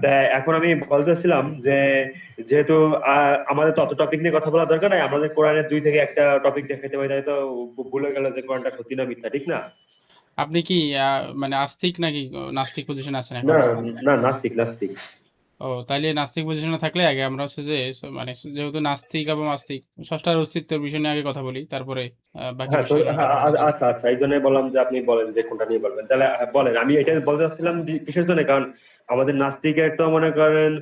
তা এখন আমি বলতেছিলাম যে যেহেতু আমাদের তত টপিক নিয়ে কথা বলা দরকার নাই, আমাদের কোরআনের 2 থেকে 1টা টপিক দেখাইতে পারি, তাই তো ভুলে গেল যে কোরআনটা সত্যি না মিথ্যা, ঠিক না? আপনি কি মানে আস্তিক নাকি নাস্তিক পজিশন আছেন না এখন? না, নাস্তিক নাস্তিক। ও, তাইলে নাস্তিক পজিশনে থাকলে আগে আমরা হচ্ছে যে মানে যেহেতু নাস্তিক এবং আস্তিক, স্রষ্টার অস্তিত্বের বিষয় নিয়ে আগে কথা বলি, তারপরে বাকি হ্যাঁ তো বিষয় নিয়ে কথা বলা যাবে। আচ্ছা আচ্ছা, এই জন্য বললাম যে আপনি বলেন যে কোনটা নিয়ে বলবেন, তাহলে বলেন। আমি এটা বলতে চাচ্ছিলাম যে কিসের জন্য, কারণ আমাদের নাস্তিকের তো মনে করেন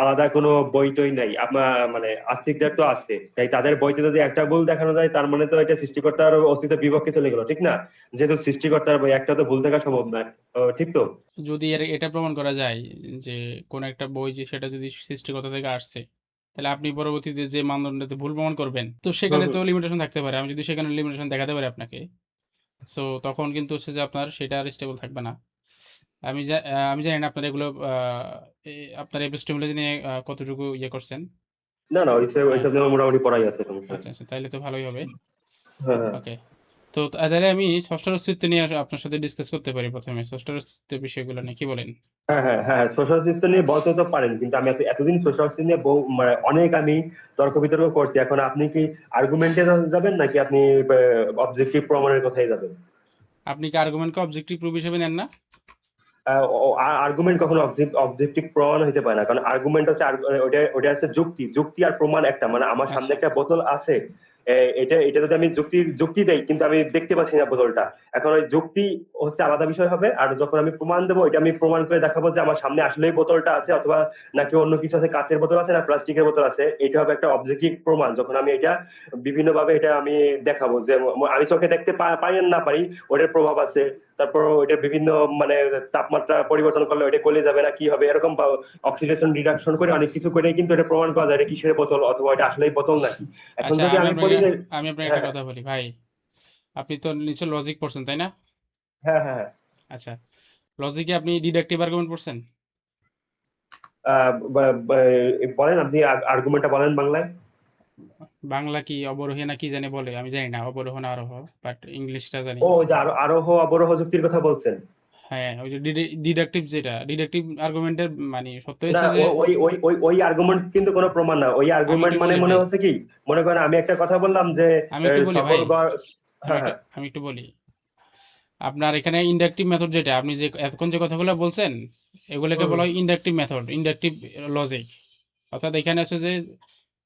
আলাদা কোনো বই টই নাই, আপনার মানে আস্তিকদের তো আছে, তাই তাদের বইতে যদি একটা ভুল দেখানো যায় তার মানে তো এটা সৃষ্টিকর্তার অস্তিত্বের বিপক্ষে চলে গেল, ঠিক না? যেহেতু সৃষ্টিকর্তার বই, একটা তো ভুল থাকা সম্ভব না। ঠিক তো? যদি এটা প্রমাণ করা যায় যে কোন একটা বই যে সেটা যদি সৃষ্টিকর্তা থেকে আসছে, তাহলে আপনি পরবর্তীতে যে মানদণ্ডতে ভুল প্রমাণ করবেন, তো হুম সেখানে তো হুম। লিমিটেশন থাকতে পারে। আমি যদি সেখানে লিমিটেশন দেখাতে পারি আপনাকে, সো তখন কিন্তু হচ্ছে যে আপনার সেটা আর স্টেবল থাকবে না। আমি জানি না আপনার এগুলো আপনার এপিস্টেমোলজি নিয়ে কতটুকু ইয়ে করছেন। না না, ওইসব হ্যাঁ, ওইসব নিয়ে মোটামুটি পড়াই আছে, সমস্যা আচ্ছা নেই। আচ্ছা, তাইলে তো ভালোই হবে। হ্যাঁ হ্যাঁ ওকে। তো তাহলে আমি ষষ্ঠর অস্তিত্ব নিয়ে আপনার সাথে ডিসকাস করতে পারি প্রথমে। ষষ্ঠর অস্তিত্বের বিষয়গুলো নিয়ে কি বলেন? হ্যাঁ হ্যাঁ হ্যাঁ, সোশ্যাল সিস্টেম নিয়ে বলতে তো পারেন, কিন্তু আমি এতদিন সোশ্যাল সিস্টেম নিয়ে মানে অনেক আমি তর্ক বিতর্ক করছি। এখন আপনি কি আর্গুমেন্টে যাবেন নাকি আপনি অবজেক্টিভ প্রমাণের কথাই যাবেন? আপনি কি আর্গুমেন্টকে অবজেক্টিভ প্রুফ হিসেবে নেন না? আর্গুমেন্ট কখনো অবজেক্টিভ প্রমাণ হতে পারে না, কারণ আর্গুমেন্ট হচ্ছে ওটা ওটা হচ্ছে যুক্তি। যুক্তি আর প্রমাণ একটা, মানে আমার সামনে আচ্ছা। একটা বোতল আছে, এটা এটা যদি আমি যুক্তি যুক্তি দেই কিন্তু আমি দেখতে পাচ্ছি না বোতলটা, এখন ওই যুক্তি হচ্ছে আলাদা বিষয় হবে। আর যখন আমি প্রমাণ দেবো, এটা আমি প্রমাণ করে দেখাবো যে আমার সামনে আসলেই বোতলটা আছে, অথবা নাকি অন্য কিছু আছে, কাঁচের বোতল আছে না প্লাস্টিকের বোতল আছে, এটা হবে একটা অবজেক্টিভ প্রমাণ। যখন আমি এটা বিভিন্ন ভাবে এটা আমি দেখাবো যে আমি চোখে দেখতে পাই আর না পারি, ওটার প্রভাব আছে। তারপর ওইটা বিভিন্ন মানে তাপমাত্রা পরিবর্তন করলে ওইটা গলে যাবে না কি হবে, এরকম বা অক্সিডেশন রিডাকশন করে অনেক কিছু করে কিন্তু এটা প্রমাণ করা যায় এটা কিসের বোতল, অথবা এটা আসলেই বোতল নাকি। এখন আচ্ছা, যদি আমি বলি যে আমি আপনাকে একটা হ্যাঁ কথা বলি ভাই। আপনি তো নিশ্চয় লজিক পড়ছেন, তাই না? হ্যাঁ হ্যাঁ হ্যাঁ। আচ্ছা, লজিকে আপনি ডিডাক্টিভ আর্গুমেন্ট পড়ছেন? বলেন আপনি, আর্গুমেন্টটা বলেন বাংলায়। বাংলা কি অবরোহী না কি জানি বলে, আমি জানি না, অবরোহ না আরোহ, বাট ইংলিশটা জানি। ও, ওই যে আরোহ অবরোহ যুক্তির কথা বলছেন? হ্যাঁ, ওই যে ডিডাক্টিভ, যেটা ডিডাক্টিভ আর্গুমেন্টের মানে সত্য না, হচ্ছে যে, ওই আর্গুমেন্ট কিন্তু কোনো প্রমাণ না। ওই আমি আর্গুমেন্ট একটু মানে বলি মনে ভাই, হচ্ছে কি, মনে করেন আমি একটা কথা বললাম যে আমি একটু বলি সকল ভাই, গড়। হ্যাঁ হ্যাঁ। আমি একটু বলি। আপনার এখানে ইন্ডাকটিভ মেথড, যেটা আপনি যে এতক্ষণ যে কথাগুলো বলছেন, এগুলোকে হুম। বলা হয় ইন্ডাকটিভ মেথড, ইন্ডাকটিভ লজিক। অর্থাৎ এখানে আছে যে,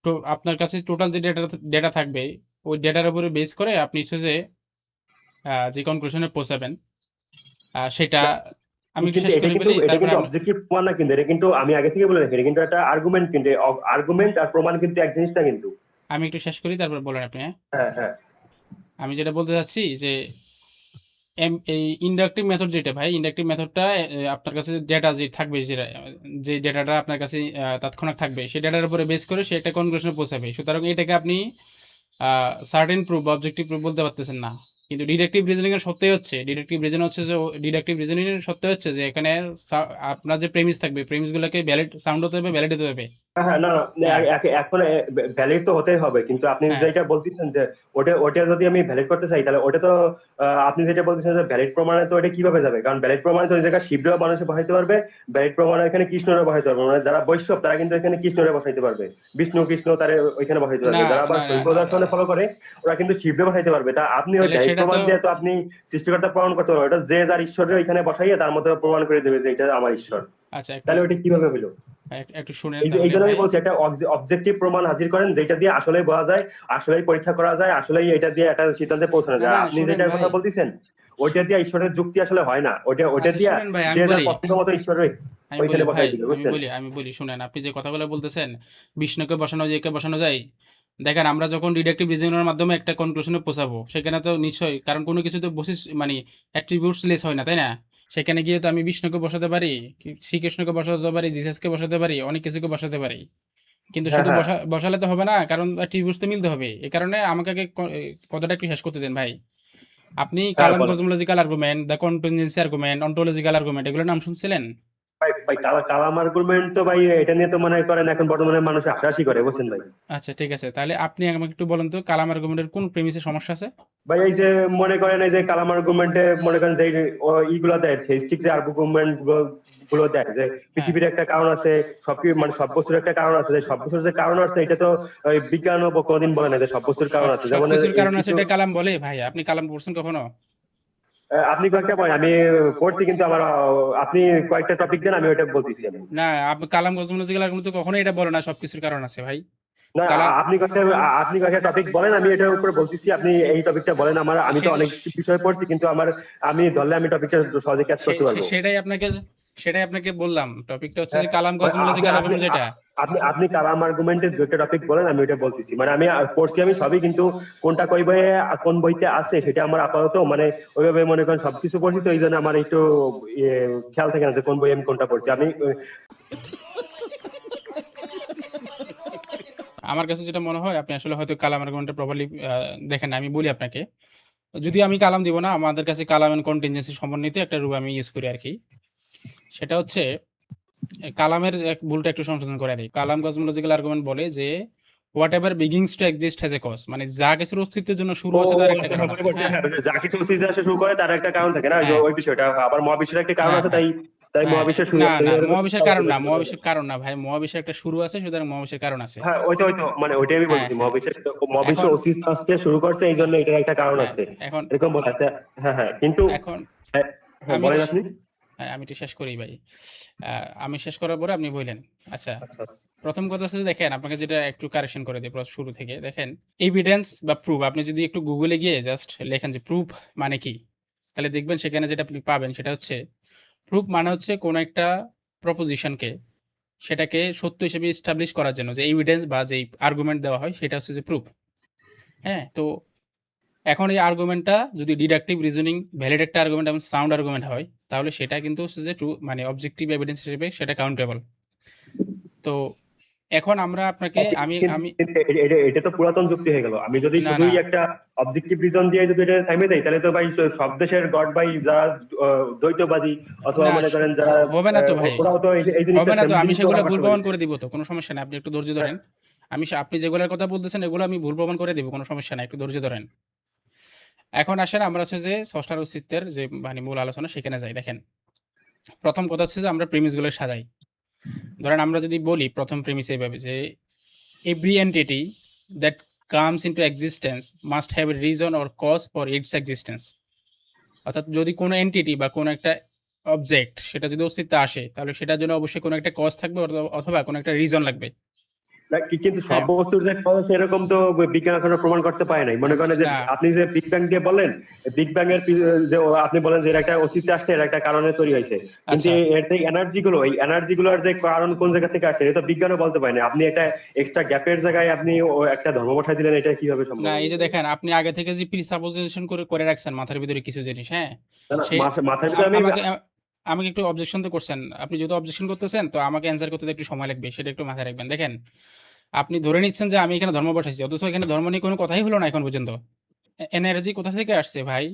তো আপনার কাছে টোটাল যে ডেটা ডেটা থাকবে, ওই ডেটার উপরে বেস করে আপনি হচ্ছে যে যে কনক্লুশনে পৌঁছাবেন, সেটা না, আমি একটু কিন্তু শেষ এটা করে কিন্তু ফেলি, এটা তারপরে কিন্তু আপনি। অবজেক্টিভ প্রমাণ না, কিন্তু এটা কিন্তু আমি আগে থেকে বলে রাখি, এটা কিন্তু একটা আর্গুমেন্ট। কিন্তু আর্গুমেন্ট আর প্রমাণ কিন্তু এক জিনিস না কিন্তু। আমি একটু শেষ করি, তারপর বলেন আপনি, হ্যাঁ? হ্যাঁ হ্যাঁ। আমি যেটা বলতে চাচ্ছি যে, এই ইন্ডাকটিভ মেথড যেটা ভাই, ইন্ডাকটিভ মেথডটা আপনার কাছে ডেটা যে থাকবে, যেটা যে ডেটাটা আপনার কাছে তৎক্ষণাৎ থাকবে, সেই ডেটার উপরে বেস করে সে একটা কনক্লুশনে পৌঁছাবে। সুতরাং এটাকে আপনি সার্টেন প্রুফ বা অবজেক্টিভ প্রুফ বলতে পারতেছেন না। কিন্তু ডিডাকটিভ রিজনিং এর সত্যি হচ্ছে, ডিডাকটিভ রিজনিং এর সত্য হচ্ছে যে এখানে আপনার যে প্রেমিস থাকবে, প্রেমিস গুলোকে ভ্যালিড সাউন্ড হতে হবে, ভ্যালিড হতে হবে। হ্যাঁ হ্যাঁ, না না, হ্যাঁ, এখন ভ্যালিড তো হতেই হবে, কিন্তু আপনি হ্যাঁ, যেটা বলতেছেন যে ওটা ওটা যদি আমি ভ্যালিড করতে চাই, তাহলে ওটা তো আপনি যেটা বলতেছেন যে ভ্যালিড প্রমাণে তো এটা কিভাবে যাবে, কারণ ভ্যালিড প্রমাণে তো ওই জায়গায় শিবরাও মানুষে বসাইতে পারবে, ভ্যালিড প্রমাণে এখানে কৃষ্ণরে বসাইতে পারবে, মানে যারা বৈষ্ণব তারা কিন্তু এখানে কৃষ্ণরে বসাইতে পারবে, বিষ্ণু কৃষ্ণ তারা ওইখানে বসাইতে না, পারবে, যারা আবার না, না, শৈব না, না, দর্শনে ফলো করে ওরা কিন্তু শিবরে বসাইতে পারবে। তা আপনি ওই তাহলে ভ্যালিড সেটা তো, প্রমাণ দিয়ে তো আপনি সৃষ্টিকর্তা প্রমাণ করতে পারবেন, ওটা যে যার ঈশ্বরের ওইখানে বসাইয়ে তার মধ্যে প্রমাণ করে দেবে যে এটা আমার ঈশ্বর। আচ্ছা, একটু তাহলে ওটা কিভাবে হলো? একটু শুনেন এই তাহলে জন্য ভাই। আমি বলছি একটা অবজেক্টিভ প্রমাণ হাজির করেন, যেটা দিয়ে আসলেই বোঝা যায়, আসলেই পরীক্ষা করা যায়, আসলেই এটা দিয়ে একটা সিদ্ধান্তে পৌঁছানো না, যায়। না, আপনি শুনেন যেটার ভাই। কথা বলতেছেন ওইটা দিয়ে ঈশ্বরের যুক্তি আসলে হয় না, ওইটা আচ্ছা, দিয়ে শুনেন ভাই, যে যার পছন্দ মতো ঈশ্বরের ওইখানে বসাই দিবে, বুঝছেন? আমি বলি, শুনেন। আপনি যে কথাগুলো বলতেছেন, বিষ্ণুকে বসানো যায়, একে বসানো যায়। দেখেন, আমরা যখন ডিডাকটিভ রিজনিংয়ের মাধ্যমে একটা কনক্লুশনে পৌঁছাবো, সেখানে তো নিশ্চয়ই, কারণ কোনো কিছু তো বসিস মানে অ্যাট্রিবিউটস লেস হয় না, তাই না? সেখানে গিয়ে তো আমি বিষ্ণুকে বসাতে পারি, শ্রীকৃষ্ণকে বসাতে পারি, জিসাসকে বসাতে পারি, অনেক কিছুকে বসাতে পারি। কিন্তু হ্যাঁ শুধু হ্যাঁ। বসালে তো হবে না, কারণ অ্যাট্রিবিউটস তো মিলতে হবে। এই কারণে আমাকে আগে কথাটা একটু শেষ করতে দেন ভাই। আপনি হ্যাঁ কালাম বলেন। Cosmological argument, the contingency argument, ontological argument, এগুলোর নাম শুনছিলেন? ভাই ভাই কালাম আর্গুমেন্ট তো ভাই এটা নিয়ে তো মনে করেন এখন বর্তমানে মানুষ হাসাহাসি করে, বুঝছেন ভাই। আচ্ছা ঠিক আছে, তাহলে আপনি আমাকে একটু বলেন তো কালাম আর্গুমেন্টের কোন প্রেমিসে সমস্যা আছে? ভাই এই যে মনে করেন এই যে কালাম আর্গুমেন্টে মনে করেন যে ইগুলো দেয়, থেইস্টিক যে আর্গুমেন্ট গুলো দেয় যে হ্যাঁ, পৃথিবীর একটা কারণ আছে, মানে সব বস্তুর একটা কারণ আছে, যে সব বস্তুর যে কারণ আছে এটা তো ওই বিজ্ঞানও কোনোদিন বলে না যে সব বস্তুর কারণ আছে, যেমন সবকিছুর কারণ আছে কিছু এটা কালাম বলে? ভাই আপনি কালাম পড়ছেন কখনো? আপনি কয়েকটা পয়েন্ট আমি পড়ছি, কিন্তু আমার আপনি কয়েকটা টপিক দেন, আমি ওইটা বলতেছি আমি। না, আপনি কালাম কসমোলজিক্যাল আর্গুমেন্ট তো কখনো এটা বলে না সবকিছুর কারণ আছে ভাই। না কালাম আপনি কয়েকটা টপিক বলেন, আমি এটার উপরে বলতেছি, আপনি এই টপিকটা বলেন। আমার আমি তো সে- অনেক বিষয় পড়ছি, কিন্তু আমার আমি ধরলে আমি টপিকটা সহজে ক্যাচ করতে পারবো। সেটাই আপনাকে বললাম, টপিকটা হচ্ছে যে হ্যাঁ, কালাম আপনি কসমোলজিক্যাল আপনি আর্গুমেন্ট যেটা। আপনি আপনি কালাম আর্গুমেন্টের দুইটা টপিক বলেন, আমি ওইটা বলতেছি। মানে আমি পড়ছি আমি সবই, কিন্তু কোনটা কই বইয়ে কোন বইতে আছে সেটা আমার আপাতত মানে ওইভাবে মনে করেন সবকিছু পড়ছি, তো এই জন্য আমার একটু ইয়ে, খেয়াল থাকে না যে কোন বই আমি কোনটা পড়ছি আমি। আমার কাছে যেটা মনে হয় আপনি আসলে হয়তো কালাম আর্গুমেন্টটা প্রপারলি দেখেন না। আমি বলি আপনাকে, যদি আমি কালাম দিব না, আমাদের কাছে কালাম এন্ড কন্টিনজেন্সি সমন্বিত একটা রূপ আমি ইউজ করি আর কি। সেটা হচ্ছে কালামের ভুলটা একটু সংশোধন করে দিই। কালাম কসমোলজিক্যাল আর্গুমেন্ট বলে যে whatever begins to exist has a cause, মানে যা কিছুর অস্তিত্বের জন্য শুরু ও আছে তার একটা আচ্ছা, কারণ মনে আছে। পড়ছে, হ্যাঁ, হ্যাঁ, যা কিছু অস্তিত্ব আসে শুরু করে তার একটা কারণ থাকে না, ওই যে হ্যাঁ, ওই বিষয়টা আবার মহাবিশ্বের একটা কারণ হ্যাঁ, আছে, হ্যাঁ, তাই তাই হ্যাঁ। মহাবিশ্বের শুরু না, আছে, না, এরকম মহাবিশ্বের কারণ না, মহাবিশ্বের কারণ না ভাই। মহাবিশ্বের একটা শুরু আছে, সুতরাং মহাবিশ্বের কারণ আছে। হ্যাঁ, ওই তো মানে ওইটাই আমি হ্যাঁ, বলতেছি, হ্যাঁ। মহাবিশ্ব এখন অস্তিত্ব আসতে শুরু করছে, এই জন্য এটার একটা কারণ হ্যাঁ, আছে, এখন এরকম বলা আছে। হ্যাঁ হ্যাঁ, কিন্তু এখন হ্যাঁ, হ্যাঁ, আমি বলেন এটা আপনি। হ্যাঁ, আমি এটা শেষ করি ভাই। আমি শেষ করার পরে আপনি বললেন। আচ্ছা, আচ্ছা, প্রথম কথা হচ্ছে যে দেখেন, আপনাকে যেটা একটু কারেকশন করে দিই শুরু থেকে। দেখেন, এভিডেন্স বা প্রুফ, আপনি যদি একটু গুগলে গিয়ে জাস্ট লেখেন যে প্রুফ মানে কি, তাহলে দেখবেন সেখানে যেটা আপনি পাবেন সেটা হচ্ছে প্রুফ মানে হচ্ছে কোনো একটা প্রপোজিশনকে, সেটাকে সত্য হিসেবে এস্টাবলিশ করার জন্য যে এভিডেন্স বা যে আর্গুমেন্ট দেওয়া হয় সেটা হচ্ছে যে প্রুফ। হ্যাঁ, তো এখন এই আর্গুমেন্টটা যদি ডিডাকটিভ রিজনিং ভ্যালিড একটা আর্গুমেন্ট এবং সাউন্ড আর্গুমেন্ট হয়, তাহলে সেটা কিন্তু হচ্ছে যে ট্রু, মানে অবজেক্টিভ এভিডেন্স হিসেবে সেটা কাউন্টেবল। তো এখন আমরা আপনাকে আমি কিন্তু আমি কিন্তু এটা তো পুরাতন যুক্তি হয়ে গেল। আমি যদি না, না, শুধুই একটা অবজেক্টিভ রিজন দিয়ে যদি এটা থামিয়ে দেয়, তাহলে তো ভাই সব দেশের গড ভাই যারা দ্বৈতবাদী অথবা না, মনে করেন যারা হবে না তো ভাই। ওরাও তো এই জিনিসটা হবে না সেম তো, আমি জিনিস তো সেগুলো ওরা ভুল করতে প্রমাণ পারছে। করে দিব তো, কোনো সমস্যা নাই। আপনি একটু ধৈর্য হ্যাঁ, ধরেন। আপনি যেগুলোর কথা বলতেছেন এগুলো আমি ভুল প্রমাণ করে দিব, কোনো সমস্যা নাই। একটু ধৈর্য ধরেন। এখন আসেন আমরা হচ্ছে যে স্রষ্টার অস্তিত্বের যে মানে মূল আলোচনা সেখানে যাই। দেখেন, প্রথম কথা হচ্ছে যে আমরা প্রিমিসগুলো সাজাই। ধরেন আমরা যদি বলি প্রথম প্রিমিস এইভাবে যে every entity that comes into existence must have a reason or cause for its existence। অর্থাৎ যদি কোনো এন্টিটি বা কোনো একটা অবজেক্ট সেটা যদি অস্তিত্বে আসে, তাহলে সেটার জন্য অবশ্যই কোনো একটা কজ থাকবে অথবা কোনো একটা রিজন লাগবে। কিন্তু সব হ্যাঁ, বস্তুর যে cause আছে এরকম তো বিজ্ঞান এখনো প্রমাণ করতে পারে নাই। মনে করেন যে না, আপনি যে বিগ ব্যাং দিয়ে বললেন, বিগ ব্যাং এর যে আপনি বলেন যে এর একটা অস্তিত্ব আসছে, এর একটা কারণে তৈরি হয়েছে, কিন্তু আচ্ছা, এর যে এই এনার্জি গুলোর যে কারণ কোন জায়গা থেকে আসছে এটা তো বিজ্ঞানও বলতে পারে না। আপনি একটা এক্সট্রা গ্যাপের জায়গায় আপনি একটা ধর্ম বসাই দিলেন, এটা কিভাবে সম্ভব না, হবে এই যে ভাই? দেখেন আপনি আগে থেকে যে প্রিসাপোজিশন করে করে রাখছেন মাথার ভিতরে কিছু জিনিস, হ্যাঁ, না না, সে মাথার ভিতরে আমি আমাকে আমাকে একটু অবজেকশন তো করছেন। আপনি যেহেতু অবজেকশন করতেছেন, তো আমাকে অ্যান্সার করতে তো একটু সময় লাগবে, সেটা একটু মাথায় রাখবেন। দেখেন, আপনি ধরে নিচ্ছেন যে আমি এখানে ধর্ম বসাইছি, অথচ এখানে ধর্ম নিয়ে কোনো কথাই হলো না এখন পর্যন্ত। এনার্জি কোথা থেকে আসছে ভাই?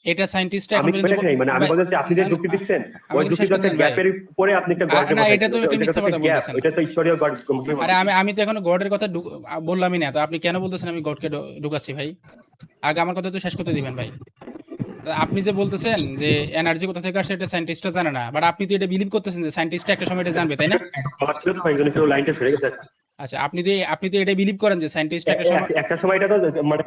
এটা সায়েন্টিস্টরা এখন আমি কি পর্যন্ত বলেছি নাই, মানে আমি ভাই, বলতেছি আপনি যে যুক্তি দিচ্ছেন ওই আমাকে একটু শেষ যুক্তিটাতে করতে দেন ভাই। গ্যাপের উপরে আপনি একটা গডকে না, এটা বসাইছেন, তো একটু যেটা মিথ্যা তো কথা গ্যাপ, বলতেছেন। এটা তো ঈশ্বরীয় গড আরে বলতেছি। আমি তো এখনো গডের কথা বললামই না, তো আপনি কেন বলতেছেন আমি গডকে ঢুকাচ্ছি ভাই? আগে আমার কথা তো শেষ করতে দিবেন ভাই। আপনি যে বলতেছেন যে এনার্জি কোথা থেকে আসে এটা সায়েন্টিস্টরা জানে না, বাট আপনি তো এটা বিলিভ করতেছেন যে সায়েন্টিস্টরা একটা সময় এটা জানবে, তাই না? আমার ছিল তো একজন একটু লাইনটা সরে গেছে। আচ্ছা, আপনি তো এটা বিলিভ করেন যে সায়েন্টিস্টরা একটা সময়। একটা সময় এটা তো মানে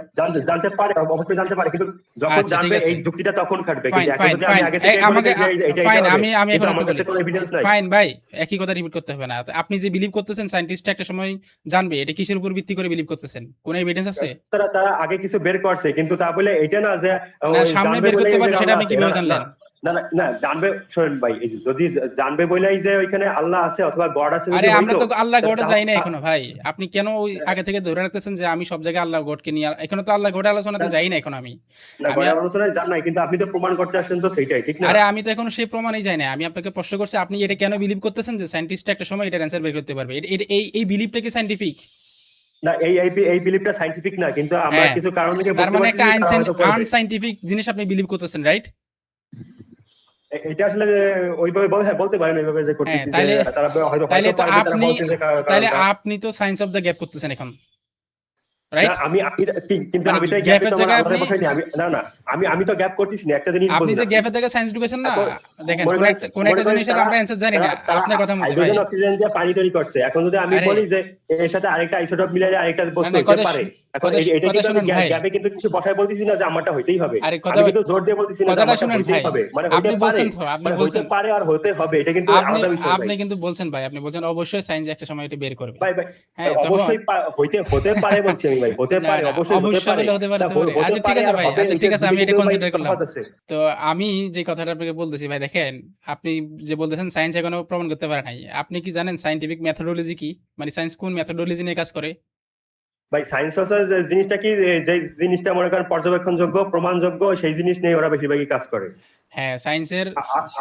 জানতে পারে, অবশ্যই জানতে পারে, কিন্তু যখন আচ্ছা ঠিক জানবে আছে, এই যুক্তিটা তখন খাটবে। ফাইন, কিন্তু এখন ফাইন, যদি আমি ফাইন। আগে থেকে বলি আমাকে যে এটা ফাইন, এটা হবে, আমি কিন্তু এখন আমার একটু কাছে বলি। কোনো এভিডেন্স নাই। ফাইন ভাই, একই কথা রিপিট করতে হবে না। তো আপনি যে বিলিভ করতেছেন সায়েন্টিস্টরা একটা সময় জানবে, এটা কিসের উপর ভিত্তি করে বিলিভ করতেছেন? কোনো এভিডেন্স আছে? তারা তারা আগে কিছু বের করছে, কিন্তু তা বলে এটা না যে না, ওই সামনে জানবে বের বলে করতে এই পারবে জায়গায় সেটা আল্লাহ আপনি আছে, না কিভাবে না না জানলেন? না না না, জানবে, শোনেন ভাই, এই যে যদি জানবে বলেই যে ওইখানে আল্লাহ আছে অথবা গড আছে আরে যদি আমরা হইতো, তো আল্লাহ গডে তা- যাই না তা- এখনো ভাই। আপনি কেন ওই আগে থেকে ধরে রাখতেছেন যে আমি সব জায়গায় আল্লাহ গডকে নিয়ে এখনো তো আল্লাহ গডে আলোচনাতে যাই না এখন আমি। না, আমি গডের আলোচনায় জান নাই, কিন্তু আপনি তো প্রমাণ করতে আসছেন, তো সেইটাই ঠিক না? আরে আমি তো এখনো সেই প্রমাণেই যাই না। আমি আপনাকে প্রশ্ন করছি, আপনি এটা কেন বিলিভ করতেছেন যে সায়েন্টিস্টরা একটা সময় এটার অ্যান্সার বের করতে পারবে? এই বিলিভটা কি সায়েন্টিফিক? না, এই বিলিফটা সাইন্টিফিক না, কিন্তু আমরা হ্যাঁ, কিছু কারণ থেকে তার বুঝতে মানে পারছি একটা যে তারা হয়তো করবে। আনসাইন্টিফিক জিনিস আপনি বিলিভ করতেছেন, রাইট? এটা আসলে ওইভাবে হ্যাঁ বলতে পারেন, ওইভাবে যে হ্যাঁ, করতেছি যে তারা হয়তো তাইলে হয়তো তো পারে যে তারা আপনি বলছে যে তাইলে কারণটা। আপনি তো সায়েন্স অফ দ্য গ্যাপ করতেছেন এখন, না রাইট? আমি কিন্তু মানে আমি তো গ্যাপে গ্যাপের তো আমার জায়গায় আমাদের আপনি বসাইনি, আমি না আমি তো গ্যাপ করতেছি না, একটা জিনিস আপনি যে বলতেছি। গ্যাপের জায়গায় সায়েন্স ঢুকেছেন না, এখন দেখেন মনে কোন করেন একটা কোন একটা জিনিসের তারা আমরা অ্যান্সার জানি তারা না তারা আপনার কথা মতে ভাই। হাইড্রোজেন অক্সিজেন দিয়ে পানি তৈরি করছে, এখন যদি আমি আরে বলি যে এর সাথে আরেকটা আইসোটোপ মিলাইলে আরেকটা না বস্তু না, হইতে পারে, এখন এটা কথা কিন্তু আমি শুনুন ভাই। গ্যাপে কিন্তু কিছু বসায় বলতেছি না যে আমারটা হইতেই হবে, আরে আমি কিন্তু জোর দিয়ে বলতেছি না যে কথাটা আমারটা শুনেন হইতেই ভাই। হবে, মানে হইতে আপনি পারে, বলছেন তো, আপনি মানে হইতে বলছেন, পারে আর হতে হবে, এটা কিন্তু আপনি আলাদা বিষয় ভাই। আপনি কিন্তু বলছেন ভাই, আপনি বলছেন অবশ্যই সায়েন্স একটা সময় এটা বের করবে। ভাই ভাই হ্যাঁ, তখন অবশ্যই হতে পারে বলছি আমি ভাই, হতে না পারে, না, অবশ্যই হতে অবশ্যই পারে। বলে হতে পারে, তা হতে পারে। হতে আচ্ছা ঠিক পারে আছে আর ভাই, হবে, আচ্ছা ঠিক এটা আছে, দুইটা আমি এটা কিন্তু ভাই কনসিডার করলাম। তফাৎ আছে। তো আমি যে কথাটা আপনাকে বলতেছি ভাই, দেখেন আপনি যে বলতেছেন সায়েন্স এখনো প্রমাণ করতে পারে নাই, আপনি কি জানেন সাইন্টিফিক মেথোডোলজি কি? মানে সায়েন্স কোন মেথোডোলজি নিয়ে কাজ করে? ভাই সায়েন্স হচ্ছে যে জিনিসটা কি, যে জিনিসটা মনে করেন পর্যবেক্ষণযোগ্য প্রমাণযোগ্য সেই জিনিস নিয়ে ওরা বেশিরভাগই কাজ করে। হ্যাঁ, সায়েন্সের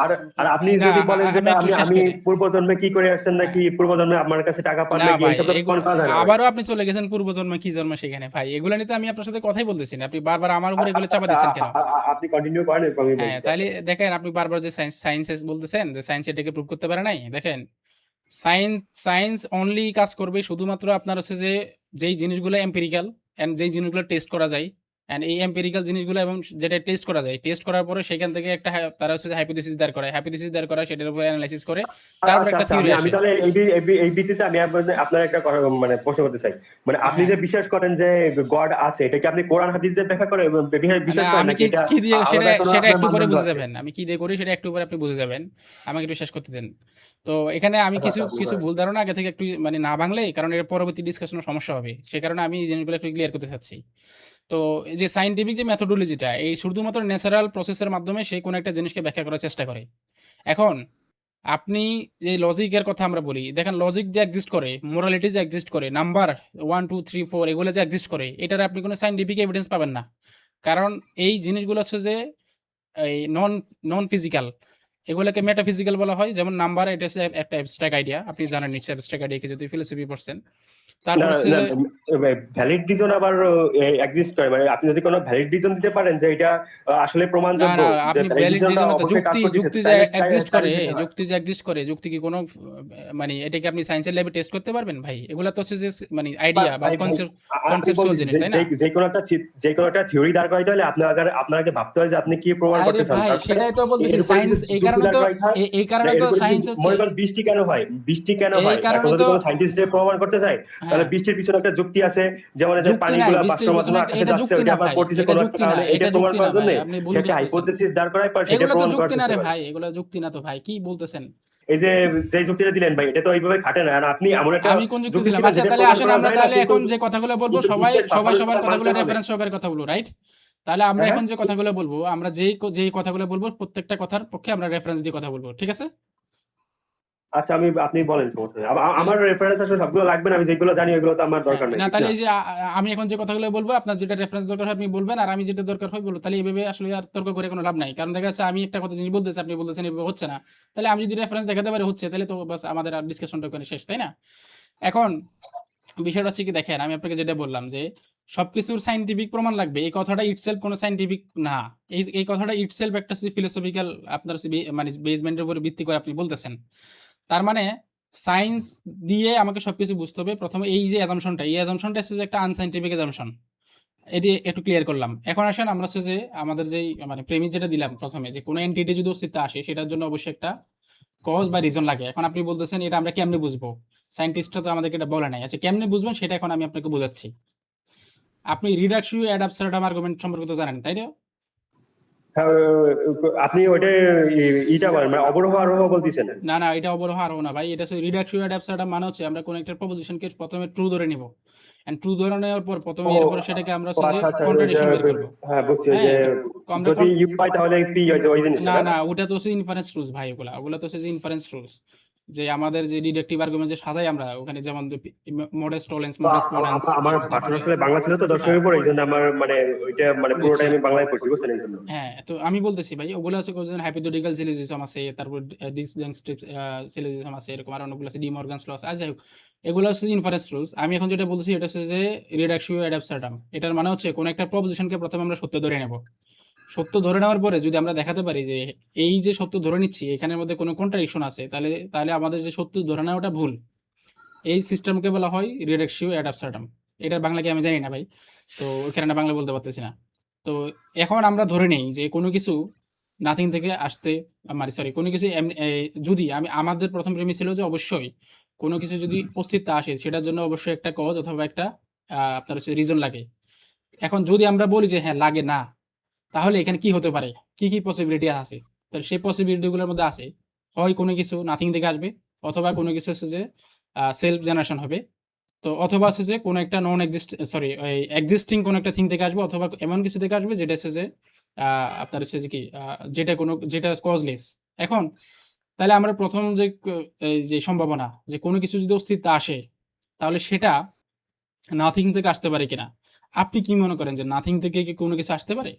আর আর আপনি না, যদি বলেন যে আমি একটু আমি শেষ আমি করি। পূর্বজন্মে কি করে আসছেন হ্যাঁ, নাকি পূর্বজন্মে আমার কাছে টাকা পান না নাকি, ভাই, এইসব তো প্রমাণ করা যায় না ভাই। আবারও আপনি চলে গেছেন পূর্বজন্মে কি জন্ম সেখানে ভাই, এগুলো নিয়ে তো আমি আপনার সাথে কথাই বলতেছি না, আপনি বারবার আমার উপর এগুলো চাপা আচ্ছা, দিচ্ছেন কেন? আপনি কন্টিনিউ করেন, এরপর আমি হ্যাঁ, বলতেছি। তাইলে আচ্ছা দেখেন আপনি বারবার যে সায়েন্স বলতেছেন যে সায়েন্স এটাকে প্রুভ করতে পারে নাই, দেখেন সায়েন্স সায়েন্স অনলি কাজ করবে শুধুমাত্র আপনার হচ্ছে যে যেই জিনিসগুলো এম্পিরিক্যাল এন্ড যেই জিনিসগুলো টেস্ট করা যায়, এন্ড এই এম্পিরিক্যাল জিনিসগুলো এবং যেটা টেস্ট করা যায়, টেস্ট করার পরে সেখান থেকে একটা তারা হচ্ছে যে হাইপোথিসিস দাঁড় করায়, হাইপোথিসিস দাঁড় করায়, সেটার উপর অ্যানালাইসিস করে, তারপর আচ্ছা একটা আচ্ছা, থিওরি আমি আমি আসে। তাহলে এই ভিত্তিতে আমি আপনার একটা মানে প্রশ্ন করতে চাই, মানে আপনি হ্যাঁ, যে বিশ্বাস করেন যে গড আছে, এটা কি আপনি কোরআন হাদিস দিয়ে ব্যাখ্যা করে না বিশ্বাস করেন আমি নাকি কি এটা কি দিয়ে সেটা আলাদা কোনো সেটা আপনার একটু পরে মানদণ্ড বুঝে আছে? যাবেন, আমি কি দিয়ে করি সেটা একটু পরে আপনি বুঝে যাবেন, আমাকে একটু শেষ করতে দেন। তো এখানে আমি আচ্ছা কিছু আচ্ছা, আপনি কিছু বলেন। ভুল ধারণা আগে থেকে একটু মানে না ভাঙলে, কারণ এর পরবর্তী ডিসকাশনে সমস্যা হবে, সে কারণে আমি এই জিনিসগুলো একটু ক্লিয়ার করতে চাচ্ছি। তো এই যে সায়েন্টিফিক যে মেথোডোলজিটা, এই শুধুমাত্র ন্যাচারাল প্রসেসের মাধ্যমে সে কোনো একটা জিনিসকে ব্যাখ্যা করার চেষ্টা করে। এখন আপনি যে লজিকের কথা আমরা বলি, দেখেন লজিক যে এক্সিস্ট করে, মোরালিটি যে এক্সিস্ট করে, নাম্বার 1 2 3 4 এগুলো যে এক্সিস্ট করে, এটার আপনি কোনো সায়েন্টিফিক এভিডেন্স পাবেন না। কারণ এই জিনিসগুলো হচ্ছে যে এই নন ফিজিক্যাল, এগুলোকে মেটাফিজিক্যাল বলা হয়। যেমন নাম্বার, এটা হচ্ছে একটা অ্যাবস্ট্রাক্ট আইডিয়া, আপনি জানেন নিশ্চয়ই অ্যাবস্ট্রাক্ট আইডিয়া কি, যদি ফিলোসফি পড়ছেন। না তারপর হচ্ছে না, যে ভ্যালিড রিজন আবার এক্সিস্ট করে, মানে আপনি যদি কোনো ভ্যালিড রিজন দিতে পারেন যে এটা আসলে না, প্রমাণযোগ্য, না, যে আপনি ভ্যালিড ভ্যালিড রিজনটা রিজন তো অবশ্যই কাজ যুক্তি করতেছে, যুক্তি যে তাইলে এক্সিস্ট করে, তাইলে সেটা হয়। যুক্তি কি কোনো মানে এটা কি আপনি সায়েন্সের ল্যাবে টেস্ট করতে পারবেন ভাই? এগুলা তো হচ্ছে যে মানে ভাই আইডিয়া বা ভাই ভাই, আমি কনসেপচুয়াল বলতেছি জিনিস, যে তাই যে না? যে কোনো একটা থিওরি দাঁড় করাইতে হলে আপনাকে ভাবতে হয় যে আপনি কি প্রমাণ আরে করতে চান, ভাই, তারপরে সেটাই তো বলতেছি এর উপরে কিছু সায়েন্স, এই যুক্তি কারণে দাঁড় তো করাইতে হয়। এই কারণে তো সায়েন্স হচ্ছে, মনে করেন বৃষ্টি কেন এই হয়, এখন কারণে যদি তো কোনো সাইন্টিস্ট প্রমাণ করতে চায়, তাহলে হ্যাঁ, বৃষ্টির পিছনে একটা যুক্তি আছে, যেমন এই যে যুক্তি নাই পানিগুলা বৃষ্টির বাষ্পের পিছনে, মাধ্যমে আকাশে এটা যাচ্ছে, যুক্তি ওইটা না আবার ভাই, পড়তেছে এটা কোনো একটা যুক্তি না, কারণে, এটা এটা প্রমাণ যুক্তি না করার জন্য ভাই, আপনি ভুল সে একটা বুঝতেছেন। হাইপোথেসিস দাঁড় করায়, পর সেটা এগুলো তো প্রমাণ করার যুক্তি না চেষ্টা রে করে। ভাই, এগুলো যুক্তি না তো ভাই, কি বলতেছেন? এই যে যুক্তিটা দিলেন ভাই, এটা তো এইভাবে খাটে না, আর আপনি এমন একটা আমি কোন যুক্তি যুক্তি দিলাম? দিলেন আচ্ছা যেটা তাহলে প্রমাণ আসেন করা আমরা যায় না, তাহলে কিন্তু এখন যে কথাগুলো বলবো, কিন্তু সবাই বিশ্বের সবাই সাফল্যতা সবার কথাগুলো মানতে হবে। রেফারেন্স সহকারে কথা বলবো, রাইট? তাহলে আমরা হ্যাঁ এখন হ্যাঁ। যে কথাগুলো বলবো, আমরা যেই কথাগুলো বলবো প্রত্যেকটা কথার পক্ষে আমরা রেফারেন্স দিয়ে কথা বলবো, ঠিক আছে? আচ্ছা, আপনি বলেন, সমস্যা নেই। তাহলে আমার রেফারেন্স আসলে সবগুলো লাগবে না, আমি যেগুলো জানি ওগুলো তো আমার হ্যাঁ, দরকার নেই, না ঠিক তাহলে না? এই যে আমি এখন যে কথাগুলো বলবো, আপনার যেটা রেফারেন্স দরকার হয় আপনি বলবেন, আর আমি যেটা দরকার হয় বলবো। তাহলে এভাবে আসলে আর তর্ক করে কোনো লাভ নাই, কারণ দেখা যাচ্ছে আমি একটা কথা জিনিস বলতেছি, আপনি বলতেছেন এভাবে হচ্ছে না। তাহলে আমি যদি রেফারেন্স দেখাতে পারি হচ্ছে, তাহলে তো বাস আমাদের আর ডিসকাশনটা ওখানে শেষ, তাই না? এখন বিষয়টা হচ্ছে কি, দেখেন আমি আপনাকে যেটা বললাম যে সবকিছুর সাইন্টিফিক প্রমাণ লাগবে, এই কথাটা ইটসেলফ কোনো সাইন্টিফিক না। এই কথাটা ইটসেলফ একটা ফিলোসফিক্যাল আপনার মানে বেসমেন্টের উপর ভিত্তি করে আপনি বলতেছেন। তার মানে সায়েন্স দিয়ে আমাকে সবকিছু বুঝতে হবে। প্রথমে এই যে এই অ্যাজাম্পশনটা হচ্ছে যে একটা আনসাইন্টিফিক অ্যাজাম্পশন। এটি একটু ক্লিয়ার করলাম। এখন আসেন আমরা হচ্ছে যে আমাদের যেই মানে প্রেমিস যেটা দিলাম প্রথমে, যে কোনো এন্টিটি যদি অস্তিত্বে আসে সেটার জন্য অবশ্যই একটা কজ বা রিজন লাগে। এখন আপনি বলতেছেন এটা আমরা কেমনে বুঝবো? সায়েন্টিস্টরা তো আমাদেরকে এটা বলে নাই। আচ্ছা কেমনে বুঝবেন সেটা এখন আমি আপনাকে বোঝাচ্ছি। আপনি রিডাকশন অ্যাড অ্যাবসার্ডাম আর্গুমেন্ট সম্পর্কে তো জানেন, তাই না? হ্যাঁ, আপনি ওইটা ইটা বলেন, মানে অবরোহ আরোহ বলতেছেন? না না, এটা অবরোহ আরোহ না ভাই, এটা হচ্ছে রিডাকশন অ্যাড অ্যাবসার্ডাম, মানে হচ্ছে আমরা কোন একটা প্রপোজিশনকে প্রথমে ট্রু ধরে নিব, এন্ড ট্রু ধরে নেওয়ার পর প্রথমে ও এরপরে সেটাকে আমরা ও হচ্ছে যে আচ্ছা আচ্ছা, ওই যে কন্ট্রাডিকশন বের করব। হ্যাঁ বুঝছি, ওই যে হ্যাঁ, তো আমরা যদি ইউ পাই তাহলে পি, ওই জিনিসটা না না? না, ওটা তো হচ্ছে ইনফারেন্স রুলস ভাই, ওগুলা তো হচ্ছে যে ইনফারেন্স রুলস, যে আমাদের যে ডিডাকটিভ আর্গুমেন্ট যে সাজাই আমরা ওখানে, যেমন মোডেস টলেন্স, তো মোডেস পোনেন্স, আমার ভাষা তারপরে আসলে বাংলা ছিল তো হ্যাঁ দর্শকের উপর, এই জন্য আমার মানে ওইটা মানে বুঝছি। পুরোটাই আমি বাংলায় পড়ছি, বুঝছেন, এই জন্য। হ্যাঁ, তো আমি বলতেছি ভাই, ওগুলো হচ্ছে কোন হাইপোথেটিক্যাল সিলোজিজম আছে, তারপর ডিসজাংস্টিভ সিলোজিজম আছে, এরকম আর অনেকগুলো আছে, ডি মর্গানস ল আছে। যাই হোক, এগুলো হচ্ছে ইনফারেন্স রুলস। আমি এখন যেটা বলতেছি এটা হচ্ছে যে রিডাকশন অ্যাড অ্যাবসার্ডাম। এটার মানে হচ্ছে কোন একটা প্রপোজিশনকে প্রথমে আমরা সত্য ধরে নেব, সত্য ধরে নেওয়ার পরে যদি আমরা দেখাতে পারি যে এই যে সত্য ধরে নিচ্ছি এখানের মধ্যে কোনো কন্ট্রাডিকশন আছে, তাহলে তাহলে আমাদের যে সত্য ধরে নেওয়াটা ভুল। এই সিস্টেমকে বলা হয় রিডাকশিও অ্যাড অ্যাবসার্ডাম। এটার বাংলা কি আমি জানি না ভাই, তো ওইখানে না বাংলা বলতে পারতেছি না। তো এখন আমরা ধরে নেই যে কোনো কিছু নাথিং থেকে আসতে, মানে সরি, কোনো কিছু যদি আমি, আমাদের প্রথম প্রেমিস ছিল যে অবশ্যই কোনো কিছু যদি অস্তিত্ব আসে সেটার জন্য অবশ্যই একটা কজ অথবা একটা আপনার রিজন লাগে। এখন যদি আমরা বলি যে হ্যাঁ লাগে না, তাহলে এখানে কি হতে পারে, কি কি পসিবিলিটি আছে? তাহলে সেই পসিবিলিটিগুলোর মধ্যে আছে হয় কোনো কিছু নাথিং থেকে আসবে, অথবা কোনো কিছু হচ্ছে যে সেলফ জেনারেশন হবে, তো অথবা হচ্ছে যে কোনো একটা নন এক্সিস্ট সরি এক্সিস্টিং কোনো একটা থিং থেকে আসবে, অথবা এমন কিছু থেকে আসবে যেটা হচ্ছে যে আপনার হচ্ছে যে কি যেটা কজলেস। এখন তাহলে আমরা প্রথম যে এই যে সম্ভাবনা যে কোনো কিছু যদি অস্তিত্ব আসে, তাহলে সেটা নাথিং থেকে আসতে পারে কিনা? আপনি কি মনে করেন যে নাথিং থেকে কি কোনো কিছু আসতে পারে?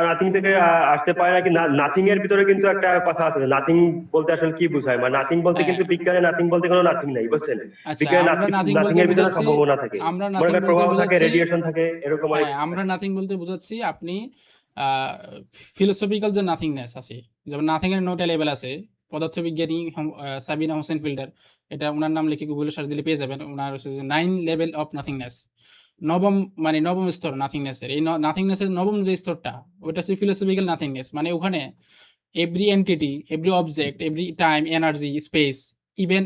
নাথিং থেকে আসতে পারে নাকি? নাথিং এর ভিতরে কিন্তু একটা কথা আছে, নাথিং বলতে আসলে কি বোঝায়। মানে নাথিং বলতে হ্যাঁ, কিন্তু বিজ্ঞানে নাথিং বলতে কোনো নাথিং নাই, বুঝছেন? আচ্ছা, বিজ্ঞানে আমরা নাথিং নাথিং বলতে এর ভিতরে বুঝাচ্ছি, সম্ভাবনা থাকে, আমরা মনে নাথিং করেন বলতে প্রভাব থাকে, বুঝাচ্ছি, রেডিয়েশন থাকে, এরকম অনেক হ্যাঁ, কিছু আমরা থাকে। নাথিং বলতে বুঝাচ্ছি আপনি ফিলোসফিক্যাল যে নাথিংনেস আছে, যেমন নাথিং এর নোট লেভেল আছে। পদার্থবিজ্ঞানী সাবিনা হোসেন ফিল্ডার, এটা ওনার নাম লিখে গুগলে সার্চ দিলে পেয়ে যাবেন। ওনার হচ্ছে যে 9 লেভেল অফ নাথিংনেস, নবম, মানে নবম স্তর নাথিংনেস এর। এই নাথিংনেস এর নবম যে স্তরটা, ওটা হচ্ছে ফিলোসফিক্যাল নাথিংনেস। মানে ওখানে every entity, every object, every time, energy, space, even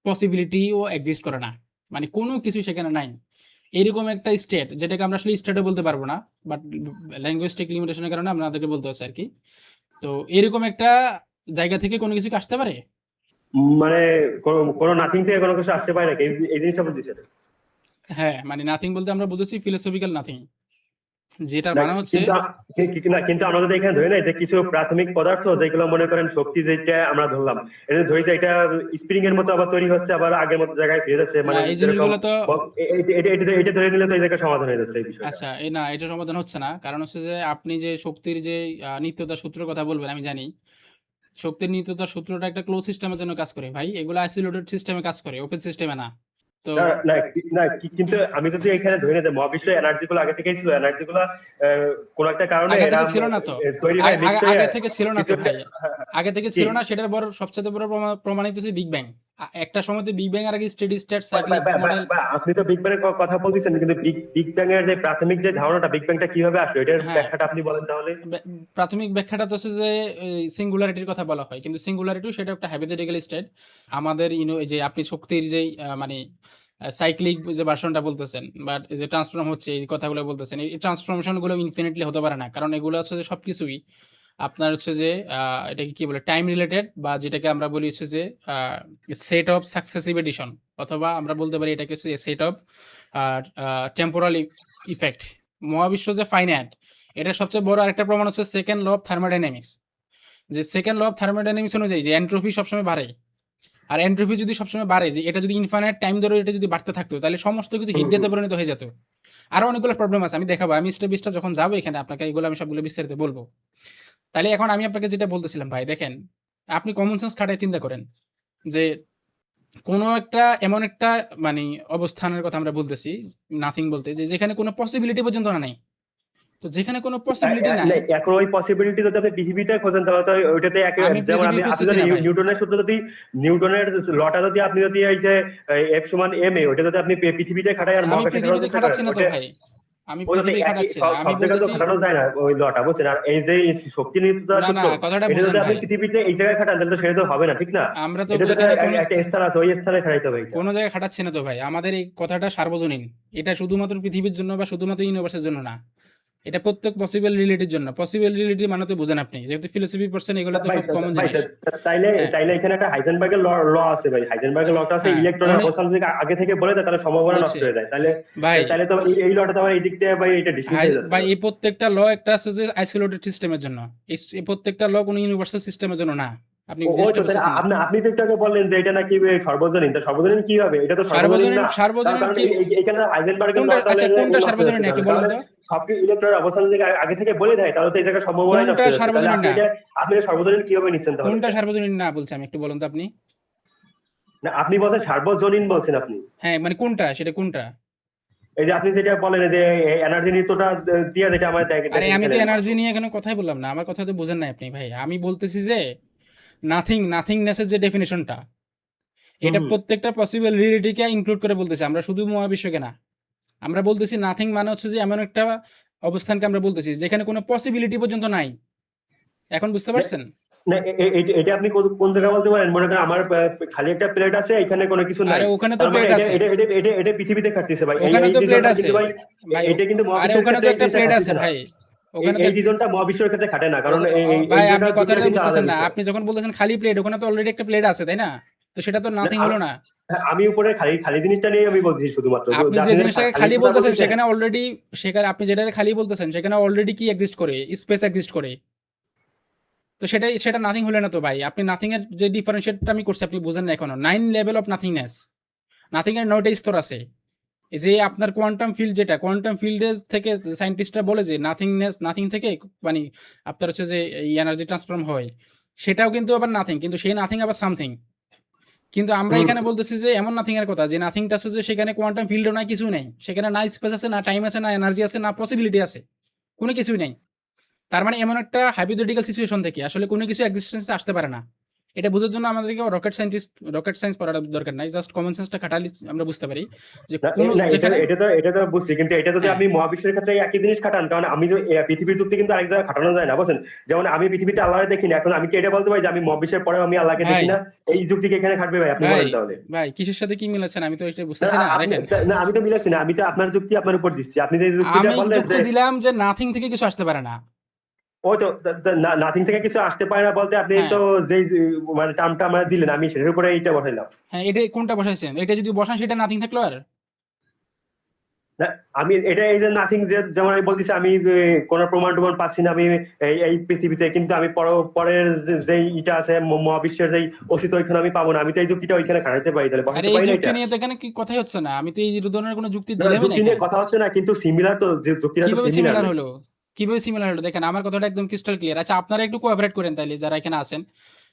পসিবিলিটিও এক্সিস্ট করে না, মানে কোনো কিছু সেখানে নাই। এরকম একটা স্টেট, যেটাকে আমরা আসলে স্টেটও বলতে পারবো না, বাট ল্যাঙ্গুয়েস্টিক লিমিটেশনের কারণে আপনাদেরকে বলতে হচ্ছে আর কি। তো এরকম একটা জায়গা থেকে কোনো কিছু কি আসতে পারে? মানে কোনো নাথিং থেকে কোনো কিছু আসতে পারে নাকি, এই জিনিসটা বলতেছেন? হ্যাঁ, মানে নাথিং বলতে আমরা বুঝেছি ফিলোসফিক্যাল নাথিং, যেটার না মানে হচ্ছে কিন্তু না, কিন্তু আমরা যদি এখানে ধরি না যে কিছু প্রাথমিক পদার্থ যেগুলো মনে করেন শক্তি, যেটা আমরা ধরলাম, এটা ধরি যে এটা স্প্রিং এর মতো আবার তৈরি হচ্ছে, আবার আগের মতো জায়গায় ফিরে যাচ্ছে, না, মানে এই যেরকম জিনিসগুলো তো, এটা ধরে নিলে তো এই জায়গায় সমাধান হয়ে যাচ্ছে এই বিষয়টা। আচ্ছা, এই না, এটা সমাধান হচ্ছে না। কারণ হচ্ছে যে আপনি যে শক্তির যে নিত্যতার সূত্রের কথা বলবেন আমি জানি। শক্তির নিত্যতার সূত্রটা একটা ক্লোজ সিস্টেমের জন্য কাজ করে ভাই, এগুলো আইসোলেটেড সিস্টেমে কাজ করে, ওপেন সিস্টেমে না। তো না না না, কিন্তু আমি যদি এখানে ধরে নিই যে মহাবিশ্বের এনার্জি গুলো আগে থেকেই ছিল, এনার্জি গুলো কোন একটা কারণে আগে এরা থেকে ছিল না তো, তৈরি হয়, মিক্স হয়ে আগে থেকে ছিল না কিছু তো একটা। ভাই, আগে থেকে কি ছিল না। সেটার বড় সবচেয়ে বড় প্রমাণিত হচ্ছে বিগ ব্যাং। একটা সময়তে বিগ ব্যাং এর আগে স্টেডি স্টেট সাইক্লিক মডেল। আপনি তো বিগ ব্যাং এর কথা বলতেছেন, কিন্তু বিগ বিগ ব্যাং এর যে প্রাথমিক যে ধারণাটা, বিগ ব্যাংটা কিভাবে আসলো, এটার হ্যাঁ, ব্যাখ্যাটা আপনি বলেন তাহলে। প্রাথমিক ব্যাখ্যাটা তো হচ্ছে যে সিঙ্গুলারিটির কথা বলা হয়, কিন্তু সিঙ্গুলারিটি সেটা একটা হাইপোথেটিক্যাল স্টেট। আমাদের এই যে আপনি শক্তির যে মানে সাইক্লিক যে ভার্সনটা বলতেছেন, বাট যে ট্রান্সফর্ম হচ্ছে এই কথাগুলো বলতেছেন, এই ট্রান্সফরমেশন গুলো ইনফিনিটলি হতে পারে না, কারণ এগুলো হচ্ছে যে সবকিছুই আপনার হচ্ছে যে এটাকে কি বলে, টাইম রিলেটেড, বা যেটাকে আমরা বলি হচ্ছে যে সেট অফ সাকসেসিভ এডিশন, অথবা আমরা বলতে পারি এটাকে হচ্ছে সেট অফ টেম্পোরাল ইফেক্ট। মহাবিশ্ব যে ফাইনাইট, এটা সবচেয়ে বড় আরেকটা প্রমাণ হচ্ছে সেকেন্ড ল অফ থার্মোডাইনামিক্স। যে সেকেন্ড ল অফ থার্মোডাইনামিক্স অনুযায়ী যে এন্ট্রপি সবসময় বাড়ে, আর এন্ট্রপি যদি সবসময় বাড়ে, যে এটা যদি ইনফাইনাইট টাইম ধরে এটা যদি বাড়তে থাকতো, তাহলে সমস্ত কিছু হিট হুম, ডেথে হুম। পরিণত হয়ে যেত। আরো অনেকগুলো প্রবলেম আছে, আমি দেখাবো, আমি স্টেপ বাই স্টেপ যখন যাবো এখানে আপনাকে এগুলো আমি সবগুলো বিস্তারিত বলবো। তাহলে এখন আমি আপনাকে যেটা বলতেছিলাম ভাই, দেখেন, আপনি কমন সেন্স খাটায় চিন্তা করেন যে কোনো একটা এমন একটা মানে অবস্থানের কথা আমরা বলতেছি, নাথিং বলতে, যে যেখানে কোনো পসিবিলিটি পর্যন্ত না নাই। তো যেখানে কোনো পসিবিলিটি নাই, না, এখন ওই পসিবিলিটি যদি আপনি পৃথিবীতে খোঁজেন, তাহলে তো ওইটাতে আমি যেমন পৃথিবী আপনি খুঁজতেছি যদি না ভাই। নিউটনের সূত্র, যদি নিউটনের লটা যদি আপনি যদি এই যে এফ সমান এম এ, ওইটা যদি আপনি পৃথিবীতে খাটাই আর আমি মহাকাশে খাটানোর পৃথিবীতে চেষ্টা করেন, খাটাচ্ছি না তো ওইটা ভাই, আমি ওটাতে পৃথিবী একই খাটাচ্ছি না, আমি সব জায়গায় তো বলতেছি, খাটানো যায় না ওই লটা, বুঝছেন? আর এই যে শক্তি নির্ভরতা না না, সূত্র, কথাটা এটা বুঝেন যদি আপনি ভাই। পৃথিবীতে এই জায়গায় খাটান, তাহলে তো সেটা তো হবে না, ঠিক না? আমরা তো এটা তো এখানে কোনো একটা স্থান আছে, ওই স্থানে খাটাইতে হবে এটা। কোনো জায়গায় খাটাচ্ছি না তো ভাই। আমাদের এই কথাটা সার্বজনীন, এটা শুধুমাত্র পৃথিবীর জন্য বা শুধুমাত্র ইউনিভার্সের জন্য না, এটা প্রত্যেক পসিবল রিলেটির জন্য। পসিবল রিলেটি মানে তো বুঝেন আপনি, যেহেতু ফিলোসফি পড়ছেন, এগুলো তো ভাই খুব কমন ভাই জিনিস। তাইলে হ্যাঁ, তাইলে এখানে একটা হাইজেনবার্গের ল আছে ভাই, হাইজেনবার্গের লটা আছে, হ্যাঁ, ইলেকট্রনের অবস্থান যদি আগে থেকে বলে দেয়, তাহলে সম্ভাবনা বুঝছি নষ্ট হয়ে যায়। তাইলে ভাই। তাইলে তো এই লটা তো আমার এই দিক দিয়ে ভাই এটা ডিসমিস হয়ে যাচ্ছে ভাই, ভাই। এই প্রত্যেকটা ল একটা আছে যে আইসোলেটেড সিস্টেমের জন্য, এই প্রত্যেকটা ল কোনো ইউনিভার্সাল সিস্টেমের জন্য না। আপনি ওই জিনিসটা তো তাহলে বুঝতেছেন না। আপনি তো একটু আগে বললেন যে এটা নাকি সর্বজনীন, তা সর্বজনীন কি হবে? এটা তো সর্বজনীন সার্বজনীন, না। কারণ সার্বজনীন কারণ কি? এখানে হাইজেনবার্গের ল কোনটা, তাহলে আচ্ছা, কোনটা নষ্ট হয়ে সার্বজনীন যাচ্ছে। না একটু তাহলে বলেন তাহলে তো? সবকিছু ইলেকট্রনের অবস্থান যদি আগে থেকে বলে দেয়, তাহলে তো এই জায়গায় সম্ভাবনাই নষ্ট কোনটা হয়ে যাচ্ছে। তাহলে সার্বজনীন না? আপনি এটা সর্বজনীন কিভাবে নিচ্ছেন তাহলে কোনটা এটা? সার্বজনীন না বলছে আমি একটু বলেন তো আপনি। না, আপনি বলছেন সার্বজনীন বলছেন আপনি। হ্যাঁ, মানে কোনটা, সেটা কোনটা? এই যে আপনি যেটা বলেন যে এনার্জি নিত্যটা দিয়ে যেটা আমার আরে আমি তো দেখেন। এনার্জি নিয়ে কোনো কথাই বললাম না, আমার কথা তো বুঝেন না আপনি ভাই। আমি বলতেছি যে নাথিংনেসের যে ডেফিনেশনটা, হুম এটা হুম। প্রত্যেকটা পসিবল রিয়েলিটিকে ইনক্লুড করে বলতেছি, আমরা শুধু মহাবিশ্বকে না। আমরা বলতেছি নাথিং মানে হচ্ছে যে এমন একটা অবস্থানকে আমরা বলতেছি যেখানে কোনো পসিবিলিটি পর্যন্ত নাই। এখন বুঝতে না পারছেন? না, এটা আপনি কোন কোন জায়গায় বলতে পারেন? মনে করেন আমার খালি একটা প্লেট আছে, এখানে কোনো কিছু নাই, আরে ওখানে তো তার মানে প্লেট এটা আছে, এটা এটা এটা এটা পৃথিবীতে খাটতেছে ভাই। এই ওখানে এই তো প্লেট রিজনটা আছে কিন্তু ভাই, ভাই এটা কিন্তু আরে মহাবিশ্বের ওখানে তো ক্ষেত্রে এই একটা জিনিসটা প্লেট আছে খাটতেছে না। ভাই, এই ওখানে তো এই রিজনটা মহাবিশ্বের ক্ষেত্রে খাটে না, কারণ এই ভাই দুইটা আপনি দুইটা কথাটা তো কিন্তু আলাদা বুঝতেছেন না। বিষয়। আপনি যখন বলতেছেন খালি প্লেট, ওখানে তো অলরেডি একটা প্লেট আছে, তাই না? তো সেটা তো না, নাথিং হলো না। হ্যাঁ, আমি উপরে খালি খালি জিনিসটা নিয়ে আমি বলছি শুধুমাত্র, আপনি যে যে আপনি যে জিনিসটাকে খালির খালি কথা বলতেছেন বলতেছেন। সেখানে অলরেডি, সেখানে আপনি যেটাকে খালি বলতেছেন সেখানে অলরেডি কি এক্সিস্ট করে, স্পেস এক্সিস্ট করে। তো সেটা নাথিং হলে না তো ভাই। আপনি নাথিং এর যে ডিফারেন্সিয়েটটা আমি করছি আপনি বুঝেন না এখনো। 9 লেভেল অফ নাথিংনেস, নাথিং এর 9টা স্তর আছে। এই যে আপনার কোয়ান্টাম ফিল্ড, যেটা কোয়ান্টাম ফিল্ডের থেকে সায়েন্টিস্টরা বলে যে নাথিং থেকে মানে আপনার হচ্ছে যে এই এনার্জি ট্রান্সফর্ম হয়, সেটাও কিন্তু আবার নাথিং, কিন্তু সেই নাথিং আবার সামথিং। কিন্তু আমরা হুম। এখানে বলতেছি যে এমন নাথিং এর কথা যে নাথিংটা হচ্ছে যে সেখানে কোয়ান্টাম ফিল্ডও নাই, কিছু নেই সেখানে, না স্পেস আছে, না টাইম আছে, না এনার্জি আছে, না পসিবিলিটি আছে, কোনো কিছুই নেই। তার মানে এমন একটা হাইপোথেটিক্যাল সিচুয়েশন থেকে আসলে কোনো কিছু এক্সিস্টেন্সে আসতে পারে না। এটা বোঝার জন্য আমাদেরকে রকেট সায়েন্স পড়ার দরকার নাই, জাস্ট কমন সেন্সটা খাটালে আমরা বুঝতে পারি যে না কোনো না, এটা যেখানে, এটা তো বুঝছি, কিন্তু এটা যদি হ্যাঁ আপনি মহাবিশ্বের ক্ষেত্রে একই জিনিস খাটান, কারণ আমি যে পৃথিবীর যুক্তি কিন্তু আরেক জায়গায় খাটানো যায় না, বুঝছেন? যেমন আমি পৃথিবীতে আল্লাহরে দেখি না, এখন আমি কি এটা বলতে পারি যে আমি মহাবিশ্বের পরেও আমি আল্লাহকে দেখি ভাই না? এই যুক্তিকে এখানে খাটবে ভাই? আপনি ভাই বলেন তাহলে। ভাই কিসের সাথে কি মিলাচ্ছেন আমি তো এটা না বুঝতেছি না, আপনি, দেখেন। না আমি তো মিলাচ্ছি না, আমি তো আপনার যুক্তি আপনার উপর দিচ্ছি। আপনি যে যুক্তিটা আমি বললেন যুক্তি যে দিলাম যে নাথিং থেকে কিছু আসতে পারে না। ওই তো নাথিং থেকে কিছু আসতে পারে না বলতে, আপনি হ্যাঁ তো যেই মানে টার্মটা আমরা দিলেন, আমি সেটার উপরে এইটা বসাইলাম। হ্যাঁ, এটা কোনটা বসাইছেন? এটা যদি বসান সেটা নাথিং থাকলো আর। না, আমি এটা এই যে নাথিং, যে যেমন আমি বলতেছি আমি যে কোনো প্রমাণ টমাণ পাচ্ছি না আমি এই পৃথিবীতে, কিন্তু আমি পরের যেই ইটা আছে মহাবিশ্বের যেই অস্তিত্ব, ওইখানে আমি পাবো না, আমি তো এই যুক্তিটা ওইখানে খাটাইতে পারি, তাহলে আরে বসাতে এই পারি না যুক্তি এটা? নিয়ে তো এখানে কি কথাই হচ্ছে না, আমি তো এই ধরনের কোনো যুক্তি না, দিলামই না যুক্তি নিয়ে এখানে। কথা হচ্ছে না, কিন্তু সিমিলার তো, যে যুক্তিটা তো কিভাবে সিমিলার সিমিলার নাকি? হলো? কিভাবে সিমিলার হলো? দেখেন আমার কথাটা একদম ক্রিস্টাল ক্লিয়ার। আচ্ছা আপনারা একটু কোঅপারেট করেন তাইলে যারা এখানে আছেন।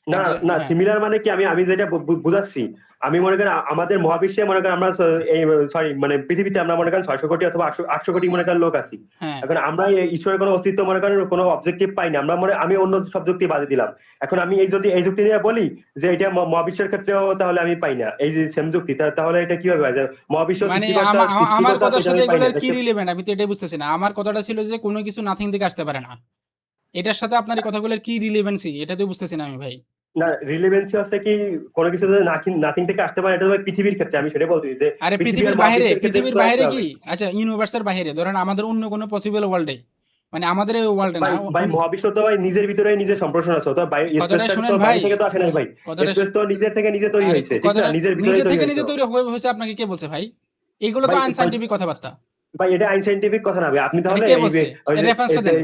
না না, হ্যাঁ সিমিলার মানে কি, আমি আমি যেটা বুঝাচ্ছি, আমি মনে করেন আমাদের মহাবিশ্বে মনে করেন আমরা এই সরি মানে পৃথিবীতে আমরা মনে করেন 600 কোটি অথবা 800 কোটি মনে করেন লোক আছি। হ্যাঁ এখন আমরা এই ঈশ্বরের কোনো অস্তিত্ব মনে করেন কোনো অবজেক্টিভ পাই না, আমরা আমি অন্য সব যুক্তি বাদে দিলাম। এখন আমি এই যদি এই যুক্তি নিয়ে বলি যে এটা মহাবিশ্বের ক্ষেত্রেও তাহলে আমি পাই না, এই যে সেম যুক্তি, তাহলে এটা কিভাবে হয় যে মহাবিশ্ব মানে সৃষ্টিকর্তা আমার সৃষ্টিকর্তা আছে, কথার এটা সাথে আমি পাই না এগুলোর কি দেখতে। রিলেভেন্ট আমি তো এটাই বুঝতেছি না। আমার কথাটা ছিল যে কোনো কিছু নাথিং থেকে আসতে পারে না, এটার সাথে আপনার এই কথাগুলোর কি রিলেভেন্সি এটা তো বুঝতেছি না আমি ভাই। না, রিলেভেন্সি হচ্ছে কি, কোনো কিছু যদি নাথিং থেকে আসতে পারে, এটা তো পৃথিবীর ক্ষেত্রে আমি সেটা বলতেছি যে আরে পৃথিবী আর পৃথিবীর বাইরে, মহাবিশ্বের ক্ষেত্রে পৃথিবীর তো আসতে বাইরে কি, হবে। আচ্ছা ইউনিভার্সের বাইরে ধরেন আমাদের অন্য কোনো পসিবল ওয়ার্ল্ডে, মানে আমাদের এই ওয়ার্ল্ডে না ভাই ভাই মহাবিশ্ব তো ভাই নিজের ভিতরে নিজের সম্প্রসারণ আছে, তো কথাটা স্পেসটা তো শুনেন বাইরে ভাই, থেকে তো আসে নাই ভাই। কথাটা স্পেস তো নিজের থেকে নিজে তৈরি আরে হয়েছে, ঠিক না? কথাটা নিজের ভিতরেই নিজে তৈরি থেকে হয়েছে। নিজে তৈরি হয়েছে আপনাকে কে বলছে ভাই? এগুলো তো ভাই ভাই আনসাইন্টিফিক কথাবার্তা। ভাই এটা আইনসাইন্টিফিক কথা না ভাই। আপনি এটা তাহলে কে এই যে বলছে? ওই যে রেফারেন্সটা দেন,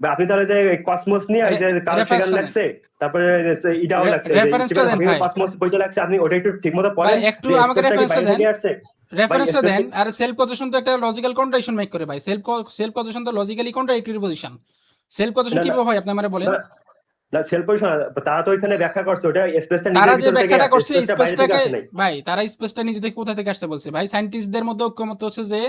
ভাই, আপনি তাহলে যে কসমোস নিয়ে এই যে কার্ল সেগান রেফারেন্সটা দেন, লাগছে, তারপরে ইটাও লাগছে যে রেফারেন্সটা স্টিফেন দেন হকিং ভাই। কসমোস বইটা লাগছে, আপনি ওটা একটু ঠিকমতো ভাই পড়েন একটু যে আমাকে স্পেসটা কি রেফারেন্সটা বাইরে দেন, থেকে আসছে। ভাই রেফারেন্সটা স্পেস, দেন। আর সেলফ পজিশন তো একটা লজিক্যাল কন্ট্রাডিকশন মেক করে ভাই। সেলফ পজিশন তো logically contradictory position. Self position না না কিভাবে হয় আপনি আমারে বলেন? না না, সেলফ পজিশন তারা তো ওইখানে ব্যাখ্যা করছে ওটা স্পেসটা তারা নিজের যে ভিতর থেকে ব্যাখ্যাটা আসছে, করছে স্পেসটা বাইরে থেকে স্পেসটাকে, আসে নাই। ভাই তারা স্পেসটা নিজে থেকে কোথা থেকে আসছে বলছে ভাই। সায়েন্টিস্টদের মধ্যে ঐক্যমত হচ্ছে যে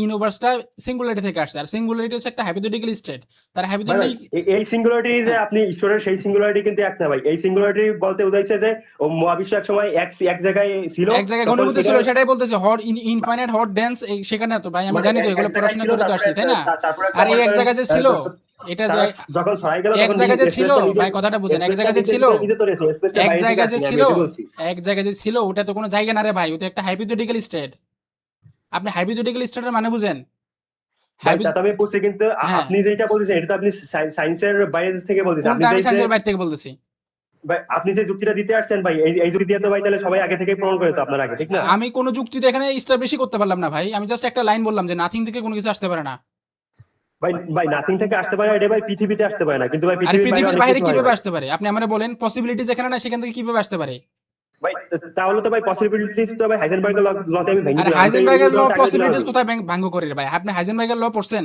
ইউনিভার্সটা সিঙ্গুলারিটি থেকে আসছে, আর সিঙ্গুলারিটি হচ্ছে একটা হাইপোথেটিক্যাল স্টেট। তার ভাই ভাই, হাইপোথেটিক, এই সিঙ্গুলারিটি যে হ্যাঁ আপনি ঈশ্বরের সেই সিঙ্গুলারিটি কিন্তু এক না ভাই। এই সিঙ্গুলারিটি বলতে বোঝাইছে যে ও মহাবিশ্ব এক সময় এক জায়গায় ছিল, এক জায়গায় তখন ঘনীভূত এটা ছিল সেটাই বলতেছে। হট ইনফাইনাইট হট ডেন্স সেখানে তো ভাই আমি মানে জানি তো এগুলো এক জায়গায় পড়াশোনা ছিল, করে তো তারপরে আসছি তাই না। তারপরে আর এই মনে এক করেন জায়গায় যে ছিল, এটা যে তারা যখন ছড়াই গেল এক তখন জায়গায় যে ছিল, স্পেসটা নিজে, ভাই কথাটা বুঝেন, এক স্পেসটা জায়গায় যে নিজের ছিল, ভিতরে নিজে তৈরি হয়েছে, স্পেসটা এক বাইরে থেকে জায়গায় যে আসেনি, আমি ছিল, এটা বলছি। এক জায়গায় যে ছিল ওটা তো কোনো জায়গা না রে ভাই, ওটা একটা হাইপোথেটিক্যাল স্টেট। আপনি হাইপোথেটিক্যাল স্টেটের মানে বুঝেন? ভাই হাইপো তা তো আমি বুঝছি, কিন্তু হ্যাঁ, আপনি যেটা বলছেন এটা তো আপনি সায়েন্সের বাইরে থেকে বলছেন। আপনি কোনটা আমি যে যে সায়েন্সের বাইরে থেকে বলতেছি? ভাই আপনি যে যুক্তিটা দিতে আসছেন ভাই, এই যুক্তি দিয়ে তো ভাই তাহলে সবাই আগে থেকে প্রমাণ করে তো আপনার আগে, ঠিক না? আমি কোনো যুক্তি তো এখানে এস্টাবলিশই করতে পারলাম না ভাই। আমি জাস্ট একটা লাইন বললাম যে নাথিং থেকে কোনো কিছু আসতে পারে না। ভাই ভাই নাথিং থেকে আসতে পারে এটা ভাই পৃথিবীতে আসতে পারে না, কিন্তু ভাই আর পৃথিবীর বাইরে পৃথিবীর অনেক বাইরে কিছু হয় কিভাবে ভাই। আসতে পারে আপনি আমারে বলেন? পসিবিলিটি যেখানে না সেখান থেকে কিভাবে আসতে পারে? ভাই তাহলে তো ভাই পসিবিলিটিস তো ভাই হাইজেনবার্গের লতে আমি ভেঙে আর দিলাম, আমি তো এই হাইজেনবার্গের ল উদাহরণটা আগে দিলাম পসিবিলিটিস আমি। কোথায় ভাঙ্গ করে রে ভাই? আপনি হাইজেনবার্গের ল পড়ছেন?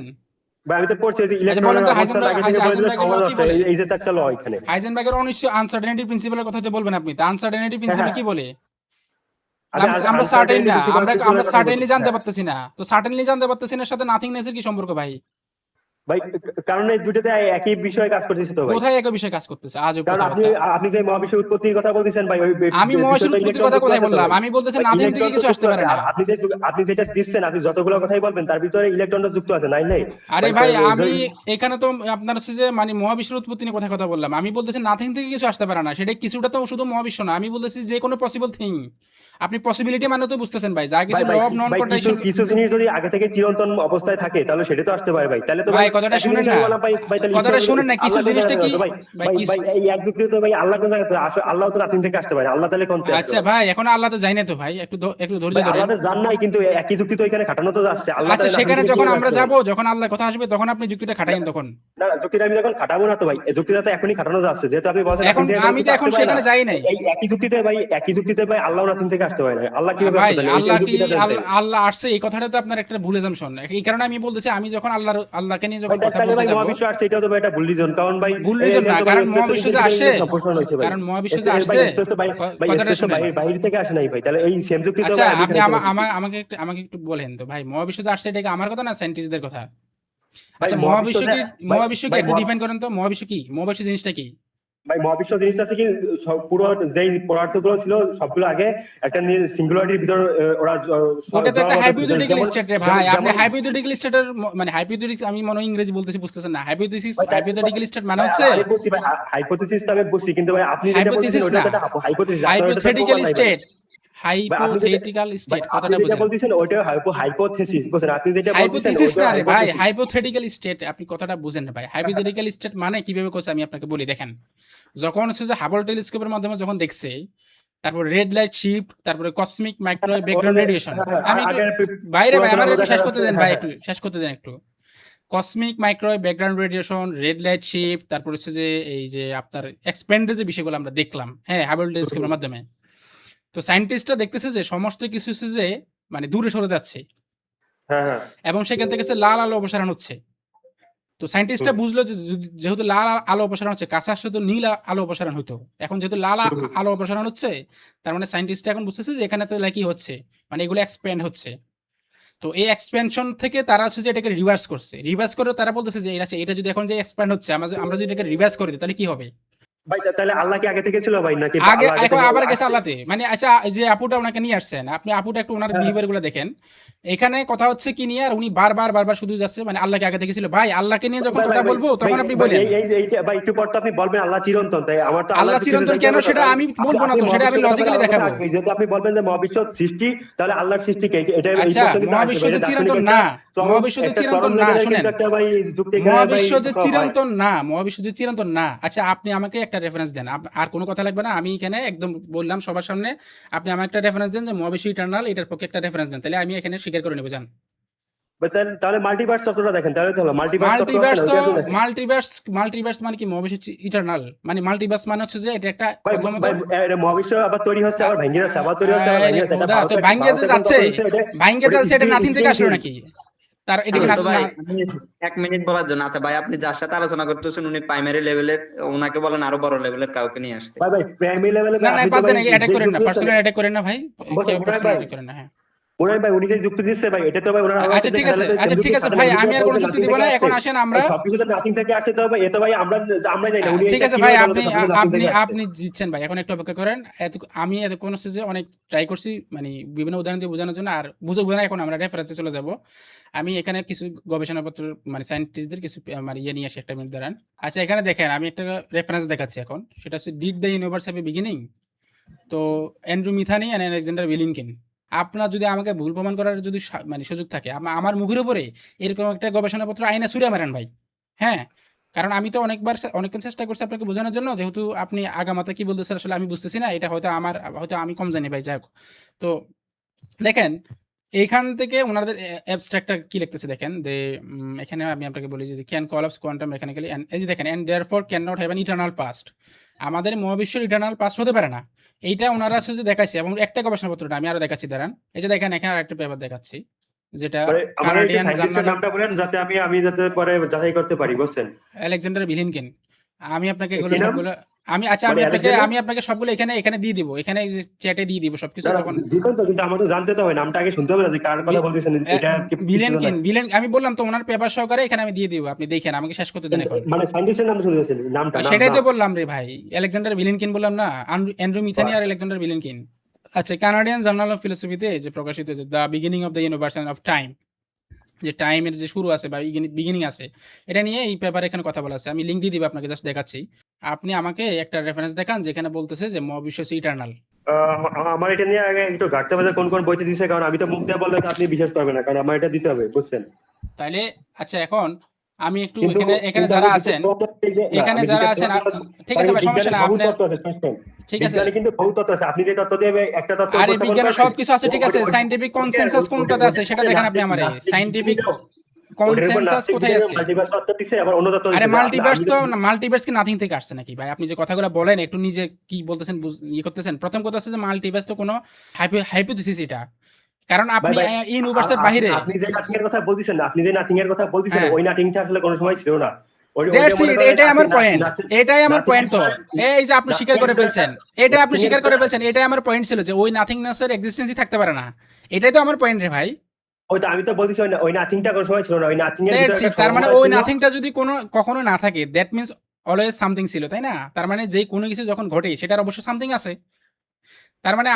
ভাই আমি তো পড়ছি যে আচ্ছা বলেন ইলেকট্রনের তো অবস্থান আগে থেকে বলে দিলে হাইজেনবার্গের ল সমাধান কি হচ্ছে, বলে? এই যে তো একটা ল এখানে। হাইজেনবার্গের অনিশ্চয় আনসার্টেনিটি প্রিন্সিপালের কথা তো বলবেন আপনি। তা আনসার্টেনিটি হ্যাঁ প্রিন্সিপাল হ্যাঁ কি বলে? আমরা সার্টেন না, যুক্তিপরক আমরা যুক্তির আমরা কথা সার্টেনলি বলতেছি। জানতে হ্যাঁ পারতেছি না। তো সার্টেনলি জানতে পারতেছি না সাথে নাথিংনেস এর কি সম্পর্ক ভাই? ভাই, কারণ এই দুটোতে একই বিষয়ে কাজ করতেছে তো ভাই। কোথায় একই বিষয়ে কাজ করতেছে? আজব কারণ আপনি কথাবার্তা। আপনি যে মহাবিশ্বের উৎপত্তির কথা বলতেছেন ভাই, ওই আমি বিষয় মহাবিশ্বের তো উৎপত্তির ইলেকট্রন কথা যুক্ত কোথায় আছে তো বললাম? ভাই। আমি বলতেছি ভাই নাথিং থেকে ইলেকট্রন তো কিছু যুক্ত আসতে পারে আছে, না। আর আপনি যেটা দিচ্ছেন, আপনি যতগুলো কথাই বলবেন তার ভিতরে ইলেকট্রন যুক্ত আছে, নাই নাই আরে ভাই। ভাই আমি এখানে তো আপনার হচ্ছে যে মানে মহাবিশ্বের উৎপত্তি নিয়ে কথা বললাম। আমি বলতেছি নাথিং থেকে কিছু আসতে পারে না। সেটা কিছুটা তো শুধু মহাবিশ্ব না। আমি বলতেছি যে কোনো পসিবল থিং। আপনি পসিবিলিটি মানে তো বুঝতেছেন ভাই। যা কিছু ভাই ল ভাই অফ নন ভাই কিছু কন্ট্রাডিকশন। কিছু জিনিস যদি আগে থেকে চিরন্তন অবস্থায় থাকে তাহলে সেটা তো আসতে পারে ভাই। তাহলে তো ভাই ভাই কথাটা একই শুনেন জিনিস না, আমি বললাম ভাই। ভাই তাহলে ঈশ্বর, কথাটা শুনেন না, কিছু আল্লাহ কোন জিনিসটা জায়গায় কি তো ভাই। ভাই ভাই কি? ভাই এই এক যুক্তি তো ভাই আল্লাহ কোন জায়গায় তো আল্লাহ তো রাতিন থেকে আসতে পারে, আল্লাহ তাহলে কোন থেকে আসবে আচ্ছা ভাই? ভাই এখন আল্লাহ তো যাই না তো ভাই, একটু ধৈর্য ভাই ধরেন। আল্লাহ তো জান নাই, কিন্তু একই যুক্তি তো এখানে খাটানো তো যাচ্ছে, আল্লাহ আচ্ছা তাহলে রাতিন সেখানে থেকে যখন কিভাবে আমরা আসবে ভাই? যাব, যখন আল্লাহর কথা আসবে তখন আপনি যুক্তিটা না খাটাইন তখন। না, যুক্তিটা আমি যখন খাটাবো না তো ভাই, এই যুক্তিটা তো এখনই খাটানো যাচ্ছে, যেহেতু আপনি বলছেন এখন রাতিন থেকে তাহলে আমি কিছু তো এখন আসতে পারে না। সেখানে যাই নাই। এই একই যুক্তিতে ভাই আল্লাহ রাতিন থেকে আসতে পারে না, আল্লাহ কিভাবে ভাই আসতে পারে? এই আল্লাহ কি যুক্তিটা দেন আল্লাহ তাইলে। আল্লাহ আসছে এই কথাটা তো আপনার একটা ভুল এজাম্পশন। এই কারণে আমি বলতেছি আমি যখন আল্লাহকে নিয়ে ভাই যখন কথা তাহলে বলতে ভাই যাব। মহাবিশ্ব আসছে এটাও তো ভাই একটা ভুল reason, কারণ ভাই ভুল রিজন না, এলিয়েন তো ভাই কারণ স্পেস তো মহাবিশ্ব যে নিজে থেকে আসছে, নিজে সম্প্রসারণ হয়েছে ভাই। কারণ মহাবিশ্ব যে ভাই আসছে। স্পেস তো ভাই, ভাই কথাটা স্পেস তো শুনেন। বাইরে থেকে আসে নাই ভাই, তাহলে এই সেম যুক্তি তো আচ্ছা ভাই আমি আপনি এখানে প্রমাণ দিচ্ছি। আমাকে একটু বলেন তো ভাই, মহাবিশ্ব যে আসছে এটা কি আমার কথা না সায়েন্টিস্টদের কথা? ভাই আচ্ছা মহাবিশ্ব যে ভাই মহাবিশ্ব কি ভাই একটু ডিফাইন করেন তো, মহাবিশ্ব কি? মহাবিশ্ব জিনিসটা কি? ভাই মহাবিশ্ব জিনিসটা আছে কি, পুরো যেই পদার্থগুলো ছিল সবগুলো আগে একটা সিঙ্গুলারিটির ভিতর ওরা ওটা তো একটা জড়াবদ্ধ ছিল, হাইপোথেটিক্যাল যেমন স্টেট রে যেমন ভাই। আপনি যেমন হাইপোথেটিক্যাল স্টেটের মানে হাইপোথেটিক্স, আমি মনে হয় ইংরেজি বলতেছি বুঝতেছেন না। ভাই হাইপোথেটিক্যাল স্টেট মানে ভাই হচ্ছে আমি বুঝছি ভাই, হাইপোথিসিস তো আমি বুঝছি, কিন্তু ভাই আপনি যেটা বলতেছেন হাইপোথিসিস ওটা না, তো একটা হাইপোথিসিস, আপনার ওটা তো হাইপোথেটিক্যাল প্রমাণ নাই ভাই। স্টেট। ভাই আপনি যেটা হাইপোথেটিক্যাল ভাই স্টেট আপনি কথাটা যেটা বুঝেন। বলতেছেন ওইটা হাইপোথিসিস বুঝছেন, আপনি যেটা বলতেছেন হাইপোথিসিস ওইটা না রে ভাই, হাইপোথিসিস। Hypothetical state. আপনি কথাটা বুঝেন না ভাই। হাইপোথেটিক্যাল স্টেট মানে কিভাবে করছে আমি আপনাকে বলি দেখেন। যখন হচ্ছে যে হাবল টেলিস্কোপের মাধ্যমে যখন দেখছে, তারপর রেড লাইট শিফট, তারপরে কসমিক মাইক্রোওয়েভ ব্যাকগ্রাউন্ড রেডিয়েশন। আমি একটু আগের বাইরে ভাই পুরাতন আমার আলো একটু দেখা শেষ করতে যাচ্ছে, দেন হ্যাঁ ভাই, হ্যাঁ। একটু শেষ করতে দেন একটু। Cosmic microwave background radiation, red light shift, তারপর হচ্ছে যে এই যে আপনার এক্সপ্যান্ডে যে বিষয়গুলো আমরা দেখলাম, হ্যাঁ হাবল টেলিস্কোপের মাধ্যমে। তো সায়েন্টিস্টরা দেখতেছে যে সমস্ত কিছু হচ্ছে যে মানে দূরে সরে যাচ্ছে হ্যাঁ হ্যাঁ। এবং সেখান থেকে হচ্ছে লাল আলো অপসারণ হচ্ছে। তো সায়েন্টিস্টরা বুঝলো যে যেহেতু লাল আলো অপসারণ হচ্ছে, কাছে আসলে তো নীল আলো অপসারণ হতো। এখন যেহেতু লাল আলো অপসারণ হচ্ছে, তার মানে সায়েন্টিস্টরা এখন বুঝতেছে যে এখানে তো কি হচ্ছে, মানে এগুলো এক্সপ্যান্ড হচ্ছে। তো এই এক্সপেনশন থেকে তারা হচ্ছে যে এটাকে রিভার্স করছে। রিভার্স করে তারা বলতেছে যে এটা যদি এখন যে এক্সপ্যান্ড হচ্ছে, আমরা যদি এটাকে রিভার্স করে দিই তাহলে কি হবে? ভাই তাহলে আল্লাহ কি আগে থেকে ছিল ভাই, নাকি আগে আল্লাহ আগে এখন থেকে আবার গেছে আসছে? আল্লাহতে। মানে আচ্ছা এই যে আপুটা ওনাকে নিয়ে আসছেন, আপনি আপুটা একটু ওনার হ্যাঁ, বিহেভিয়ার গুলো দেখেন। এখানে কথা হচ্ছে কি নিয়ে, আর উনি বারবার শুধু যাচ্ছে মানে আল্লাহকে আগে থেকে ছিল। ভাই আল্লাহকে নিয়ে যখন ভাই ভাই কথা ভাই বলবো ভাই তখন আপনি ভাই বলেন এইটা ভাই একটু পর তো আপনি বলবেন আল্লাহ চিরন্তন, তাই আমার তো আল্লাহ আল্লাহর যুক্তিতে চিরন্তন যাইতে কেন হবে তো, সেটা কারণ আমি আপনি বলবো না আপনি তো, সেটা আমি মহাবিশ্বের কথা বলে লজিক্যালি আমার কথা দেখাবো। আগে, যেহেতু আপনি বলবেন যে মহাবিশ্ব সৃষ্টি, তাহলে আল্লাহর সৃষ্টি কে এটা এই আচ্ছা প্রশ্নটি তো আসবে মহাবিশ্ব ভাই। যে এটা দার্শনিক চিরন্তন একটা না, চরম, মহাবিশ্ব যে একটা চরম চিরন্তন না, লেভেলের কিন্তু শোনেন, একটা ভাই যুক্তি এখানে ভাই মহাবিশ্ব যে হয়। চিরন্তন না, মহাবিশ্ব যে চিরন্তন না। আচ্ছা আপনি আমাকে একটা রেফারেন্স দেন, আর কোনো কথা লাগবে না, আমি এখানে একদম বললাম সবার সামনে। আপনি আমার একটা রেফারেন্স দেন যে মহাবিশ্ব ইটারনাল, এটার পক্ষে একটা রেফারেন্স দেন, তাহলে আমি এখানে স্বীকার করে নেবো যান। ভাই তাহলে মাল্টিভার্স তত্ত্বটা দেখেন, তাহলে তো হলো মাল্টিভার্স তত্ত্ব আছে মাল্টিভার্স না, তো ওইটা আপনি দেখেন। মাল্টিভার্স মানে কি? মহাবিশ্ব ইটারনাল মানে মাল্টিভার্স মানে হচ্ছে যে এটা একটা ভাই প্রথমত ভাই মহাবিশ্ব আবার তৈরি হচ্ছে, আবার ভেঙে যাচ্ছে, আবার তৈরি হচ্ছে, আবার ভেঙে যাচ্ছে, এটা ওদা তো ভারতে ভাঙ্গে যে ভারতে কোন যাচ্ছে, তত্ত্ব দিচ্ছে, ভাঙ্গে ওটা যাচ্ছে, এটা নাথিং থেকে আসলো থিওরি। নাকি? তার এদিকে শান্ত না ভাই, না- আমি 1 মিনিট বলার জন্য। আচ্ছা ভাই, আপনি যার সাথে আলোচনা করতেছেন উনি প্রাইমারি লেভেলের, ওনাকে বলেন আরো বড় লেভেলের কাউকে নিয়ে আসতে। ভাই ভাই প্রাইমারি লেভেলে না ভাই না আপনি তো বাদ ভাই দেন, অ্যাটাক যে করেন না, যুক্তি দিচ্ছেন, পার্সোনাল অ্যাটাক করেন না ভাই। বলছেন কেউ মুরাই পার্সোনাল ভাই, অ্যাটাক করেন না, হ্যাঁ। মুরাই ভাই উনি যে যুক্তি দিচ্ছে ভাই, এটা তো ভাই ওনার আমার আচ্ছা সাথে ঠিক আছে, খাটালে তো সেম যুক্তি খাটে না, ভাই উনি তো আমি আর কোনো বলছে যুক্তি নাথিং দিব থেকে না, আসছে। এখন আসেন ভাই আমরা। সবকিছু তো নাথিং থেকে আসছে, তো ভাই এ তো ভাই আমরাই জানি না, উনি ঠিক এটা আছে ভাই, কিভাবে বলতে আপনি সবকিছু নাথিং আপনি থেকে আসছে। আপনি জিতছেন ভাই, এখন একটু অপেক্ষা করেন। আমি এতক্ষণ হচ্ছে যে অনেক ট্রাই করছি মানে বিভিন্ন উদাহরণ দিয়ে বোঝানোর জন্য, আর বুঝবো না। এখন আমরা রেফারেন্সে চলে যাব। আমি এখানে কিছু গবেষণাপত্র মানে সায়েন্টিস্টদের কিছু মানে ইয়ে নিয়ে আসি, একটা মিনিট দাঁড়ান। আচ্ছা এখানে দেখেন আমি একটা রেফারেন্স দেখাচ্ছি এখন, সেটা হচ্ছে did the universe have a beginning. তো অ্যান্ড্রু মিথানি অ্যান্ড আলেকজান্ডার উইলিংকিন। আপনার যদি আমাকে ভুল প্রমাণ করার যদি মানে সুযোগ থাকে, আমার মুখের উপরে এরকম একটা গবেষণাপত্র আইনা ছুঁড়ে মারেন ভাই। হ্যাঁ, কারণ আমি তো অনেকক্ষণ চেষ্টা করছি আপনাকে বোঝানোর জন্য, যেহেতু আপনি আগামাথা কি বলতেছেন আসলে আমি বুঝতেছি না, এটা হয়তো আমি কম জানি ভাই, যাই হোক। তো দেখেন এইখান থেকে ওনাদের অ্যাবস্ট্রাক্টটা কি লিখতেছে দেখেন যে এখানে আমি আপনাকে বলি যে can collapse quantum mechanically, and এই যে দেখেন and therefore can not have an eternal past. আমাদের মহাবিশ্বের ইটারনাল পাস্ট হতে পারে না। এইটা ওনারা হচ্ছে যে দেখাইছে, এবং একটা গবেষণাপত্রটা আমি আরো দেখাচ্ছি দাঁড়ান। এই যে দেখেন এখানে আরেকটা পেপার দেখাচ্ছি, যেটা মানে আমার একটু কানাডিয়ান সায়েন্টিস্টের জার্নাল নামটা বলেন, যাতে আমি যাতে পরে যাচাই করতে পারি, বুঝছেন? আলেকজান্ডার ভিলিনকেন। আমি আপনাকে কি এগুলো নাম? সবগুলো আচ্ছা মানে আলেকজান্ডার আমি আপনাকে সবগুলো এখানে দিয়ে দিব, এখানে চ্যাটে দিয়ে দিব সবকিছু। না না তখন দিবেন তো, কিন্তু আমার তো জানতে তো হবে, নামটা আগে শুনতে হবে না যে কার কথা বলতেছেন, এটা ভিলেন কিছু না। কিন, ভিলেন আমি বললাম তো ওনার পেপার সহকারে এখানে আমি দিয়ে দিব, আপনি দেখেন, আমাকে শেষ করতে দেন এখন। মানে সায়েন্টিস্টের নাম শুনতেছেন, নামটা নাম সেটাই তো নাম। বললাম রে ভাই, আলেকজান্ডার ভিলেনকিন বললাম না, অ্যান্ড্রু ও মিথানি আর আচ্ছা। আলেকজান্ডার ভিলেনকিন। আচ্ছা, কানাডিয়ান জার্নাল অফ ফিলোসফিতে যে প্রকাশিত হয়েছে the beginning of the universe of time, যে টাইমের যে শুরু আছে বা বিগিনিং আছে, এটা নিয়ে এই পেপারে এখানে কথা বলা আছে। আমি লিঙ্ক দিয়ে দিব আপনাকে, জাস্ট দেখাচ্ছি। আপনি আমাকে একটা রেফারেন্স দেখান যেখানে বলতেছে যে মহাবিশ্ব হচ্ছে ইটার্নাল। আমার এটা নিয়ে আগে একটু ঘাটতে হবে যে কোন কোন বইতে দিছে, কারণ আমি তো মুখ দিয়ে বললে তো আপনি বিশ্বাস করবেন না, কারণ আমার এটা দিতে হবে, বুঝছেন। তাইলে আচ্ছা, এখন আমি একটু কিন্তু এখানে এখানে কিন্তু যারা আমি আছেন, জিজ্ঞেস করতে চাই যে না, এখানে আমি যারা জিজ্ঞেস আছেন করতে ঠিক আছে ভাই, সমস্যা বিজ্ঞানের না বহু আপনার, তত্ত্ব আছে, বুঝছেন। ঠিক আছে। বিজ্ঞানে কিন্তু বহু তত্ত্ব আছে, আপনি যে তত্ত্ব দিয়ে একটা তত্ত্ব আরে উপস্থাপন বিজ্ঞানের করবেন, সবকিছু আছে, ঠিক আছে, সায়েন্টিফিক কনসেনসাস কোনটাতে আছে সেটা দেখেন আপনি আমারে। সায়েন্টিফিক ওটার উপর কনসেনসাস নাস্তিক কোথায় বিজ্ঞানের আছে? মাল্টিভার্স তত্ত্ব দিছে, আবার অন্য তত্ত্ব আরে দিছে, যে মাল্টিভার্স আমি তো, মাল্টিভার্স কি নাথিং থেকে আসছে নাকি ভাই? আপনি যে কথাগুলো বলেন একটু নিজে কি বলতেছেন করতেছেন। প্রথম কথা হচ্ছে যে মাল্টিভার্স তো কোনো হাইপোথিসিস এটা, কারণ ভাই আপনি ভাই ইউনিভার্সের আপনি বাহিরে। আপনি যে নাথিং এর কথা বলতেছেন না, আপনি যে নাথিং এর কথা বলতেছেন, হ্যাঁ, ওই নাথিংটা আসলে কোনো সময় ছিল না। ওইটা দ্যাটস মনে ইট, করেন এটাই আপনি আমার পয়েন্ট, এটাই আমার নাথিং পয়েন্ট। এর তো এই যে আপনি স্বীকার করে ফেলছেন, এটা আপনি নাথিং এর স্বীকার করে ফেলছেন, এটাই আমার পয়েন্ট ছিল যে ওই নাথিংনেসের এক্সিস্টেন্সই থাকতে পারে না। এটাই তো আমার পয়েন্ট রে ভাই। ওইটা আমি তো বলতেছি, ওই নাথিংটা কোনো সময় ছিল না, ওই নাথিং এর ভিতরে দ্যাটস ইট, একটা তার মানে সমবায় ওই ছিল। নাথিংটা যদি কোনো কখনো না থাকে, দ্যাট মিন্স অলওয়েজ সামথিং ছিল, তাই না? তার মানে যেই কোনো কিছু যখন ঘটে সেটার অবশ্যই সামথিং আছে। তার মানে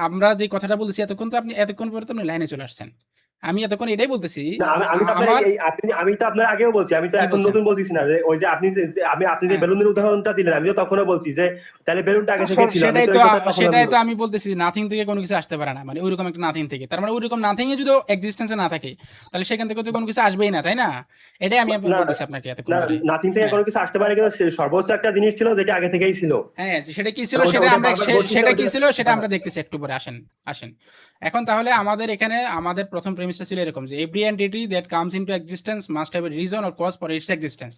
আমরা যে কথাটা বলতেছি এতক্ষণ, তো আপনি এতক্ষণ পরে তো আপনি লাইনে চলে আসছেন। আমি এতক্ষণ এটাই বলতেছি। না আমি তো আপনার আমার আমি তো আপনার আগেও বলছি, আমি তো কি এখন বলছেন? নতুন বলতেছি না, যে ওই যে আপনি আপনি যে হ্যাঁ, বেলুনের উদাহরণটা দিলেন, আমি তো তখনও বলছি যে তাহলে বেলুনটা আগে থেকে ছিল, আমি তো এই কথা তখনও সেটাই তো বলছি। আমি বলতেছি, নাথিং থেকে কোনো কিছু আসতে পারে না, মানে ওইরকম একটা নাথিং থেকে। তার মানে ওইরকম নাথিং এ যদি এক্সিস্টেন্সে না থাকে, তাহলে সেখান থেকে তো কোনো কিছু আসবেই না, তাই না? এটাই আমি না বলতেছি আপনাকে এতক্ষণ না, ধরে। নাথিং থেকে হ্যাঁ, কোনো কিছু আসতে পারে, কিন্তু সর্বোচ্চ একটা জিনিস ছিল যেটা আগে থেকেই ছিল। হ্যাঁ, সেটা কি ছিল, ওটা ওটা বারবার ঘটতেছে, সেটা কি ওটা ছিল সেটা হ্যাঁ। আমরা দেখতেছি একটু পরে। আসেন, আসেন। এখন তাহলে আমাদের এখানে আমাদের প্রথম প্রেমিসটা ছিল এরকম যে every entity that comes into existence must have a reason or cause for its existence.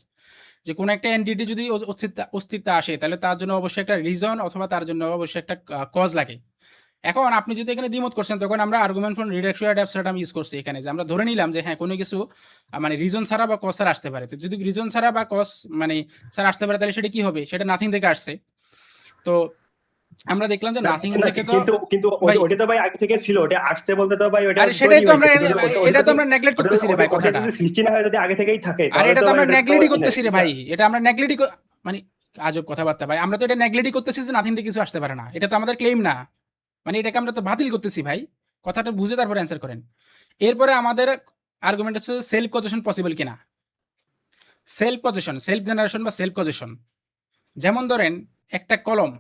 যে কোনো একটা এন্টিটি যদি অস্তিত্ব আসে, তাহলে তার জন্য অবশ্যই একটা রিজন অথবা তার জন্য অবশ্যই একটা কজ লাগে। এখন আপনি যদি এখানে দ্বিমত করছেন, তখন আমরা argument from reduction abstract use করছি এখানে, যে আমরা ধরে নিলাম যে হ্যাঁ কোনো কিছু মানে রিজন ছাড়া বা কজ ছাড়া আসতে পারে। তো যদি রিজন ছাড়া বা কজ মানে ছাড়া আসতে পারে, তাহলে সেটা কি হবে? সেটা নাথিং থেকে আসছে। তো আমরা দেখলাম যে না, নাথিং না, থেকে তো কিন্তু কিন্তু ভাই, ওইটা তো ভাই আগে থেকে ছিল, ওটা আসছে বলতে তো ভাই ওটা আরে সেটাই তৈরি তো আমরা, হয়েছে, কিন্তু ওটা এটা তো যদি আমরা নেগলেক্ট করতেছি রে ভাই ওটা কথাটা। যদি সৃষ্টি না হয়, যদি আগে থেকেই থাকে, আর তাহলে এটা তো তো ভাই আমরা এটা তো নেগলেক্টই কি না, করতেছি রে এটা ভাই, এটা আমরা নেগলেক্টই মানে আজব কথাবার্তা ভাই। আমরা তো এটা নেগলেক্টই করতেছি যে নাথিং থেকে কিছু আসতে পারে না, এটা তো আমাদের ক্লেম না। মানে এটাকে আমরা তো বাতিল করতেছি ভাই। কথাটা বুঝে তারপরে অ্যান্সার করেন। এরপরে আমাদের আর্গুমেন্ট হচ্ছে সেলফ কজেশন পসিবল কিনা। সেলফ কজেশন, সেলফ জেনারেশন বা সেলফ কজেশন। যেমন ধরেন একটা কলম,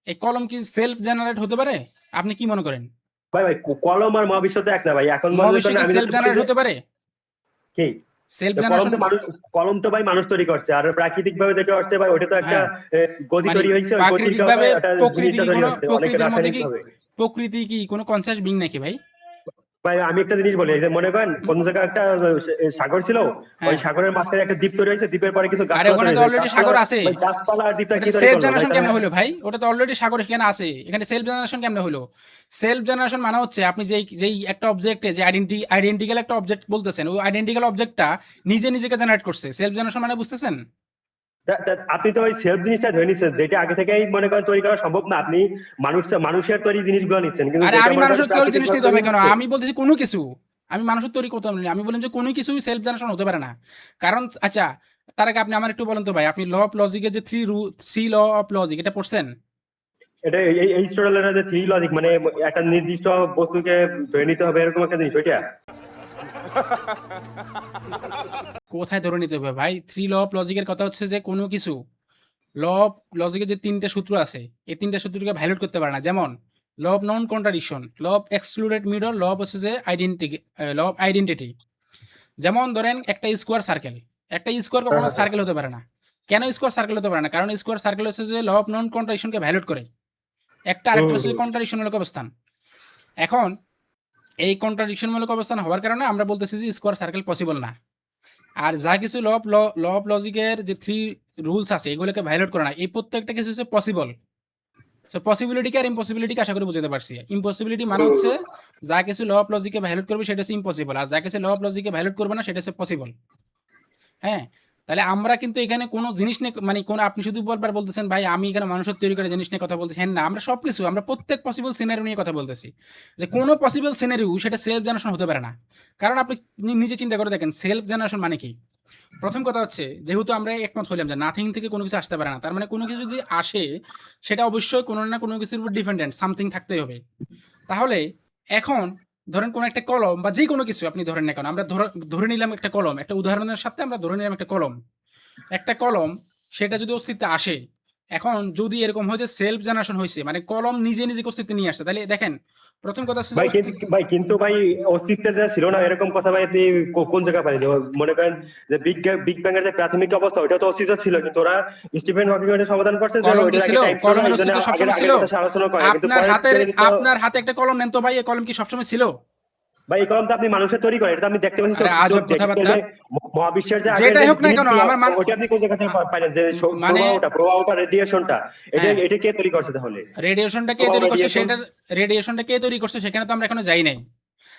এই কলম কি সেলফ জেনারেট হতে পারে? আপনি কি মনে করেন? ভাই ভাই কলম আর মহাবিশ্ব তো এক না ভাই, এখন মনে মহাবিশ্ব করেন কি আমি সেলফ যদি বলি জেনারেট যে হতে পারে? কি, সেলফ কলম জেনারেশন তো মানুষ, কলম তো ভাই মানুষ তৈরি করছে, আর প্রাকৃতিক ভাবে যেটা হচ্ছে ভাই ওটা তো একটা হ্যাঁ, গতি মানে তৈরি হয়েছে, ওই গতিটা প্রাকৃতিকভাবে, ভাই একটা জিনিসটা তৈরি হচ্ছে অনেক রাসায়নিক ভাবে। প্রকৃতি কি কোনো কনসাস বিং নাকি ভাই? ভাই আমি একটা জিনিস বলি, এই যে মনে করেন হুম? কোন জায়গায় একটা সাগর ছিল, ওই হ্যাঁ, সাগরের মাঝখানে একটা দ্বীপ তৈরি হয়েছে, দ্বীপের পরে কিছু আরে গাছপালা ওখানে তৈরি তো হয়েছে, অলরেডি সাগর আছে। ভাই গাছপালা আর দ্বীপটা ওটা কি তৈরি সেলফ করলো ভাই? জেনারেশন তাহলে কেমনে হলো ভাই? ওটা তো অলরেডি সাগর এখানে আছে, এখানে সেলফ জেনারেশন কেমনে হলো? সেলফ জেনারেশন মানে হচ্ছে আপনি যেই একটা অবজেক্টে যে আইডেন্টিক্যাল একটা অবজেক্ট বলতেছেন, ওই আইডেন্টিক্যাল অবজেক্টটা নিজে নিজেকে জেনারেট করছে। সেলফ জেনারেশন মানে বুঝতেছেন? আপনি তো ওই সেলফ জিনিসটা ধরে নিচ্ছেন, যেটা আগে থেকেই মনে করেন তৈরি করা সম্ভব না, আপনি মানুষের তৈরি জিনিসগুলো নিচ্ছেন, কিন্তু আরে যেটা আমি মনে করেন মানুষের তৈরি প্রাকৃতিক জিনিস ভাবে নিতে তৈরি হবে কেন? হচ্ছে। আমি বলতেছি কোনো কিছু, আমি মানুষের তৈরি করতে পারি, আমি বললাম যে কোনো কিছুই সেলফ জেনারেশন হতে পারে না। কারণ আচ্ছা, তার আগে আপনি আমার একটু বলেন তো ভাই, আপনি ল অফ লজিকের যে থ্রি ল অফ লজিক এটা পড়ছেন? এটা এই স্টোরের যে থ্রি লজিক, মানে একটা নির্দিষ্ট বস্তুকে ধরে নিতে হবে এরকম একটা জিনিস ওইটা। কোথায় ধরে নিতে হবে ভাই? থ্রি ল অফ লজিকের কথা হচ্ছে যে কোনো কিছু ল অফ লজিকের যে তিনটা সূত্র আছে, এই তিনটা সূত্রকে ভ্যালিড করতে পারে না। যেমন law of non contradiction, law of excluded middle, law of হচ্ছে যে ল অফ আইডেন্টিটি। যেমন ধরেন একটা স্কোয়ার সার্কেল, একটা স্কোয়ার হ্যাঁ কখনো হ্যাঁ সার্কেল হতে পারে না। কেন স্কোয়ার সার্কেল হতে পারে না? কারণ স্কোয়ার সার্কেল হচ্ছে যে ল অফ নন কন্ট্রাডিকশনকে ভ্যালিড করে। একটা আরেকটা হচ্ছে হম। কন্ট্রাডিকশনমূলক অবস্থান। এখন এই কন্ট্রাডিকশনমূলক অবস্থান হওয়ার কারণে আমরা বলতেছি যে স্কোয়ার সার্কেল পসিবল না। আর যা কিছু ল অফ লজিকের যে থ্রি রুলস আছে এগুলোকে ভায়োলেট করে না, এই প্রত্যেকটা কিছু হচ্ছে পসিবল। সো পসিবিলিটিকে আর ইম্পসিবিলিটিকে আশা করি বুঝতে পারছি। ইম্পসিবিলিটি মানে হচ্ছে যা কিছু ল অফ লজিকে ভায়োলেট করবে সেটা হচ্ছে ইম্পসিবল, আর যা কিছু ল অফ লজিকে ভায়োলেট করবে না সেটা হচ্ছে পসিবল। হ্যাঁ, তাহলে আমরা কিন্তু এখানে কোনো জিনিস নিয়ে মানে কোনো আপনি শুধু বলবার বলতেছেন ভাই আমি এখানে মানুষের তৈরি করা জিনিস নিয়ে কথা বলতেছি, হ্যাঁ না আমরা সবকিছু আমরা প্রত্যেক পসিবল সিনারিও নিয়ে কথা বলতেছি, যে কোনো পসিবল সিনারিও সেটা সেলফ জেনারেশন হতে পারে না। কারণ আপনি নিজে চিন্তা করে দেখেন সেলফ জেনারেশন মানে কি। প্রথম কথা হচ্ছে যেহেতু আমরা একমত হইলাম যে নাথিং থেকে কোনো কিছু আসতে পারে না, তার মানে কোনো কিছু যদি আসে সেটা অবশ্যই কোনো না কোনো কিছুর উপর ডিপেন্ডেন্ট সামথিং থাকতেই হবে। তাহলে এখন ধরেন কোনো একটা কলম বা যে কোনো কিছু আপনি ধরেন না কেন, আমরা ধরে নিলাম একটা কলম, একটা উদাহরণের সাথে আমরা ধরে নিলাম একটা কলম, একটা কলম সেটা যদি অস্তিত্বে আসে, এখন যদি এরকম হয় যে সেলফ জেনারেশন হয়েছে মানে কলম নিজে নিজে অস্তিত্বে নিয়ে আসছে, তাহলে দেখেন প্রথম কথা হচ্ছে যে ভাই অস্তিত্বে যা ছিল না এরকম কথা ভাই আপনি কোন জায়গায় পাইলেন? মনে করেন যে বিগ ব্যাং এর যে প্রাথমিক অবস্থা ওটা তো অস্তিত্ব ছিল, কিন্তু ওরা স্টিফেন হকিং এটা সমাধান করছে যে কলম কি ওইটার ছিল? আগে টাইম ছিল না, কলমের এই জন্য অস্তিত্ব আগের সবসময় ছিল? আগের কথা সে আলোচনা করে, কিন্তু আপনার হাতে একটা কলম নেন তো ভাই, এই কলম কি সবসময় ছিল? ভাই এই কলমটা আপনি মানুষের তৈরি করেন, এটা আমি দেখতে পাচ্ছি আরে আজব কথাবার্তা। মহাবিশ্বের যে আগের যেটাই যে হোক না কেন জিনিসগুলো, আমার ওটা আপনি কোন জায়গা থেকে পাইলেন যে মানে প্রবাহটা রেডিয়েশনটা, এটা হ্যাঁ এটা কে তৈরি করছে তাহলে? রেডিয়েশনটা কে প্রবাহ তৈরি করছে রেডিয়েশন সেটার, রেডিয়েশনটা কে তৈরি করছে সেখানে তো আমরা এখনো যাই নাই।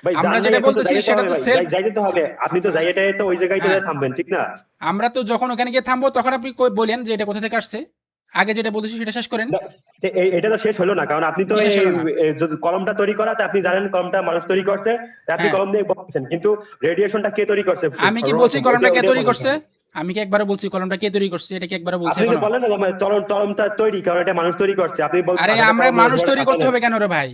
ভাই আমরা জান ভাই, যেটা এখন তো বলতেছি যাইতে সেটা হবে তো ভাই, সেলফ। যাইতে তো হবে, আপনি তো যাইতে তো ওই জায়গায় তো হ্যাঁ থামবেন, ঠিক না? আমরা তো যখন ওখানে গিয়ে থামবো তখন আপনি বলেন যে এটা কোথা থেকে আসছে, আগে যেটা বলতেছি সেটা শেষ করেন। না, এটা তো শেষ হলো না, কারণ আপনি তো কি শেষ হলো না? যদি কলমটা তৈরি করা, তা আপনি জানেন কলমটা মানুষ তৈরি করছে, তা আপনি হ্যাঁ কলম দিয়ে বলছেন, কিন্তু রেডিয়েশনটা কে তৈরি করছে আমি কি বলছি কলমটা কে ওইটাই তৈরি বলেন করছে? তাহলে। আমি কি একবারও বলছি কলমটা কে তৈরি করছে? এটা কি একবারও বলছি আপনি তো এখনো? বলেন না যে আমার কলমটা তৈরি, কারণ এটা মানুষ তৈরি করছে, আপনি বলছেন আরে আধাটা আমরা কলম মানুষ তৈরি করতে পাঠালেন, হবে কেন রে ভাই?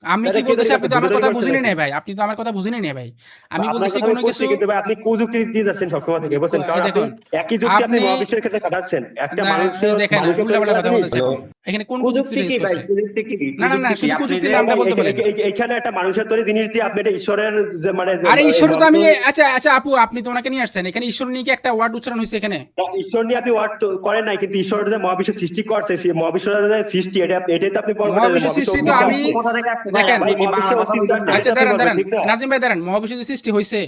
আমি কি তাহলে কে তৈরি বলতেছি আপনি করছে? তো বুঝে আমার তৈরি কথা করছে বুঝিনি নাকি? নাই ভাই, আপনি তো আমার কথা বুঝিনি নাই ভাই। আমি আপনার বলতেছি কথা আমি কোনো বুঝছি, কিছু কিন্তু ভাই আপনি কুযুক্তি দিয়ে যাচ্ছেন সবসময় থেকে, বুঝছেন? কারণ এই আপনি দেখুন একই যুক্তি আপনি আপনি মহাবিশ্বের ক্ষেত্রে খাটাচ্ছেন, একটা না মানুষ এই দেখেন মানুষকে তৈরি উল্টাপাল্টা করা কথা জিনিস। বলতেছে এখন। এখানে কোন প্রযুক্তি প্রযুক্তিটা কি ইউজ ভাই? করছে? প্রযুক্তি কি? না প্রযুক্তি কি শুধু আপনি প্রযুক্তির যে নামটা বলতে বলেন। এখানে একটা মানুষের তৈরি জিনিস দিয়ে আপনি এটা ঈশ্বরের যে মানে আরে ঈশ্বর তো আমি মহাবিশ্ব, আচ্ছা আচ্ছা আপু আপনি তো ওনাকে নিয়ে আসছেন এখানে, ঈশ্বর নিয়ে কি একটা ওয়ার্ড উচ্চারণ হয়েছে এখানে? ঈশ্বর নিয়ে আপনি ওয়ার্ড করেন নাই, কিন্তু ঈশ্বর যে মহাবিশ্ব সৃষ্টি করছে, সেই মহাবিশ্বের যে সৃষ্টি, এটাই তো আপনি বলবেন যে মহাবিশ্ব মহাবিশ্ব সৃষ্টি তো অস্তিত্ব আমি আছে। কোথা থেকে আসছে ভাই? দেখেন আপনি ভাই কি মহাবিশ্ব বাংলা কথা অস্তিত্ব বলবেন আছে, ভাই? আচ্ছা এটা আপনি দাঁড়ান বলবেন, দাঁড়ান ঠিক না? নাজিম ভাই দাঁড়ান, মহাবিশ্ব যে সৃষ্টি হয়েছে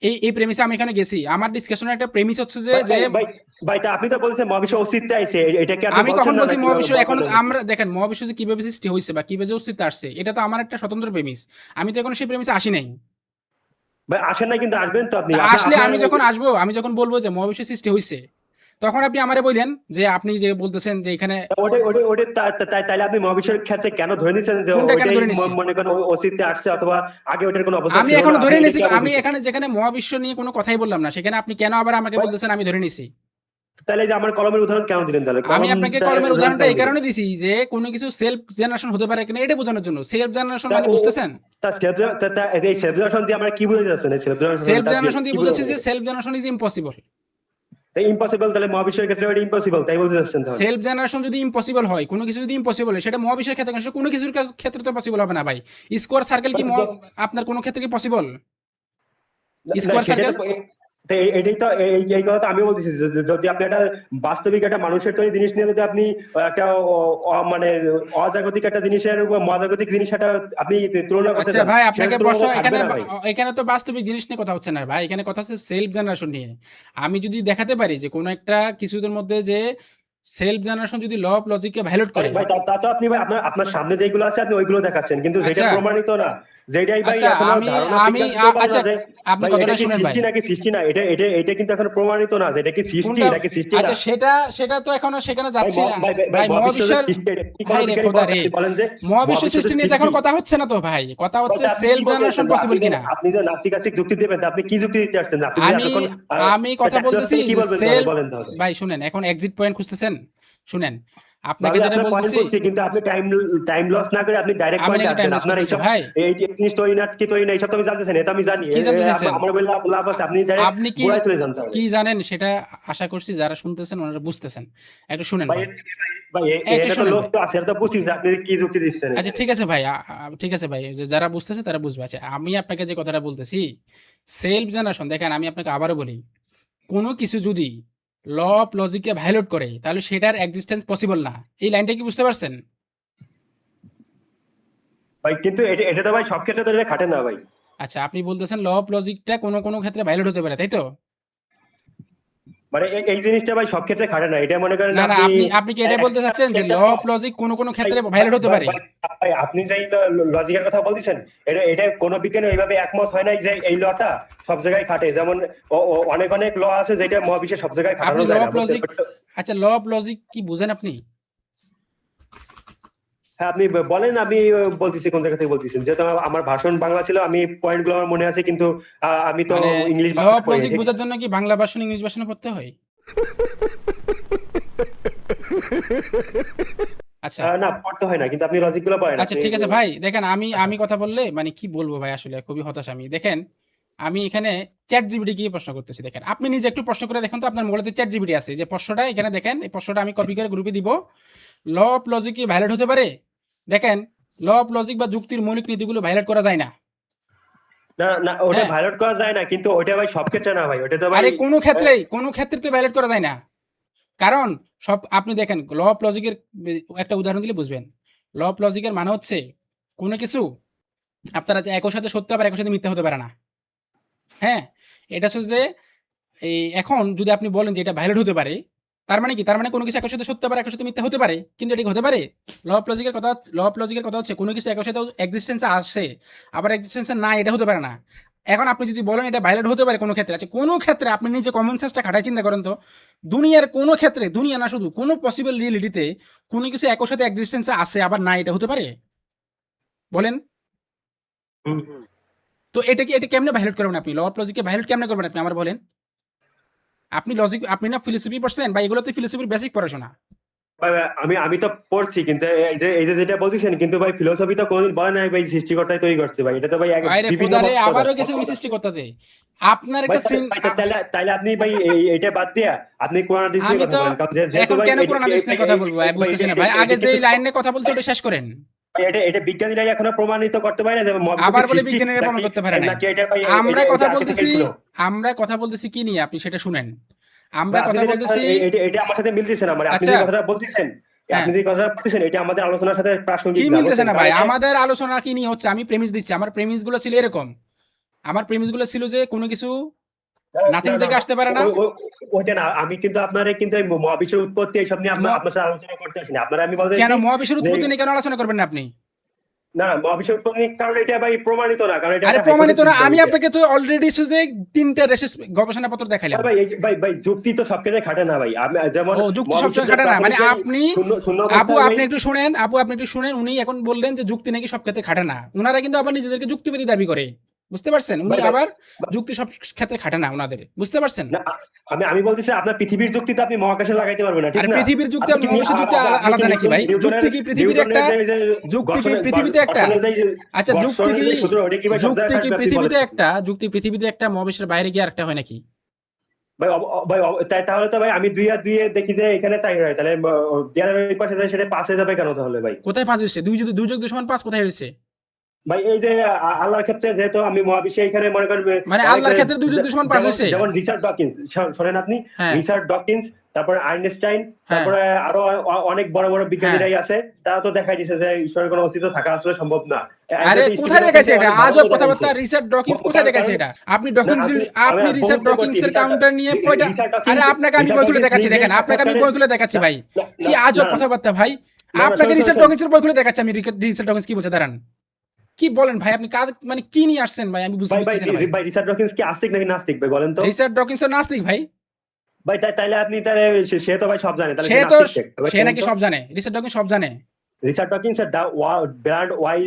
এই প্রেমিসে আমি এখানে গেছি, আমার ডিসকাশনের একটা প্রেমিস হচ্ছে যে ভাই যে ভাই ভাই ভাই, তা আপনি তো বলছেন মহাবিশ্ব অস্তিত্বে আছে, এটা কি আপনি আমি বলছেন কখন না বলছি নাকি? মহাবিশ্ব এখন বলবেন নাকি? আমরা দেখেন মহাবিশ্ব যে কিভাবে সৃষ্টি হয়েছে বা কিভাবে যে অস্তিত্ব আসছে এটা তো আমার একটা স্বতন্ত্র প্রেমিস, আমি তো এখন সেই প্রেমিসে আসি নাই। ভাই আসেন নাই, কিন্তু আসবেন তো আপনি, তা আপনার আসলে আপনার আমি যখন আসবো, আমি যখন বলবো যে মহাবিশ্ব সৃষ্টি হয়েছে তখন আপনি আমারে বললেন যে আপনি যে বলতেছেন যে এখানে ওটাই তাইলে আপনি মহাবিশ্বের ক্ষেত্রে কেন ধরে নিচ্ছেন যে কোনটা কেন ওইটাই ধরে নিচ্ছি? মনে করেন অস্তিত্বে আসছে, অথবা আগে ওইটার কোনো অবস্থা আমি ছিল না, এখনো আপনি ধরে এটা নিয়েছি, কেন আমি দিচ্ছেন? এখানে যেখানে মহাবিশ্ব নিয়ে কোনো কথাই বললাম না সেখানে আপনি কেন আবার আমাকে ভাই, বলতেছেন আমি ধরে নিছি? তাহলে এই যে আমার কলমের উদাহরণ কেন দিলেন তাহলে? আমি আপনাকে কলমটা কলমের উদাহরণ উদাহরণটা কেন এই দিলেন? কারণে দিছি যে কোনো কিছু সেলফ জেনারেশন হতে পারে কিনা এটা বোঝানোর জন্য। সেলফ জেনারেশন তা মানে ও বুঝতেছেন? তা এই সেলিব্রেশন দিয়ে আমরা কি বুঝতে যাচ্ছেন? এই সেলফ সেলিব্রেশনটা দিয়ে জেনারেশন কি দিয়ে বুঝাচ্ছি বুঝাচ্ছেন? যে self generation is impossible. Impossible, তাহলে মহাবিশ্বের ক্ষেত্রে ওইটা ইম্পসিবল তাই বলতে যাচ্ছেন তাহলে? সেলফ জেনারেশন যদি ইম্পসিবল হয়, কোনো কিছু যদি ইম্পসিবল হয় সেটা মহাবিশ্বের ক্ষেত্রে কেন, সেটা কোনো কিছুর ক্ষেত্রে তো পসিবল হবে না ভাই। স্কোয়ার সার্কেল কি আপনার কোনো ক্ষেত্রে কি পসিবল? না স্কোয়ার সেটা সার্কেল তো এটাই তো এই কথা তো আমি বলতেছি যে যদি আপনি একটা বাস্তবিক একটা মানুষের তৈরি জিনিস নিয়ে যদি আপনি একটা মানে অজাগতিক একটা জিনিসের উপর মজাগতিক জিনিস একটা আপনি তুলনা করতে আচ্ছা চান, ভাই সেটা আপনাকে তো তুলনা বসো থাকবে এখানে, না ভাই। এখানে তো বাস্তবিক জিনিস নিয়ে কথা হচ্ছে না ভাই, এখানে কথা হচ্ছে সেলফ জেনারেশন নিয়ে। আমি যদি দেখাতে পারি যে কোনো একটা কিছুদের মধ্যে যে সেলফ জেনারেশন যদি ল অফ লজিককে ভায়োলেট ভাই করে। ভাই তা তো আপনি ভাই আপনার সামনে যেগুলো আছে আপনি ওইগুলো দেখাচ্ছেন, কিন্তু যেটা আচ্ছা প্রমাণিত না, যেটাই ভাই আচ্ছা এখনো আমি ধারণা আমি বিজ্ঞান দিতে পারে আচ্ছা না যে আপনি ভাই এটা কথাটা কি শুনেন ভাই, সৃষ্টি নাকি সৃষ্টি না, এটা কিন্তু এখন প্রমাণিত না যে এটা কি সৃষ্টি কোনটা নাকি সৃষ্টি না। আচ্ছা সেটা সেটা তো এখনো সেখানে ভাই যাচ্ছি না ভাই ভাই। মহাবিশ্ব যে মহাবিশ্বের সৃষ্টি, এটা কি কোনো ভাই রে বিজ্ঞানী খোদা বলছে? রে, আপনি বলেন যে মহাবিশ্ব মহাবিশ্ব যে সৃষ্টি নিয়ে তো সৃষ্টি। এখন কথা হচ্ছে না তো ভাই, কথা ভাই হচ্ছে তা আপনি কি সেলফ বলতে জেনারেশন চাচ্ছেন? পসিবল কিনা। আপনি যে নাস্তিক যুক্তি দেবেন, তা আপনি কি যুক্তি দিতে চাচ্ছেন? আপনি যদি আমি এতক্ষণ আমি কথা বলতেছি কি যে বলবেন তাহলে সেলফ, বলেন তাহলে? ভাই শুনেন এখন এক্সিট পয়েন্ট খুঁজতেছেন, শুনেন আপনাকে ভাই যেটা আপনার পয়েন্ট বলতেছি। বুঝছি, কিন্তু আপনি টাইম লস না করে আপনি ডাইরেক্ট আমি পয়েন্টে নাকি টাইম আসবেন। লস আপনার করতেছি এইসব ভাই? এই জিনিস তৈরি না কি তৈরি না এইসব তো আমি জানতেছেন, এটা আমি জানি, কি জানতে চাইছেন? আমার বলে লাভ আছে, আপনি ডাইরেক্ট আপনি কি গোড়ায় চলে যান তাহলে। কি জানেন সেটা আশা করছি যারা শুনতেছেন ওনারা বুঝতেছেন। একটু শুনেন ভাই ভাই, ভাই একটু এটা তো শুনেন লোক ভাই। তো আছে, এটা তো বুঝছি যে আপনি কি যুক্তি দিচ্ছেন আচ্ছা এখানে। ঠিক আছে ভাই, ঠিক আছে ভাই, যে যারা বুঝতেছে তারা বুঝবে। আচ্ছা আমি আপনাকে যে কথাটা বলতেছি সেলফ জেনারেশন, দেখেন আমি আপনাকে আবারও বলি, কোনো কিছু যদি ল অফ লজিককে ভায়োলেট করে তাহলে সেটার এক্সিস্টেন্স পসিবল না। এই লাইনটা কি বুঝতে পারছেন? ভাই কিন্তু এটা তো ভাই সব ক্ষেত্রে তো এটা খাটে না ভাই। আচ্ছা আপনি বলতেছেন ল অফ লজিকটা কোনো কোনো ক্ষেত্রে ভায়োলেট হতে পারে, তাই তো? মানে এই জিনিসটা ভাই সব ক্ষেত্রে খাটে না, এটা মনে করেন না না, আপনি আপনি আপনি কি এটাই বলতে চাচ্ছেন যে ল অফ লজিক কোনো ক্ষেত্রে ভায়োলেট হতে পারে? ভাই আপনি যে লজিকের কথা বলছেন, এটা কোনো বিজ্ঞানী এইভাবে একমত হয় নাই যে এই লটা সব জায়গায় খাটে। যেমন অনেক অনেক ল আছে যেটা মহাবিশ্বে সব জায়গায় আপনি খাটানো ল যায় না, অফ লজিক, আচ্ছা ল অফ লজিক কি বুঝেন আপনি? হ্যাঁ আপনি বলেন, আমি বলতেছি কোন জায়গা থেকে বলতেছেন, যেহেতু আমার ভাষণ বাংলা ছিল, আমি পয়েন্ট গুলো আমার মনে আছে, কিন্তু আমি তো মানে ইংলিশ ল ভাষা অফ পড়ি লজিক নাই। বোঝার জন্য কি বাংলা ভাষণ ইংলিশ ভাষণে পড়তে হয়? আচ্ছা না পড়তে হয় না, কিন্তু আপনি লজিক গুলো পড়েন আচ্ছা আপনি। ঠিক আছে ভাই, দেখেন আমি কথা বললে মানে কি বলবো ভাই, আসলে খুবই হতাশ আমি। দেখেন আমি এখানে চ্যাট জিপিটি গিয়ে প্রশ্ন করতেছি, দেখেন আপনি নিজে একটু প্রশ্ন করে দেখেন তো, আপনার মোবাইলে চ্যাট জিপিটি আছে, যে প্রশ্নটা এখানে দেখেন, এই প্রশ্নটা আমি কপি করে গ্রুপে দিব। ল অফ লজিক কি ভায়োলেট হতে পারে? দেখেন, ল অফ লজিক বা যুক্তির মৌলিক নীতিগুলো ভায়োলেট করা যায় না। না না, ওটা হ্যাঁ, ভায়োলেট করা যায় না, কিন্তু ওটা ভাই সব ক্ষেত্রে না ভাই, ওটা তো ভাই আরে কোনো ক্ষেত্রে তো ভায়োলেট করা যায় না। কারণ সব আপনি দেখেন, ল অফ লজিকের একটা উদাহরণ দিলে বুঝবেন। ল অফ লজিকের মানে হচ্ছে কোনো কিছু আপনারা যে একই সাথে সত্য আবার একই সাথে মিথ্যা হতে পারে না। হ্যাঁ, এটা হচ্ছে যে এই এখন যদি আপনি বলেন যে এটা ভায়োলেট হতে পারে, তার মানে কি? তার মানে কোনো কিছু একই সাথে সত্য আবার একই সাথে মিথ্যা হতে পারে, কিন্তু এটা কি হতে পারে? ল অফ লজিকের কথা হচ্ছে কোনো কিছু একই সাথে এক্সিস্টেন্সে আসে আবার এক্সিস্টেন্সে নাই, এটা হতে পারে না। এখন আপনি যদি বলেন এটা ভায়োলেট হতে পারে কোনো ক্ষেত্রে, আচ্ছা কোনো ক্ষেত্রে আপনি নিজে কমন সেন্সটা খাটায় চিন্তা করেন তো, দুনিয়ার কোনো ক্ষেত্রে, দুনিয়া না শুধু কোনো পসিবল রিয়েলিটিতে কোনো কিছু একই সাথে এক্সিস্টেন্সে আসে আবার নাই, এটা হতে পারে? বলেন হুম, হুম। তো। এটা কেমনে ভায়োলেট করবেন আপনি? ল অফ লজিককে ভায়োলেট কেমনে করবেন আপনি আমার বলেন? আপনি না ফিলোসফি পড়ছেন বা এগুলো তো ফিলোসফির বেসিক পড়াশোনা। ভাই, আমি আমি তো পড়ছি, কিন্তু এই যে যেটা বলতেছেন, কিন্তু ভাই ফিলোসফি তো কোনদিন বলে নাই ভাই সৃষ্টিকর্তাই তৈরি করছে ভাই, এটা তো ভাই আরে বিভিন্ন খোদারে, মতবাদ আবারও আছে। গেছে উনি সৃষ্টিকর্তাতে। আপনার ভাই একটা সিন, ভাই, তাইলে তাইলে আপনি ভাই এটা বাদ দিয়া আপনি কোরআন হাদিস নিয়ে আমি কথা তো বলেন, কারণ যেহেতু এখন ভাই কেন কোরআন হাদিস নিয়ে কথা বলবো ভাই, ভাই বুঝতেছি না ভাই। আগে যেই লাইন নিয়ে কথা বলছে ওটা শেষ করেন। এটা বিজ্ঞানীরাই এখনো প্রমাণিত করতে পারে না যে মহাবিশ্ব আবার কি বলে সৃষ্টি, বিজ্ঞানীরা প্রমাণ নাকি করতে পারে নাই। নাকি এটা ভাই আমরা এটা কথা এটা আগে থেকেই বলতেছি, ছিল। আমরা কথা বলতেছি কি নিয়ে, আপনি সেটা শুনেন। আমরা ভাই আপনি কথা যেটা বলতেছি, এটা এটা আমার সাথে মিলতেছে না, মানে আপনি আচ্ছা যে কথাটা বলতেছেন, হ্যাঁ, আপনি যে কথাটা বলতেছেন এটা আমাদের আলোচনার সাথে কি প্রাসঙ্গিক না, মিলতেছে বুঝছেন? না কারণ ভাই? এটা আমাদের আলোচনা কি নিয়ে হচ্ছে? আমি প্রেমিস দিচ্ছি, আমার প্রেমিস গুলো ছিল এরকম। আমার প্রেমিস গুলো ছিল যে কোনো কিছু না নাথিং না থেকে না, আসতে পারে না। ওইটা না, আমি কিন্তু আপনার কিন্তু এই মহাবিশ্বের উৎপত্তি এইসব নিয়ে ম- আপনার সাথে আলোচনা করতে আসিনি, আপনারা আমি বলতে কেন চাইছি মহাবিশ্বের যে উৎপত্তি নিয়ে কেন আলোচনা করবেন না আপনি? না না, মহাবিশ্বের উৎপত্তি, কারণ এটা ভাই প্রমাণিত না, কারণ এটা আরে একটা প্রমাণিত না, হাইপোথিসিস ভাই আমি এটা। আপনাকে তো অলরেডি সুজে 3টা রেসেস গবেষণাপত্র দেখাইলাম। ভাই ভাই ভাই যুক্তি তো সব ক্ষেত্রে খাটে না ভাই, আমি যেমন ও যুক্তি মহাবিশ্বের সবসময় যে খাটে না মানে প্রাথমিক এই আপনি, শূন্য শূন্য আপু অবস্থায় ভাই। আপনি একটু শুনেন, উনি এখন বললেন যে যুক্তি নাকি সব ক্ষেত্রে খাটে না। উনারা কিন্তু আবার নিজেদেরকে যুক্তিবাদী দাবি করে, বুঝতে পারছেন? উনি ভাই ভাই আবার যুক্তি সব ক্ষেত্রে খাটে না উনাদের, বুঝতে পারছেন? না, আমি আমি বলতেছি আপনার পৃথিবীর যুক্তি তো আপনি মহাকাশে লাগাইতে পারবেন না, ঠিক আরে না? পৃথিবীর যুক্তি আপনি আর কি মহাবিশ্বের যুক্তি আপনি কি আলাদা নাকি ভাই? নিউটনের নিউটনের যে যুক্তি কি ঘর্ষণের পৃথিবীতে একটা, ঘর্ষণের যে আচ্ছা ঘর্ষণের যে সূত্র, ওটা কি ভাই সব জায়গায় থাকবে আপনি বলেন? যুক্তি পৃথিবীতে একটা মহাবিশ্বের বাইরে গিয়ে আরেকটা হয় নাকি? ভাই ভাই তাহলে তো ভাই আমি দুই আর দুই দেখি যে এখানে 4 হয়, তাহলে দেয়ালের ওই পাশে যায় সেটা 5 হয়ে যাবে কেন তাহলে ভাই? কোথায় 5 হয়েছে? 2 যোগ 2 সমান 5 কোথায় হয়েছে? ভাই এই যে আল্লাহর ক্ষেত্রে যেহেতু আমি মহাবিশ্বে এখানে মনে করেন মানে অনেক আল্লাহর ক্ষেত্রে 2 যোগ 2 সমান 5 যেমন হয়েছে? যেমন রিচার্ড ডকিন্স, শোনেন আপনি, হ্যাঁ রিচার্ড ডকিন্স, তারপরে আইনস্টাইন, হ্যাঁ তারপরে আরো অনেক বড় বড় হ্যাঁ। বিজ্ঞানীরাই আছে, তারা তো দেখাই দিছে যে ঈশ্বরের কোনো অস্তিত্ব থাকা আসলে সম্ভব না। আরে একসাথে কোথায় স্টিফেন দেখাইছে হকিংসও এটা? অনেক ভালো আজব মতো দেখা কথাবার্তা। দিছে। রিচার্ড ডকিন্স কোথায় দেখাইছে কারণ এটা? আপনি না ডকিন্স, আমি আপনি রিচার্ড বলতে বলছি ডকিন্সের কাউন্টার নিয়ে কয়টা? রিচার্ড আরে ডকিন্স, আপনাকে আমি রিচার্ড বই খুলে ডকিন্স দেখাচ্ছি, নিজেই দেখেন আপনাকে আমি সাক্ষাৎকারে বই খুলে দেখাচ্ছি না ভাই। না কি আজব না কথাবার্তা ভাই! না না, আপনাকে শোনেন রিচার্ড শোনেন ডকিন্সের বই খুলে দেখাচ্ছি আমি। রিচার্ড ডকিন্স কি বলছে দাঁড়ান। কি বলেন ভাই আপনি? মানে কি নিয়ে আসছেন ভাই? আমি ভাই ভাই বুঝতেছি না ভাই। ভাই রিচার্ড ডকিন্স কি আস্তিক নাকি নাস্তিক ভাই বলেন তো? রিচার্ড ডকিন্স তো নাস্তিক ভাই। ভাই তাইলে আপনি তাহলে সে তো ভাই সব জানে, তাহলে সে সে তো, নাস্তিক কে? ভাই সে বলেন নাকি তো। সব জানে? রিচার্ড ডকিন্স সব জানে? রিচার্ড ডকিন্স এর ব্র্যান্ড ওয়াই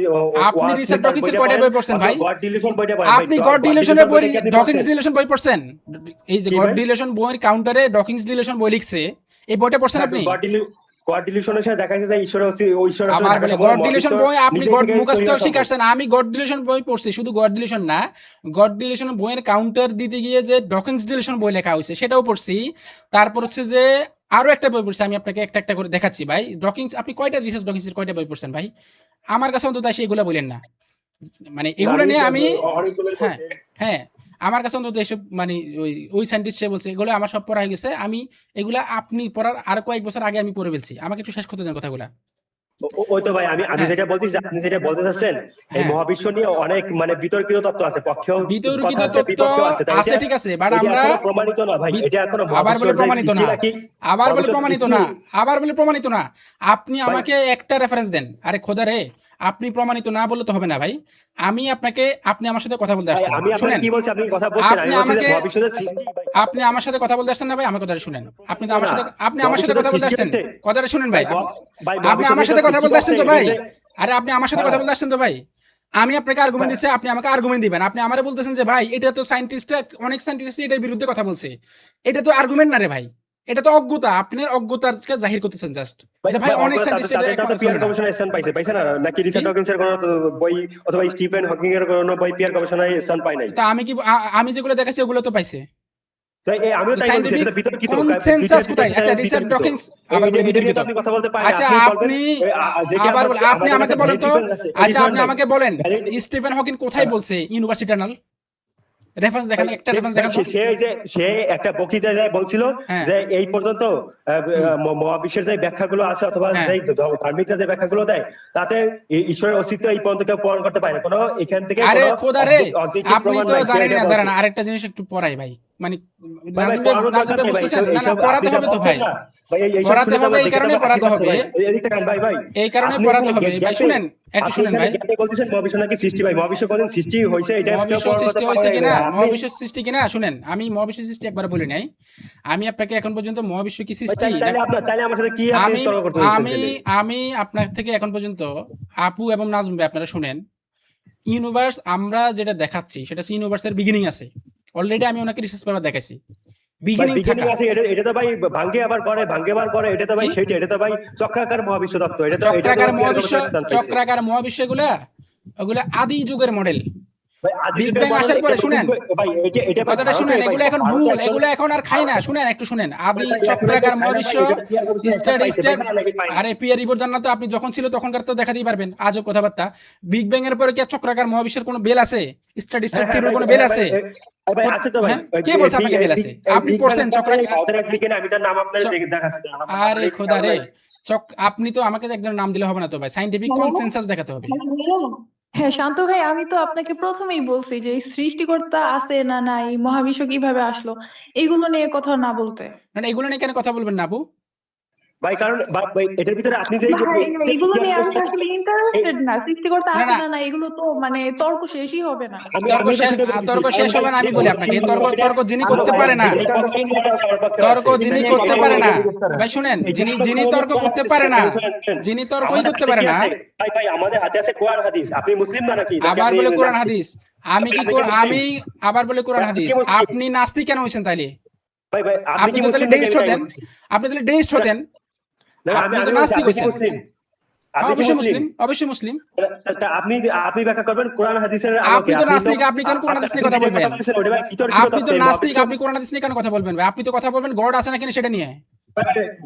আপনি ওয়ার রিচার্ড স্লিপার ডকিন্সের বইটা কয়টা পড়েন, বই পড়ছেন অথবা ভাই? গড ডিলিউশন বইটা পড়েন ভাই। আপনি গড গড ডিলেশনের ডিলিউশন বই, বইটা কি আপনি ডকিন্স পড়ছেন? ডিলেশন বই পড়ছেন? এই যে কি গড ভাই? ডিলেশন বইয়ের কাউন্টারে ডকিন্স ডিলেশন বই লিখছে, এই বইটা পড়ছেন হ্যাঁ, আপনি? গড ডিলিউশনের সাথে দেখাইছে যে ঈশ্বর আসলে আবার থাকা বলে সম্ভব গড না, ডিলেশন ঈশ্বর বই আপনি নিজেই গড থেকে তৈরি মুখস্থ হওয়া সম্ভব। শিখাচ্ছেন। আমি গড ডিলেশন বই পড়ছি, শুধু গড ডিলেশন না, গড ডিলেশন বইয়ের কাউন্টার দিতে গিয়ে যে ডকিন্স ডিলেশন বই লেখা হয়েছে সেটাও পড়ছি। তারপর হচ্ছে যে আরো একটা বই পড়ছি, আমি আপনাকে একটা একটা করে দেখাচ্ছি ভাই। ডকিন্স আপনি কয়টা রিসার্চ ডকিন্সের কয়টা বই পড়ছেন ভাই? আমার কাছে অন্তত এসে এগুলো বলেন না। মানে না, এগুলো আমি নিয়ে আমি, অনেকগুলোই হ্যাঁ পড়ছি। হ্যাঁ, আমার কাছে অন্তত এসব মানে ওই সায়েন্টিস্ট সে বলছে এগুলো আমার সব পড়া হয়ে গেছে। আমি এগুলা আপনি পড়ার আর কয়েক বছর আগে আমি পড়ে ফেলছি। আমাকে একটু শেষ করতে দেন কথাগুলা। ওই তো ভাই আমি হ্যাঁ যেটা বলতেছি, আপনি যেটা বলতে চাচ্ছেন, এই হ্যাঁ মহাবিশ্ব নিয়ে অনেক মানে বিতর্কিত তত্ত্ব আছে, পক্ষেও বিতর্কিত কথা আছে, তত্ত্ব বিপক্ষেও আছে, তাই আছে, এটা ঠিক আছে, বাট এটা আমরা এখনো প্রমাণিত না ভাই, বি- এটা এখনো আবার বলে মহাবিশ্বের যে প্রমাণিত সৃষ্টি না, নাকি আবার বলে মহাবিশ্বের প্রমাণিত সৃষ্টি না, আবার বলে প্রমাণিত না। আপনি ভাই। আমাকে একটা রেফারেন্স দেন। আরে খোদা রে, আপনি প্রমাণিত না বললে তো হবে না ভাই। আমি আপনাকে, আপনি আমার সাথে কথা বলতে ভাই আসছেন, আমি আপনাকে শুনেন। কি বলছি, আপনি কথা বলছেন, আপনি আমি বলছি যে আমাকে, মহাবিশ্বের সৃষ্টি ভাই, আপনি আমার সাথে কথা বলতে আসছেন না ভাই, আমার কথাটা শুনেন। আপনি তো প্রমাণিত আমার না, সাথে, আপনি আমার সাথে মহাবিশ্বের কথা বলতে সৃষ্টি আসছেন, হচ্ছে কথাটা শুনেন ভাই, ভাই। ভাই আপনি মহাবিশ্ব আমার যেটা সাথে কথা সৃষ্টি বলতে করছে আসছেন তো এটা ভাই। যে আরে আপনি আমার সাথে হ্যাঁ কথা বলতে আসছেন তো ভাই। আমি আপনাকে আর্গুমেন্ট দিচ্ছি, আপনি আমাকে আর্গুমেন্ট দিবেন। আপনি আমারে বলতেছেন যে ভাই এটা তো সায়েন্টিস্টরা, অনেক সায়েন্টিস্ট এটার বিরুদ্ধে কথা বলছে। এটা তো আর্গুমেন্ট না রে ভাই, এটা তো অজ্ঞতা। আপনার অজ্ঞতার জাহির করতেছেন জাস্ট, ভাই যে ভাই ভাই অনেক অজ্ঞতা, সায়েন্টিস্ট এটা তাদের তো পিয়ার করে না। গবেষণায় স্থান পাইছে না, নাকি কি? রিচার্ড ডকিন্সের কোনো বই অথবা স্টিফেন হকিং এর কোনো বই পিয়ার গবেষণায় স্থান পায় নাই? তা আমি কি আমি যেগুলো দেখাচ্ছি ওগুলো তো পাইছে। তাই আমিও তাই বলছি, সায়েন্টিফিক এটা তো বিতর্কিত, কনসেনসাস কোথায়? বিতর্কিত আচ্ছা রিচার্ড বিতর্কিত ডকিন্স আবার বলে এটা নিয়ে বিতর্কিত। তো আপনি কথা বলতে পারেন, আচ্ছা আপনি বলবেন আপনি যেটা আবার বলে, আপনি আমাদের আমাকে কাছে বলেন ভ্যালিড তো। ডিফারেন্স আছে, আচ্ছা আপনি ভাই আমাকে বলেন, ভ্যালিড। স্টিফেন হকিং কোথায় বলছে ইউনিভার্সিটানাল? রেফারেন্স দেখান, একটা রেফারেন্স দেখান তো। সে যে সে একটা বক্তৃতায় যায় বলছিল হ্যাঁ যে এই পর্যন্ত হুম মহাবিশ্বের যে ব্যাখ্যাগুলো আছে অথবা হ্যাঁ যে ধার্মিকরা যে ব্যাখ্যাগুলো দেয়, তাতে ঈশ্বরের অস্তিত্ব এই পর্যন্ত কেউ প্রমাণ করতে পারে না, কোনো এখান থেকে আরে কোনো খোদা রে, অবজেক্টিভ আপনি প্রমাণ তো নাই, সে জানেন এটা না, বলছে। দাঁড়ান আরেকটা জিনিস একটু পড়াই ভাই। মানে ভাই ভাই নাজিম ভাই, পড়ানোর নাজিম দরকার ভাই নেই ভাই, বুঝতেছেন না, না এইসব আপনি পড়াতে যা হবে তো বলছেন ভাই। না ভাই, এইসব পড়াতে শুনে তো হবে আমার এই দেখে তো কারণে আমার হাসি পড়াতে পাচ্ছে হবে, ভাই। এদিকে তাকান ভাই, ভাই এই কারণে আপনি পড়াতে এখানে হবে ভাই। জ্ঞাতে, শুনেন, একটু আপনি শুনেন এখানে ভাই। জ্ঞাতে বলতেছেন মহাবিশ্ব নাকি সৃষ্টি, ভাই মহাবিশ্ব কোনদিন সৃষ্টি হয়েছে এটা কেউ মহাবিশ্ব প্রমাণ করতে সৃষ্টি পারে হয়েছে নাই কিনা, ভাই, আপনি মহাবিশ্ব সৃষ্টি কিনা, শুনেন, আমি মহাবিশ্ব সৃষ্টি একবার বলি নাই। আমি আপনাকে এখন পর্যন্ত মহাবিশ্ব কি ভাই সৃষ্টি তাইলে আমার সাথে কি আপনি আমি তর্ক করতে চাইছেন আমি তাইলে? আমি আপনার থেকে এখন পর্যন্ত, আপু এবং নাজম ভাই আপনারা শুনেন, ইউনিভার্স আমরা যেটা দেখাচ্ছি সেটা হচ্ছে ইউনিভার্সের বিগিনিং আছে। অলরেডি আমি ওনাকে রিসার্চ পেপার দেখাইছি ভাই বিগিনিং বিজ্ঞানী থাকা। আছে, এটা তো ভাই ভাঙ্গে আবার করে, ভাঙ্গে আবার করে, এটা তো ভাই কি সেইটা, এটা তো ভাই চক্রাকার মহাবিশ্ব তত্ত্ব, এটা তো চক্রাকার ভাই পিয়ার মহাবিশ্ব, গবেষণায় স্থান পাইছে। চক্রাকার মহাবিশ্ব এগুলা, ওগুলা আদি যুগের মডেল। ভাই আদি বিগ যুগের ব্যাং মডেল, আসার এটা পরে নতুন শুনেন করে ভাই, এটা ভাই কথাটা, ভারতে, শুনেন, ভাই এগুলো এখন ভারতে ভুল, একজন এগুলো এখন আর খাই না। ভারত, শুনেন, একটু শুনেন, ভাই আদি ভাই এখন চক্রাকার একজন চায়না ভাই মহাবিশ্ব এটা পিয়ার গবেষণায় স্থান পাইছে ভাই, স্টাডি। চায়না নাকি পায় নাই? আরে পিয়ার রিপোর্ট জানলা তো আপনি যখন ছিল তখনকার তো দেখাতেই পারবেন, আজব কথাবার্তা। বিগ ব্যাং এর পরে কি আর চক্রাকার মহাবিশ্বের কোনো বেল আছে? স্টাডি হ্যাঁ হ্যাঁ থিওরির ভাই, কোনো বেল হ্যাঁ ভাই, আছে? ভাই আছে তো ভাই, হ্যাঁ কে বলছে আপনাকে বেল আছে? আপনি বিগ ব্যাং পড়ছেন ব্যাপারে চক্রাকার? ভারতের এক বিজ্ঞানী, আমি তার নাম আপনার দেখাচ্ছি, আমার নাম আরে খোদা খেয়াল রে, নাই। আপনি তো আমাকে একজনের নাম দিলে হবে না তো ভাই, সাইন্টিফিক হ্যালো কনসেনসাস দেখাতে হবে। হ্যাঁ শান্ত ভাই, আমি তো আপনাকে প্রথমেই বলছি যে এই সৃষ্টিকর্তা আছে না নাই, মহাবিশ্ব কিভাবে আসলো, এগুলো নিয়ে কথা না বলতে। না না, এগুলো নিয়ে কেন কথা বলবেন না আপু? ভাই কারণ ভাই এটার ভিতরে আপনি যে ভাই এগুলো নিয়ে আমি আসলে ইন্টারেস্টেড না, সৃষ্টিকর্তা না আছে না, না না এগুলো তো মানে তর্ক শেষই হবে না। তর্ক শেষ, তর্ক শেষ হবে না, আমি বলি আপনাকে, তর্ক যিনি করতে পারে না, তর্ক যিনি করতে পারে না ভাই, শুনেন, যিনি তর্ক করতে পারে না, যিনি তর্কই করতে পারে না, ভাই ভাই আমাদের হাতে আছে কোরআন হাদিস, আপনি মুসলিম না নাকি? আবার বলে কোরআন হাদিস। আমি কি আমি আবার বলে কোরআন হাদিস। আপনি নাস্তিক কেন হয়েছেন তাইলে? ভাই ভাই আপনি আপনি কি তো তাহলে মুসলিম ডেইস্ট হতেন, আপনি তাহলে ডেইস্ট হতেন, আপনি তো নাস্তিক আপনি কি হয়েছেন। মুসলিম? হ্যাঁ আপনি কি অবশ্যই মুসলিম? মুসলিম, অবশ্যই মুসলিম। আপনি আপনি ব্যাখ্যা করবেন কোরআন হাদিসের আলোকে, আপনি তো আপনি তো নাস্তিক, আপনি কেন কোরআন হাদিস নিয়ে কথা বলবেন? বলছেন ওটা ভাই বিতর্কিত আপনি তো তত্ত্ব, নাস্তিক, মহাবিশ্ব আপনি কোরআন হাদিস নিয়ে কেন কথা বলবেন ভাই? আপনি তো কথা বলবেন গড আছে নাকি সেটা নিয়ে।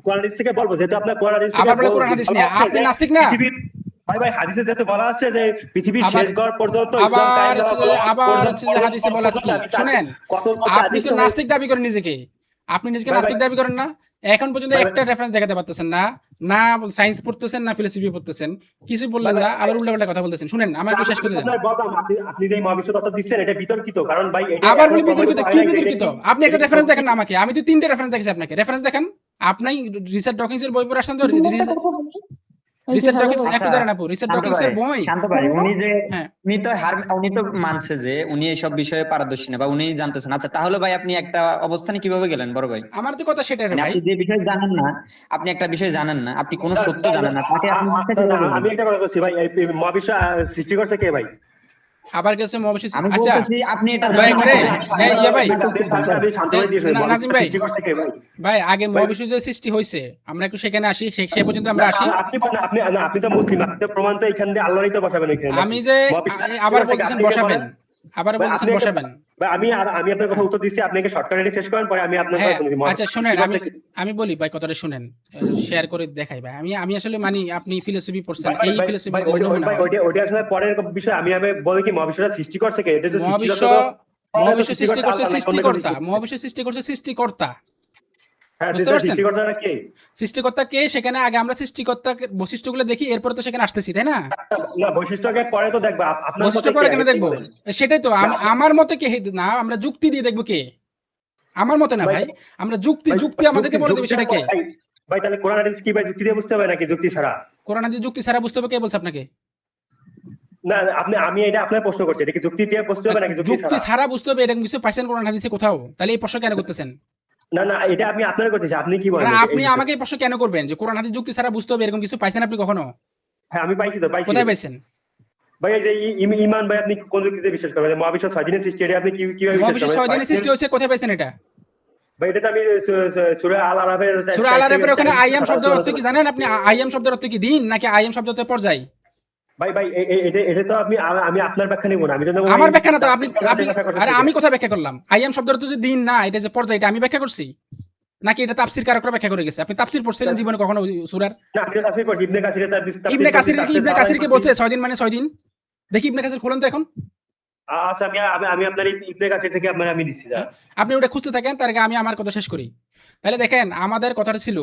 কোরআন হাদিস থেকে বলবো, যেহেতু আপনার কোরআন হাদিস থেকে আবার বলে কোরআন হাদিস নিয়ে, আপনি নাস্তিক না? ভাই ভাই হাদিসে যেহেতু বলা আছে যে পৃথিবীর আবার শেষ গড় পর্যন্ত ইসলাম কায়েম আবার হচ্ছে যে হাদিসে বলা আছে কি, শুনেন, আপনি তো নাস্তিক দাবি করেন নিজেকে, আপনি নিজেকে নাস্তিক দাবি করেন না? এখন পর্যন্ত একটা রেফারেন্স দেখাতে পারতেছেন না, না সায়েন্স পড়তেছেন না ফিলোসফি পড়তেছেন, কিছু বললেন না, আবার উল্টাপাল্টা কথা বলতেছেন। শুনেন আমার একটু শেষ করতে দেন। আপনি যে মহাবিশ্ব তত্ত্ব দিচ্ছেন এটা বিতর্কিত, কারণ ভাই আবার বলি বিতর্কিত, কি বিতর্কিত? আপনি একটা রেফারেন্স দেখেন না আমাকে, আমি তো 3টে রেফারেন্স দেখেছি আপনাকে, রেফারেন্স দেখেন। আপনি রিসার্চ ডকিংস এর বই পড়ে আসছেন তো, রিসার্চ ডকিংস একটু দাঁড়ান আপু, রিসার্চ শান্ত ডকিংস ভাই, এর বই। শান্ত ভাই, হ্যাঁ উনি তো মানছে যে উনি এইসব বিষয়ে পারদর্শী না বা উনি জানতেছেন। আচ্ছা তাহলে ভাই আপনি একটা অবস্থানে কিভাবে গেলেন বড় ভাই? আমার তো কথা সেটা রে মানে ভাই। আপনি যে বিষয় জানেন না, আপনি একটা বিষয় জানেন না, আপনি কোনো সত্য জানেন না, তাকে আপনি মিথ্যা কিভাবে বলবেন? আমি একটা কথা বলছি ভাই, এই মহাবিশ্ব সৃষ্টি করছে কে ভাই? আবার গেছে মহাবিশ্ব। আমি আচ্ছা বলতেছি আপনি এটা দয়া জানেন করে, না। ইয়া ভাই, আপনি শান্ত হয়ে দিয়েছেন, নাজিম ভাই, সৃষ্টি করছে কে ভাই? ভাই আগে মহাবিশ্ব যে সৃষ্টি হয়েছে আমরা একটু সেখানে আসি, সে পর্যন্ত আমরা আসি। আপনি আপনি না, আপনি তো মুসলিম, আপনি তো প্রমাণ তো এখান দিয়ে আল্লাহরই তো বসাবেন এখানে। আমি যে আবার বলতেছেন বসাবেন, আবার বলতেছেন বসাবেন। ভাই আমি আপনার কথা উত্তর দিচ্ছি, আপনি শর্টকাটে শেষ করেন, পরে আমি আপনার হ্যাঁ কথা শুনছি। আচ্ছা শুনেন, আমি বলি ভাই কথাটা শুনেন, শেয়ার করে দেখাই ভাই। আমি আসলে মানি আপনি ফিলোসফি পড়ছেন, এই ফিলোসফি ওইটা আসলে পরের বিষয়। আমি বলি কি মহাবিশ্বটা সৃষ্টি করছে কে? এটা তো মহাবিশ্ব, মহাবিশ্ব সৃষ্টি করছে সৃষ্টিকর্তা, মহাবিশ্ব সৃষ্টি করছে সৃষ্টিকর্তা। হ্যাঁ, বুঝতে পারছেন? সৃষ্টিকর্তারা কে? সৃষ্টিকর্তা কে সেখানে আগে আমরা সৃষ্টিকর্তার বৈশিষ্ট্যগুলো দেখি, এরপরে তো সেখানে আসতেছি, তাই না? না, বৈশিষ্ট্যকে পরে তো দেখবা। আপনার বৈশিষ্ট্য মতে পরে কে? কেন আগে দেখবো? বলেন। সেটাই তো না, আমার মতে কে না, আমরা যুক্তি দিয়ে দেখবো কে। আমার মতে না ভাই, ভাই, আমরা যুক্তি ভাই, যুক্তি আমাদেরকে বলে দেবে সেটা কে। ভাই, ভাই, তাহলে কোরআন হাদিস কি ভাই যুক্তি দিয়ে বুঝতে হবে নাকি যুক্তি ছাড়া? কোরআন হাদিস যুক্তি ছাড়া বুঝতে হবে, কে বলছে আপনাকে? না, আমি এটা আপনার প্রশ্ন করছি, এটা কি যুক্তি দিয়ে বুঝতে হবে নাকি যুক্তি যুক্তি ছাড়া? ছাড়া বুঝতে হবে এরকম কিছু পাইছেন কোরআন হাদিসে কোথাও? তাহলে এই প্রশ্ন কেন করতেছেন? না, না, এটা আমি আপনার করতেছি, আপনি কি বলেন না, এই আপনি বিষয়ে? আমাকে এই প্রশ্ন কেন করবেন যে কোরআন হাদিস যুক্তি ছাড়া বুঝতে হবে এরকম কিছু পাইছেন আপনি কখনো? হ্যাঁ, আমি পাইছি তো, পাইছি। কোথায় পাইছেন? ভাই, এই যে ঈমান ভাই, আপনি কোন যুক্তিতে বিশ্বাস করেন? মহাবিশ্ব 6 দিনের সৃষ্টি, এটা আপনি কিভাবে বিশ্বাস মহাবিশ্ব করেন? 6 দিনের সৃষ্টি হয়েছে, কোথায় পাইছেন এটা? ভাই, এটা তো আমি সূরা আল আরাফের সূরা আল আরাফের ওখানে আইয়াম শব্দের অর্থ কি জানেন আপনি? আইয়াম শব্দের অর্থ কি দিন, নাকি আইয়াম শব্দের অর্থ পর্যায়? ভাই, ভাই, এটা তো আমি আপনার ব্যাখ্যা নিব না, আমি তো আমার ব্যাখ্যা না তো, আপনি আরে আমি কোথায় ব্যাখ্যা করলাম? আইয়াম শব্দের অর্থ যে দিন না, এটা যে পর্যায়, এটা আমি ব্যাখ্যা করছি নাকি এটা তাফসীর কারকরা ব্যাখ্যা করে গেছে? আপনি তাফসীর পড়ছিলেন জীবনে কখনো সূরার? না, আমি তো তাফসীর পড়ছি, ইবনে কাসির তার ইবনে কাসির কি বলছে 6 দিন মানে 6 দিন? দেখি ইবনে কাসির খোলেন তো এখন। আচ্ছা, আমি আপনার ইবনে কাসির থেকে আমি দিচ্ছি না। আপনি ওটা খুঁজতে থাকেন, তার আগে আমি আমার কথা শেষ করি। তাহলে দেখেন, আমাদের কথাটা ছিল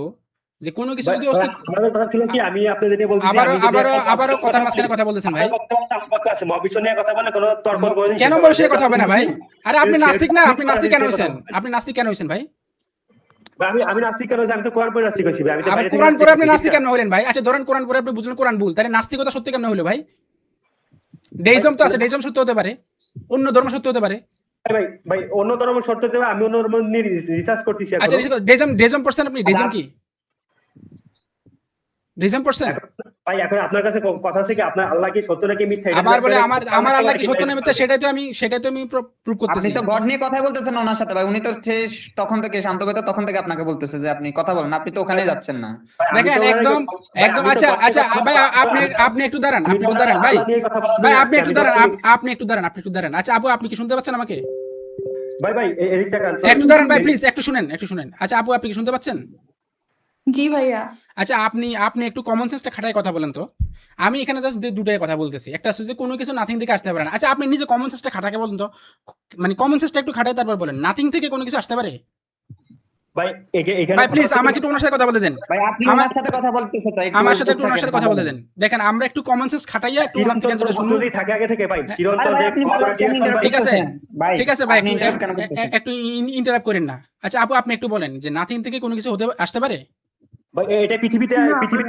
যে কোনো কিছু যদি অস্তিত্ব, আমাদের কথা ছিল কি, আমি আপনাদের যেটা বলছি, আবারও কথার মাঝখানে কথা বলতেছেন ভাই। আছে মহাবিশ্ব নিয়ে কথা বলে কোনো তর্ক করে কেন বলছেন কথা হবে না ভাই? আরে আপনি নাস্তিক না? আপনি নাস্তিক কেন হইছেন? আপনি নাস্তিক কেন হইছেন ভাই? আমি নাস্তিক কেন হইছি? আমি তো কোরআন পড়ে নাস্তিক হইছি ভাই, আমি তো আবার বাইরে থেকে কোরআন পড়ে আপনি হইছি, নাস্তিক কেন হলেন ভাই? আচ্ছা ধরেন কোরআন পড়ে আপনি বুঝলেন কোরআন ভুল, তাহলে নাস্তিকতা সত্যি কেমন হলো ভাই? ডেইজম তো আছে, ডেইজম সত্য হতে পারে, অন্য ধর্ম সত্য হতে পারে। ভাই, ভাই, অন্য ধর্ম সত্য দেবে, আমি অন্য ধর্ম নিয়ে রিসার্চ করতেছি এখন। আচ্ছা ডেইজম পড়ছেন আপনি? ডেইজম কি? ডেইজম পড়ছেন? ভাই, এখন আপনার কাছে কথা আছে কি, আপনার আল্লাহ কি সত্য নাকি মিথ্যা? এটা আবার বলে আপনার- আমার আল্লাহ কি সত্য না মিথ্যা, সেটাই তো আমি প্রুভ আপনি করতেছি। তো গড নিয়ে কথাই বলতেছেন না ওনার সাথে ভাই, উনি তো তখন থেকে শান্ত ভাই তো তখন থেকে আপনাকে বলতেছে যে আপনি কথা বলেন, আপনি তো ওখানেই যাচ্ছেন না। ভাই, আমি দেখেন তো একদম ভাই, একদম আমি তো আচ্ছা কথা আচ্ছা বলতে ভাই, পারবো না। আপনি একটু দাঁড়ান, আমি আপনি একটু তো দাঁড়ান ভাই, আল্লাহ নিয়ে কথা বলতে ভাই আসছি, আপনি একটু আমি তো- দাঁড়ান, আপনি একটু দাঁড়ান, আপনি একটু দাঁড়ান। আচ্ছা আপু, আপনি কি শুনতে পাচ্ছেন আমাকে? ভাই, ভাই, এদিকটা কান। একটু দাঁড়ান ভাই, প্লিজ একটু শুনেন, একটু শুনেন। আচ্ছা আপু, আপনি কি শুনতে পাচ্ছেন? জি ভাইয়া। আচ্ছা আপনি একটু কমন সেন্সটা খাটায় কথা বলেন তো। আমি এখানে জাস্ট দুটাই কথা বলতেছি, একটা হচ্ছে যে কোনো কিছু নাথিং থেকে আসতে পারে না। আচ্ছা আপনি নিজে কমন সেন্সটা খাটাকে বলেন তো, মানে কমন সেন্সটা একটু খাটায় তারপর বলেন নাথিং থেকে কোনো কিছু আসতে পারে? ভাই, এখানে ভাই প্লিজ আমাকে একটু ওনার সাথে কথা বলতে দেন, ভাই আপনি ওনার সাথে কথা বলতেছেন তো, একটু আমার সাথে চুপ একটু ওনার থাকেন, সাথে কথা বলতে দেন। দেখেন আমরা একটু কমন সেন্স খাটাইয়া একটু ওনার থেকে চিরন্তন শুনুন। যদি থাকে আগে থেকে ভাই, আরে চিরন্তন ভাই, যে আপনি বলেন, কেন interrupt ঠিক আছে, করতেছেন? ভাই, ঠিক আছে ভাই, আপনি interrupt কেন করতেছেন? একটু ইন্টারাপ্ট করেন না। আচ্ছা আপু, আপনি একটু বলেন যে নাথিং থেকে কোনো কিছু আসতে পারে? ভাই, এটা পৃথিবীতে না,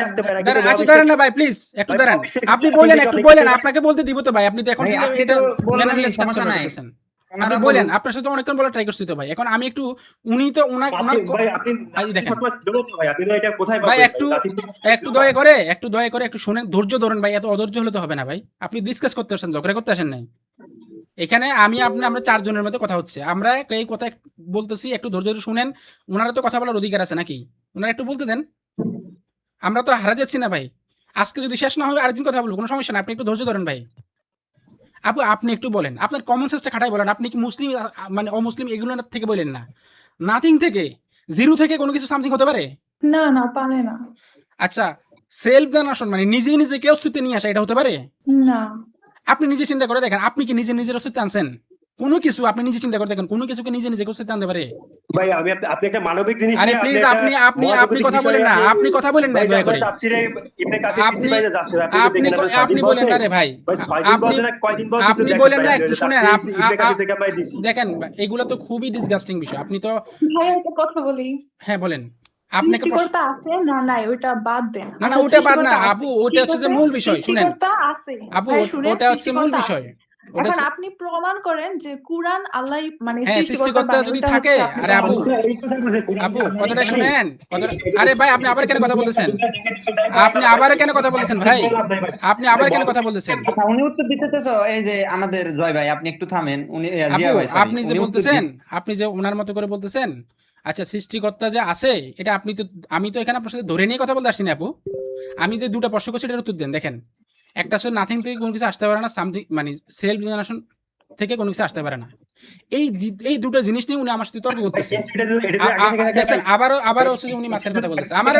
আসতে পারে, দাঁড়ান, কিন্তু আচ্ছা দাঁড়ান না ভাই, প্লিজ একটু ভাই, দাঁড়ান। মহাবিশ্বের আপনি কিছু বলেন, আপনি একটু আপনি বলেন, আপনি- আপনাকে বলতে দিব তো ভাই। আপনি তো এখন ভাই, শুধু আপনি এটা তো বলবেনই, ম্যানারলেস কাজ সমস্যা নাই। করতেছেন। আপনি ওনারা বলেন, বলুন। আপনার সাথে অনেকক্ষণ বলা ট্রাই করছি তো ভাই। এখন আমি একটু, উনি তো ওনার ভাই, আপনি দেখেন ভাই, আপনি তো এটা কোথায় ভাই, পাবেন একটু নাথিং দয়া করে একটু শুনেন, ধৈর্য ধরেন ভাই, এত অধৈর্য হলে তো হবে না ভাই। আপনি ডিসকাস করতে আসেন, ঝগড়া করতে আসেন নাই এখানে। আমরা 4 জনের মধ্যে কথা হচ্ছে, আমরা এই কথা বলতেছি, একটু ধৈর্য ধরে শুনেন। ওনারা তো কথা বলার অধিকার আছে নাকি? ওনারা একটু বলতে দেন, আমরা তো হারা যাচ্ছি না ভাই। আজকে যদি শেষ না হয় আরেকদিন কথা বলবো, কোনো সমস্যা না, আপনি একটু ধৈর্য ধরেন ভাই। আপু আপনি একটু বলেন, আপনার কমন সেন্সটা খাটাই বলেন। আপনি কি মুসলিম মানে অমুসলিম এগুলো থেকে বলেন না, নাথিং থেকে, জিরো থেকে কোনো কিছু সামথিং হতে পারে? না না, পারে না। আচ্ছা সেলফ জানাশন মানে নিজেকে অস্তিত্বে নিয়ে আসা, এটা হতে পারে? না। আপনি নিজে চিন্তা করে দেখেন, আপনি কি নিজের অস্তিত্বে আনছেন কোনো কিছু? আপনি নিজে চিন্তা করে দেখেন, কোনো কিছুকে নিজে অস্তিত্বে আনতে পারে? ভাই, আপনি একটা মানবিক জিনিস আরে নিয়ে প্লিজ একটা আপনি মহাজাগতিক কথা বলেন বিষয়ে না, আপনি কথা বলেন না ভাই, দয়া আপনার করে। তাফসীরে ইবনে কাসির আপনি বাইরে যাচ্ছে, আপনি দেখেন, ছয় আপনি দিন বলেন না বলছে। রে ভাই, ভাই, 6 দিন আপনি বলছে না, কয়দিন বলছে একটু আপনি দেখেন বলেন ভাই, না, আমি একটু ওটা শুনেন। তাফসীর ইবনে কাসির থেকে পাই দিছি। দেখেন এগুলো তো খুবই ডিসগাস্টিং বিষয়। আপনি তো, ভাইয়া একটা কথা বলি, হ্যাঁ বলেন, আপনাকে সৃষ্টিকর্তা আছে না নাই ওটা বাদ দেন। না আচ্ছা, ওটা বাদ না সৃষ্টিকর্তা আছে, আপু, ওটা ঠিক হচ্ছে যে আছে? মূল বিষয়। শুনেন সৃষ্টিকর্তা আছে। আপু, ভাই শুনেন, ওটা হচ্ছে মূল সৃষ্টিকর্তা বিষয়। আছে। ওটা এখন আপনি প্রমাণ করেন যে কুরআন আল্লাহ মানে হ্যাঁ, সৃষ্টিকর্তা যদি থাকে, আরে আপু কথাটা শুনেন, আরে ভাই আপনি আবার কেন কথা বলতেছেন? আপনি আবার কেন কথা বলতেছেন ভাই? আপনি আবার কেন কথা বলতেছেন? আচ্ছা, উনি উত্তর দিতেছে তো, এই যে আমাদের জয় ভাই, আপনি একটু থামেন। উনি জিয়া আপু ভাই, sorry, আপনি যে উনি উত্তর বলতেছেন, আপনি যে ওনার মতো করে বলতেছেন, আচ্ছা সৃষ্টিকর্তা যে আছে এটা আপনি তো, আমি তো এখানে আপনার সাথে ধরে নিয়ে কথা বলতে আসছি না আপু। আমি যে দুটা প্রশ্ন করছি এটার উত্তর দেন। দেখেন একটা হচ্ছে নাথিং থেকে কোনো কিছু আসতে পারে না, সামথিং মানে সেলফ জেনারেশন থেকে কোনো কিছু আসতে পারে না। এই দুটো জিনিস নিয়ে উনি আমার সাথে তর্ক করতেছে। দেখছেন আবারও হচ্ছে যে উনি মাছের কথা বলতেছে আমার।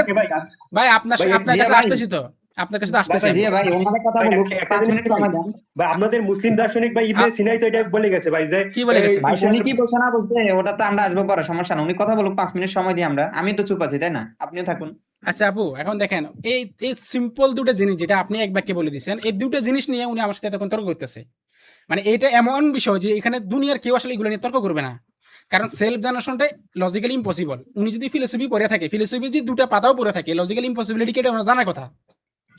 ভাই আপনার কাছে আসতেছি তো, আপনার কাছে তো আসতেছে জি আমি। ভাই ওনাদের কথা ভাই, বলুক, একটা 5 জিনিস মিনিট ভাই, সময় দেন। ভাই আপনাদের মুসলিম দার্শনিক ভাই ইবনে সিনাই তো এটা বলে গেছে ভাই যে কি বলে গেছে? ভাই ঈশ্বর- উনি কি বলছে না বলছে ওটা তো আমরা আসবো পরে, সমস্যা না, উনি কথা বলুক, 5 মিনিট সময় দিই আমরা, আমি তো চুপ আছি তাই না, আপনিও থাকুন। আচ্ছা আপু, এখন দেখেন এই এই সিম্পল দুটো জিনিস যেটা আপনি এক বাক্যে বলে দিচ্ছেন, এই দুটো জিনিস নিয়ে উনি আমার সাথে এতক্ষণ তর্ক করতেছে। মানে এটা এমন বিষয় যে এখানে দুনিয়ার কেউ আসলে এগুলো নিয়ে তর্ক করবে না, কারণ সেলফ জেনারেশনটা লজিক্যালি ইম্পসিবল। উনি যদি ফিলোসফি পড়ে থাকে, ফিলোসফি যদি দুটো পাতাও পড়ে থাকে, লজিক্যালি ইম্পসিবিলিটি কি এটা ওনার জানার কথা।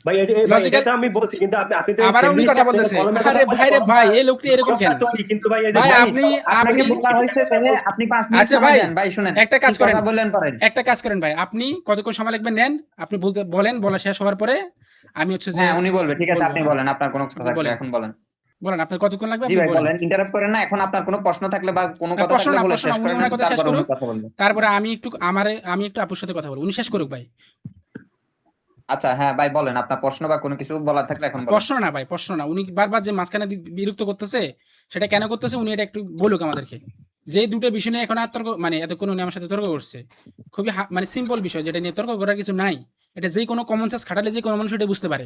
ভাই ভাই এটা লজিক্যাল তো আমি বলছি, কিন্তু আপনি আপনি তো আবার same উনি জিনিসটা কথা আপনি তো বলতেছে, কলমের আরে কথা ভাই রে বলছেন, ভাই এই লোকটি এরকম কলমটা কেন? তৈরি, কিন্তু ভাই এই যে ভাই ভাই আপনি আপনাকে বলা হয়েছে যে আপনি 5 মিনিট আচ্ছা সময় ভাই, দেন। ভাই শুনেন, একটা কাজ কি করেন, কথা বললেন পারেন। একটা কাজ করেন ভাই, আপনি কতক্ষণ সময় লাগবে নেন, আপনি বলতে বলেন, বলা শেষ হওয়ার পরে আমি হচ্ছে যে হ্যাঁ উনি বলবে, ঠিক আছে বলবো। আপনি হ্যাঁ বলেন, আপনার কোনো কথা আপনি থাকলে বলেন, এখন বলেন। বলেন আপনার কতক্ষণ লাগবে জি আপনি ভাই বলেন। বলেন, ইন্টারাপ্ট করেন না, এখন আপনার কোনো প্রশ্ন থাকলে বা কোনো না, কথা প্রশ্ন থাকলে না, বলে প্রশ্ন না, শেষ উনি করেন, ওনার কথা শেষ তারপরে উনি করুক, কথা বলবেন। তারপরে আমি একটু আপুর সাথে কথা বলবো, উনি শেষ করুক ভাই। আচ্ছা হ্যাঁ ভাই বলেন, আপনার প্রশ্ন বা কোনো কিছু বলার থাকলে এখন বলেন। প্রশ্ন না ভাই, প্রশ্ন না, উনি বারবার যে মাঝখানে বিরক্ত করতেছে, সেটা কেন করতেছে উনি এটা একটু বলুক আমাদেরকে। যে দুটো বিষয় নিয়ে এখন আর তর্ক, মানে এতক্ষণ উনি আমার সাথে তর্ক করছে, খুবই মানে সিম্পল বিষয়, যেটা নিয়ে তর্ক করার কিছু নাই। এটা যে কোনো কমন সেন্স খাটালে যে কোনো মানুষ এটা বুঝতে পারে।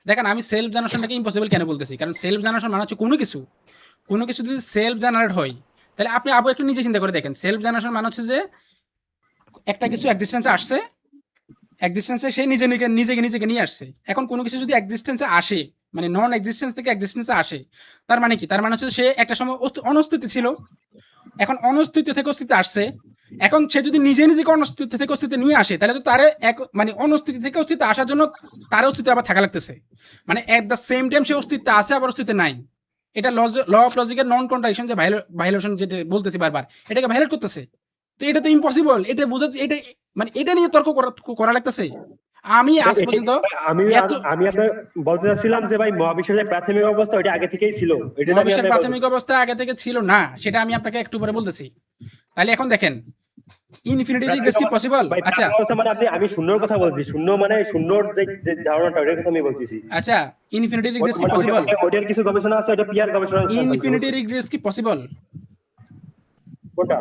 দেখেন আমি সেলফ জেনারেশনটাকে ইম্পসিবল কেন বলতেছি, কারণ সেলফ জেনারেশন মানে হচ্ছে কোনো কিছু যদি সেলফ জেনারেট হয়, তাহলে আপনি আবার একটু নিজে চিন্তা করে দেখেন, সেলফ জেনারেশন মানে হচ্ছে যে একটা কিছু এক্সিস্টেন্সে আসছে, এক্সিস্টেন্সে সে নিজেকে নিয়ে আসছে। এখন কোনো কিছু যদি এক্সিস্টেন্সে আসে, মানে নন এক্সিস্টেন্স থেকে এক্সিস্টেন্সে আসে, তার মানে কি? তার মানে হচ্ছে সে একটা সময় অনস্তিত্ব ছিল, এখন অনস্তিত্ব থেকে অস্তিত্ব আসছে। এখন সে যদি নিজেকে অনস্তিত্ব থেকে অস্তিত্ব নিয়ে আসে, তাহলে তো তার এক মানে অনস্তিত্ব থেকে অস্তিত্ব আসার জন্য তার অস্তিত্ব আবার থাকা লাগতেছে। মানে এট দ্য সেম টাইম সে অস্তিত্ব আছে আবার অস্তিত্ব নাই। এটা ল অফ লজিকের নন কন্ট্রাডিকশন, যে ভাইলেশন যেটা বলতেছি বারবার, এটাকে ভাইলেট করতেছে। তো এটা তো ইম্পসিবল, এটা বোঝা, এটা মানে এটা নিয়ে তর্ক করা লাগতেছে। আমি ভাই আজ পর্যন্ত আমি এত আমি আপনার বলতে চাচ্ছিলাম যে ভাই মহাবিশ্বের যে প্রাথমিক অবস্থা ওইটা আগে থেকেই ছিল, এটা তো আমি মহাবিশ্বের আপনাকে প্রাথমিক বলছি। অবস্থা আগে থেকে ছিল না, সেটা আমি আপনাকে একটু পরে বলতেছি। তাহলে এখন দেখেন, ইনফিনিটি প্রাথমিক রিগ্রেস কি অবস্থা পসিবল? ভাই, আচ্ছা প্রাথমিক অবস্থা মানে আমি শূন্যর কথা বলছি, শূন্য মানে শূন্যর যে যে ধারণাটা ওটার কথা আমি বলতেছি। আচ্ছা, ইনফিনিটি রিগ্রেস কি মানে পসিবল? ওটার কিছু গবেষণা আছে, ওটা পিয়ার গবেষণা ইনফিনিটি রিগ্রেস কি পসিবল? কোনটা?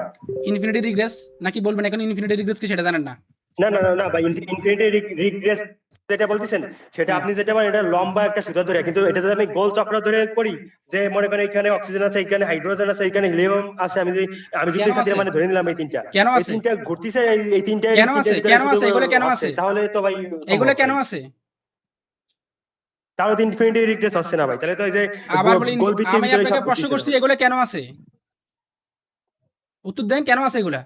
ইনফিনিটি রিগ্রেস নাকি বলবেন এখন ইনফিনিটি রিগ্রেস কি সেটা জানেন না? না না না না ভাই, ইনফিনিটি রিগ্রেস যেটা বলতেছেন সেটা হ্যাঁ। আপনি যেটা বলেন এটা লম্বা একটা সুতা ধরে, কিন্তু এটা যদি আমি গোল চক্র ধরে করি, যে মনে করেন এখানে অক্সিজেন আছে, এখানে হাইড্রোজেন আছে, এখানে হিলিয়াম আছে, আমি কেন যুক্তির খাতিরে আছে? মানে ধরে নিলাম এই তিনটা, কেন এই আছে? তিনটা ঘুরতেছে, এই তিনটা কেন আছে? ভিতরে কেন শুধু আছে? এগুলো কেন আছে? তাহলে তো ভাই এগুলো সম্ভব কেন ভাই। আছে? তাহলে তো ইনফিনিটি রিগ্রেস হচ্ছে না ভাই, তাহলে তো এই যে আবার বলি, গোল বৃত্তের আমি ভিতরে আপনাকে সব প্রশ্ন ঘুরতেছে করছি না। এগুলো কেন আছে, উত্তর দেন, কেন আছে এগুলা?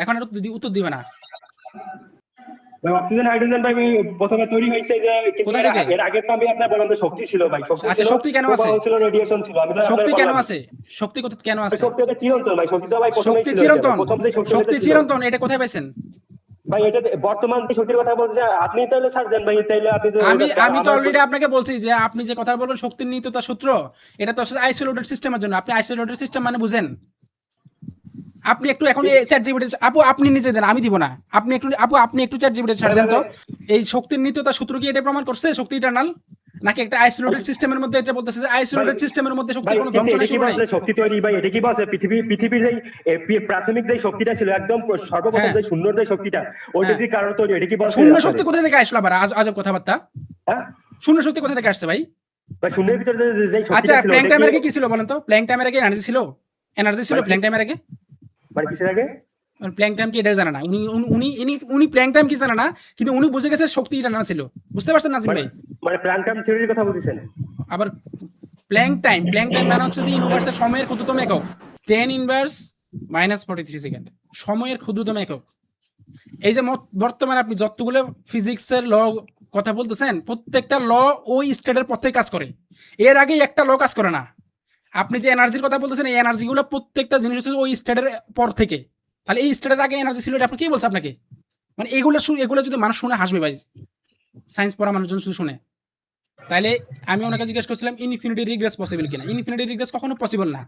এখন আর উত্তর দিবে না। ভাই অক্সিজেন হাইড্রোজেন ভাই প্রথমে তৈরি হয়েছে যে, কিন্তু কোথা থেকে? এর আগে তো আমি আপনার বললাম যে শক্তি ছিল ভাই, শক্তি আচ্ছা, ছিল, শক্তি কেন আছে? প্রবাহ ছিল, রেডিয়েশন ছিল, আমি তো আপনার শক্তি কেন বললাম। আছে? শক্তি কেন ভাই আছে? শক্তি এটা চিরন্তন ভাই, শক্তি তো ভাই প্রথমেই শক্তি ছিল, চিরন্তন, প্রথম যে শক্তি শক্তি ছিল চিরন্তন, এটা কোথায় পাইছেন? ভাই, এটা বর্তমান যে শক্তির কথা বলছে আপনি, তাহলে ছাড় দেন ভাই, তাইলে আপনি তো আমি তো আমার অলরেডি আপনাকে বলছি যে আপনি যে কথা বলবেন শক্তির নিত্যতা সূত্র, এটা তো আসলে আইসোলেটেড সিস্টেমের জন্য। আপনি আইসোলেটেড সিস্টেম মানে বুঝেন? আপনি একটু এখন চ্যাট জিপিটি, আপু আপনি নিজে দেন, আমি দিব না। আপনি একটু আপনি একটু চ্যাট জিপিটি ছাড় দেন তো, এই শক্তির নিত্যতা সূত্র কি এটা প্রমাণ করছে শক্তি ইটারনাল, নাকি একটা আইসোলেটেড সিস্টেমের মধ্যে এটা বলতেছে যে আইসোলেটেড সিস্টেমের মধ্যে শক্তির ভাই কোনো ধ্বংস নাই, এটা কি শুরু নাই? বলছে শক্তি তৈরি ভাই, এটা কি বলছে পৃথিবীর যে প্রাথমিক যে শক্তিটা ছিল একদম সর্বপ্রথম হ্যাঁ। যে শূন্যর যে শক্তিটা, ওইটা হ্যাঁ। যে কারণ তৈরি, এটা কি বলছে শূন্য আপনারে? শক্তি কোথা থেকে আসলো আবার? আজব কথাবার্তা। হ্যাঁ শূন্য শক্তি কোথা থেকে আসছে ভাই? ভাই শূন্যের ভিতরে যে আচ্ছা, শক্তিটা ছিল প্ল্যাঙ্ক ওটা টাইমের আগে কি কি ছিল বলেন তো? প্ল্যাঙ্ক টাইমের আগে এনার্জি ছিল? এনার্জি ছিল ভাই, প্ল্যাঙ্ক টাইমের আগে? মানে কিসের আগে? প্ল্যাঙ্ক টাইম কি এটা জানে না উনি, উনি প্ল্যাঙ্ক টাইম কি জানে না, কিন্তু উনি বুঝে গেছে শক্তি এটা না ছিল। বুঝতে পারছেন নাজিম মানে ভাই? মানে প্ল্যাঙ্কটাম থিওরির কথা বলতেছেন? আবার প্ল্যাঙ্ক টাইম মানে হচ্ছে যে ইউনিভার্সের সময়ের ক্ষুদ্রতম একক, 10 ইনভার্স মাইনাস 43 সেকেন্ড, সময়ের ক্ষুদ্রতম একক। এই যে বর্তমানে আপনি যতগুলো ফিজিক্সের ল কথা বলতেছেন, প্রত্যেকটা ল ওই স্টেটের পর থেকে কাজ করে, এর আগে একটা ল কাজ করে না। আপনি যে এনার্জির কথা বলতেছেন, এই এনার্জিগুলো প্রত্যেকটা জিনিস হচ্ছে ওই স্টেটের পর থেকে। তাহলে এই স্টেটের আগে এনার্জি ছিল, এটা আপনি কি বলছে আপনাকে? মানে এগুলো যদি মানুষ শুনে হাসবে ভাই, সায়েন্স পড়া মানুষজন শুধু শুনে। তাহলে আমি ওনাকে জিজ্ঞেস করছিলাম ইনফিনিটি রিগ্রেস পসিবল কিনা। ইনফিনিটি রিগ্রেস কখনো পসিবল না।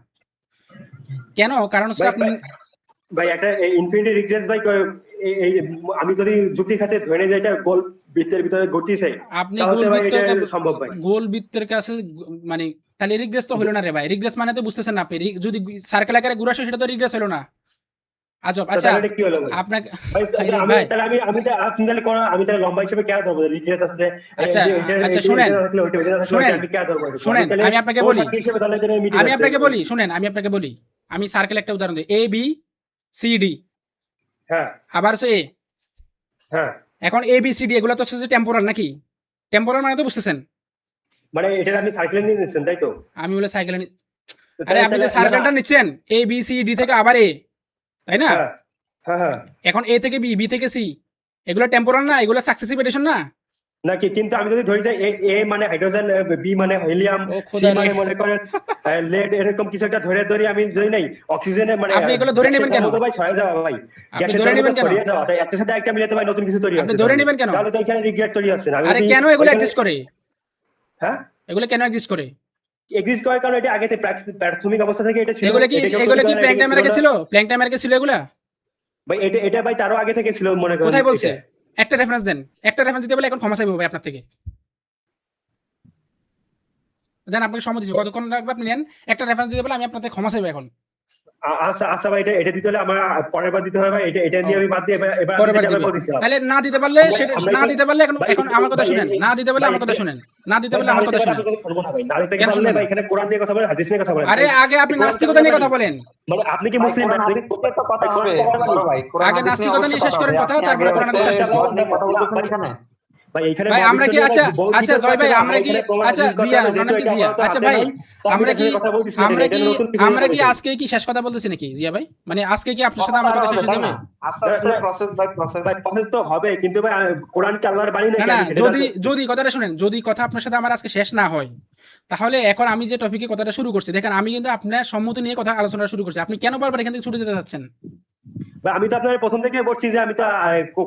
কেন? কারণ হচ্ছে ভাই আপনি ভাই একটা ইনফিনিটি রিগ্রেস ভাই, এই আমি যদি যুক্তির খাতে ধরে নিই যে এটা গোল বৃত্তের ভিতরে ঘটতেছে, আপনি তাহলে গোল ভাই এটা বৃত্ত, সম্ভব ভাই। গোল বৃত্তের কাছে মানে তাহলে রিগ্রেস তো হলো না রে ভাই। রিগ্রেস মানে তো বুঝতেছেন না আপনি, যদি সার্কেল আকারে ঘুরে আসে সেটা তো রিগ্রেস হলো না। আজব। তো আচ্ছা তাহলে এটা কি হলো ভাই? আপনাকে ভাই ভাই আমি ভাই তাহলে আমি তাহলে আপনি তাহলে আমি তাহলে লম্বা হিসেবে কেন ধরবো? রিগ্রেস আছে, আচ্ছা এটা আচ্ছা এটা শুনেন এটা থাকলে ওইটা ওইটা থাকলে শুনেন ওইটা আমি কেন ধরবো? আমি শুনেন তাহলে আমি আপনাকে ও বলি ছাত্র হিসেবে তাহলে এটা মিটে আমি যাচ্ছে। আপনাকে বলি শুনেন আমি আপনাকে বলি আমি সার্কেল একটা উদাহরণ দিই এ বি সি ডি হ্যাঁ আবার হচ্ছে এ। হ্যাঁ, এখন এ বি সি ডি এগুলো তো হচ্ছে টেম্পোরাল নাকি? টেম্পোরাল মানে তো বুঝতেছেন। মানে এটা আপনি সার্কেলে নিয়ে নিচ্ছেন তাই তো? আমি বলে সাইকেল তো আরে তাহলে আপনি তাহলে যে না না, সার্কেলটা নিচ্ছেন এ বি সি ডি থেকে আবার এ, তাই না? হ্যাঁ হ্যাঁ হ্যাঁ, এখন এ থেকে বি বি থেকে সি এগুলো টেম্পোরাল না, এগুলো সাকসেসিভ এডিশন না? নাকি কিন্তু আমি যদি ধরি যে এ এ মানে হাইড্রোজেন, বি মানে হিলিয়াম, ও সি খোদা রে, মানে মনে করেন লেড, এরকম কিছু একটা ধরে ধরি আমি ধরি নাই অক্সিজেনে মানে আপনি এগুলো ধরে গ্যাসের নেবেন কেন? ধর্মতা ভাই ছড়িয়ে যাওয়া ভাই, আপনি গ্যাসের ধরে ধর্মতা নেবেন কেন? ছড়িয়ে যাওয়া, তাই একটার সাথে একটা মিলাতে ভাই নতুন কিছু তৈরি আপনি হচ্ছে, ধরে তাহলে নেবেন কেন? তাহলে তো এখানে রিগ্রেট তৈরি হচ্ছে না। আমি আরে যদি কেন এগুলো ওইখানে এক্সিস্ট করে? হ্যাঁ এগুলো কেন এক্সিস্ট করে? এক্সিস্ট করার কারণে এটা আগে থেকে প্রাথমিক অবস্থা থেকে এটা ছিল, এগুলো কি এটা কেউ এগুলো তৈরি কি করে না, প্ল্যাঙ্ক এটা ছিল টাইমের না ছিল? প্ল্যাঙ্ক টাইমের ছিল এগুলা? ভাই। এটা এটা ভাই তারও আগে থেকে ছিল মনে করেন। কোথায় বলছে? এটা একটা রেফারেন্স দেন, একটা রেফারেন্স দিতে বলে এখন ক্ষমা চাইবো ভাই আপনার থেকে। দেন আপনাকে সম্মতি দিচ্ছি, কতক্ষণ লাগবে আপনি নেন, একটা রেফারেন্স দিতে বলে আমি আপনার থেকে ক্ষমা চাইবো এখন। আচ্ছা আচ্ছা ভাই, এটা এটা দিতে হলে আমার পরের বার দিতে হবে ভাই, এটা এটা ও, নিয়ে আমি বাদ দিয়ে এবার এবার আমি পরের বার যেটা দিবে। বলতেছিলাম। তাহলে না দিতে পারলে আমরা সেটা আমরা না এখানে দিতে পারলে এখন ভাই এখন আমার কথা ভাই শুনেন, না দিতে পারলে ভাই আমার কথা শুনেন, না দিতে পারলে না আমার দিতে কথা পারলে শুনেন। আপনাকে শুনবো না ভাই, না দিতে কেন পারলে শুনবেন ভাই না? এখানে কোরআন দিয়ে কথা বলেন, হাদিস নিয়ে কথা বলেন আরে ভাই। আগে আপনি কোরআন নাস্তিকতা নিয়ে কালার কথা বাণী। বলেন। মানে আপনি কি ভাই মুসলিম? কোরআন আপনি হাদিস নিয়ে তো কথা হবে কোরআন বড় ভাই, কোরআন আগে হাদিস নিয়ে নাস্তিকতা অবশ্যই নিয়ে শেষ কথা করেন হবে। কথা, আপনি আগে তারপরে কোরআন হাদিস শেষ হচ্ছে করবেন। কোরআন নিয়ে কথা বলতেছেন এখানে। ভাই এখানে ভাই আমরা ভবিষ্যৎ কি নিয়ে আচ্ছা বহুত আচ্ছা কিছু জয় ভাই আছে, আমরা কি এখানে প্রমাণ আচ্ছা হাদিস কথা জিয়া আছে, ওনার নাম যেহেতু কি এটা জিয়া? আপাতত আচ্ছা হাতে ভাই নাই, তো আমি আমরা এটা কি নিয়ে কথা বলতেছি না, আমরা এটা কি নতুন কিছু নিয়ে আমরা কথা কি বলতেছি। আজকে কি শেষ কথা বলতেছি নাকি জিয়া ভাই? মানে আজকে কি আপনার কথা সাথে আমার তারা কথা হবে শেষ তাই হয়ে না? যাবে? আস্তে আস্তে প্রসেস বাই প্রসেস। ভাই প্রসেস তো হবে, কিন্তু ভাই কোরআন কি আল্লাহর বাণী না নাকি? না, আমি সেটা যদি জানতে- যদি কথাটা শুনেন, যদি কথা আপনার সাথে আমার আজকে শেষ না হয়, তাহলে এখন আমি যে টপিকে কথাটা শুরু করছি, দেখেন আমি কিন্তু আপনার সম্মতি নিয়ে কথা আলোচনা শুরু করছি, আপনি কেন বারবার এখান থেকে ছুটে যেতে চাচ্ছেন? ভাই আমি তো আপনার প্রথম থেকে বলছি যে আমি তো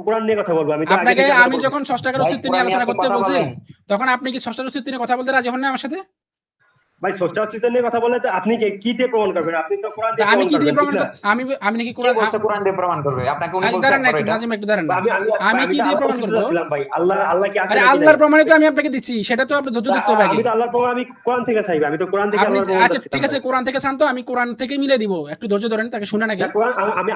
কোরআন নিয়ে কথা বলবো, আমি তো আগে আপনাকে থেকে আমি যখন ষষ্ঠাকার ভাই অস্তিত্ব নিয়ে কোরআন নিয়ে আলোচনা আপনি করতে কথা বলছি, বলেন। তখন আপনি কি ষষ্ঠার অস্তিত্ব নিয়ে কথা বলতে রাজি হন না আমার সাথে? ভাই স্রষ্টা অস্তিত্ব নিয়ে কথা বললে তো আপনি কি দিয়ে প্রমাণ করবেন? আপনি তো কোরআন তা দিয়ে আমি প্রমাণ কি দিয়ে করবেন, ঠিক প্রমাণ না? আমি আমি নাকি কে কোরআন বলছে কোরআন দিয়ে প্রমাণ করবে? আপনাকে উনি আজ বলছে দাঁড়ান না একবার একটু এটা? নাজিম একটু দাঁড়ান বা না, আমি আমি কি তো দিয়ে আল্লাহর প্রমাণ অস্তিত্ব করবো? ছিলাম ভাই, আল্লাহ কি আছে আরে নাকি নাই? আল্লাহর প্রমাণই তো আমি আপনাকে দিচ্ছি, সেটা তো আপনি ধৈর্য ধরতে হবে আগে। আমি তো আল্লাহর প্রমাণ আমি কোরআন থেকে চাইবো, আমি তো কোরআন থেকে আপনি আল্লাহর প্রমাণ আচ্ছা চাচ্ছিলাম ঠিক আছে ভাই। কোরআন থেকে শান্ত, আমি কোরআন থেকে মিলে দিব, একটু ধৈর্য ধরেন, তাকে শুনে নাকি। না কোরআন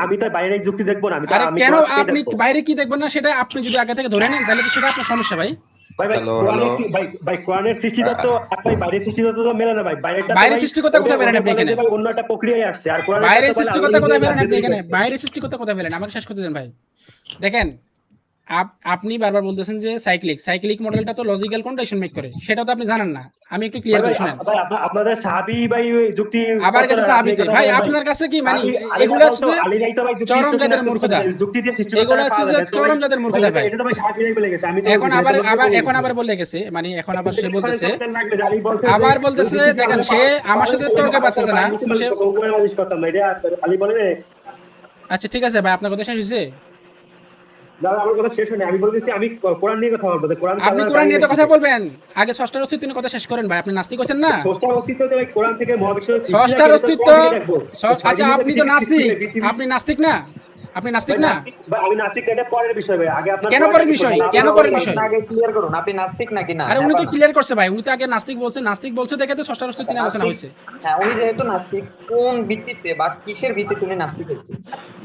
আমি তো বাইরে যুক্তি দেখবো না, আরে আমি কেন কোরআন থেকেই আপনি দেখবো। বাইরে কি দেখবেন না সেটা আপনি যদি আগে থেকে ধরে নেন তাহলে তো সেটা আপনার সমস্যা ভাই। ভাই ভাই হ্যালো কোরআনের হ্যালো ভাই কোরআনের সৃষ্টিতত্ত্ব আর ভাই বাইরের সৃষ্টিতত্ত্ব তো মেলে না ভাই, বাইরেরটা তো বাইরের ভাই সৃষ্টিকর্তা কোথায় পেলেন আপনি বলে এখানে? যে ভাই অন্য একটা প্রক্রিয়ায় আসছে, আর কোরআনের বাইরের তো বলে আল্লাহ সৃষ্টিকর্তা কোথায় নিজেই পেলেন আপনি নিজেই এখানে? করছে। বাইরের সৃষ্টিকর্তা কোথায় পেলেন? আমাকে শেষ করতে দেন ভাই। দেখেন আপনি বারবার বলতেছেন যে সাইক্লিক মডেলটা তো লজিক্যাল কন্ডিশন মেক করে, সেটা তো আপনি জানেন না। আমি একটু ভাই ক্লিয়ার ভাই করে শুনেন। ভাই আপনাদের সাহাবী ভাই ওই যুক্তি আবার করতে গেছে না, আপনি সাহাবীতে কথা ভাই, বলেন ভাই। আপনার কাছে কি মানে আলী এগুলো নাই হচ্ছে তো যে আলী নাই তো ভাই যুক্তি চরম যুক্তি জাতের না, মূর্খতা, যুক্তি দিয়ে সৃষ্টিকর্তা এগুলো হচ্ছে পাওয়া যে যায় তো চরম জাতের মূর্খতা ভাই। এটা তো ভাই সাহাবী নাই বলে গেছে, আমি তো এখন বলছি না, আবার এটা তো আবার বলে এখন গেছি। আবার বলে গেছে, মানে এখন আবার সে বলতেছে, লাগবে যে আলী বলছে যে আবার বলতেছে যুক্তি দিয়ে দেখেন আমরা সে আমার পাওয়া সাথে যায়, তর্কে পারতেছে না মুসলমান সে। হুকুমের মালিশ করতাম না, এটা আলী বলে না। আচ্ছা ঠিক আছে ভাই, আপনার কথা শেষ হয়েছে? দাদা আমার কথা শেষ হয়নি, আমি বলতেছি আমি কোরআন নিয়ে কথা বলবো, কোরআন আপনি কোরআন নিয়ে তো কথা বলবেন, আগে ষষ্ঠার অস্তিত্ব নিয়ে কথা শেষ করেন ভাই। আপনি নাস্তিক হচ্ছেন না? স্রষ্টার অস্তিত্ব তো ভাই কোরআন থেকে মহাবিশ্বের সৃষ্টি না, ষষ্ঠার এটা তো অস্তিত্ব কোরআন থেকে দেখবো। আচ্ছা আপনি তো নাস্তিক, আপনি নাস্তিক না? আপনি নাস্তিক না? ভাই আমি নাস্তিক না, এটা পরের বিষয় ভাই, আগে আপনার কেন কোরআনটা পরের কি বিষয়? করবেন? কেন আপনার পরের কোরআন বিষয়? আগে ক্লিয়ার করুন আপনি নাস্তিক নাকি না? আরে উনি হ্যাঁ তো বা না? ক্লিয়ার করছে ভাই, উনি তো আগে নাস্তিক বলছে দেখে তো ষষ্ঠার অস্তিত্ব নিয়ে আলোচনা নাস্তিক, হয়েছে। হ্যাঁ উনি যেহেতু নাস্তিক, কোন ভিত্তিতে বা কিসের ভিত্তিতে উনি নাস্তিক হয়েছে?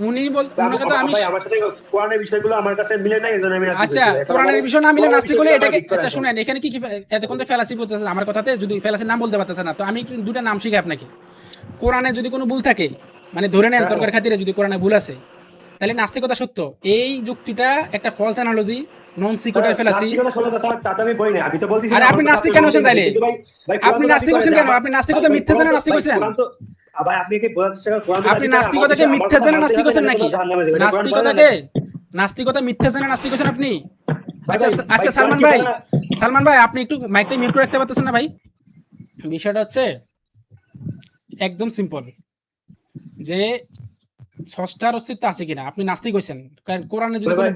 উনাকে তো আমি ভাই আমার সাথে কোরআনের বিষয়গুলো আমার কাছে মিলে না, এজন্য আমি নাস্তিক আচ্ছা হয়েছি। এখন কোরআনের আমার বিষয় না মিলে কোরআনের নাস্তিক হলে বিষয়গুলো এটাকে আমার আচ্ছা ঠিক শুনেন, এখানে কি এতক্ষণ তো ফেলাসি বলতেছেন আমার কথাতে, যদি ফেলাসির নাম বলতে পারতেছেন না তো আমি একটু দুটা নাম শিখাই আপনাকে। কোরআনে যদি কোনো ভুল থাকে, মানে ধরে নেন হ্যাঁ, তর্কের খাতিরে যদি কোরআনে ভুল আছে, তাহলে নাস্তিকতা সত্য। এই যুক্তিটা একটা ফলস অ্যানালজি, নন সিকুয়ার ফেলাসি। নাস্তিকতা শোনা তাতে আমি বলি না, আমি তো বলতেছি আরে না, আপনি আমার নাস্তিক কথা কেন আপনি হচ্ছেন বলতেছেন, তাইলে? কিন্তু ভাই কোরআন আপনি তো নাস্তিক দাবি হচ্ছেন করে কেন? যে আপনি নাস্তিকতা ভাই, মিথ্যে জেনে নাস্তিক ভাই, হচ্ছেন? কোরআন তো ভাই আপনি কি বোঝার চেষ্টা করেন? কোরআন তো আপনি দাবি করে আমার নাস্তিকতাকে বিষয়, আমার মিথ্যে কথা জেনে মানতে নাস্তিক হবে, হচ্ছেন এটা নাকি? কোনো জাহান্নামে যাবে, এটা কোরআন বলে না। নাস্তিকতা মিথ্যে জেনে নাস্তিক হচ্ছেন আপনি? ভাই, আচ্ছা ভাই, আচ্ছা ভাই, সালমান কোরআন কি ভাই, বলে না? সালমান ভাই আপনি একটু মাইকটা মিউট করে রাখতে পারতেছেন না ভাই? বিষয়টা হচ্ছে একদম সিম্পল, যে ষষ্ঠার অস্তিত্ব আছে কিনা আপনি নাস্তিক হইছেন, কারণ কোরআনে যদি ভাই, কোনো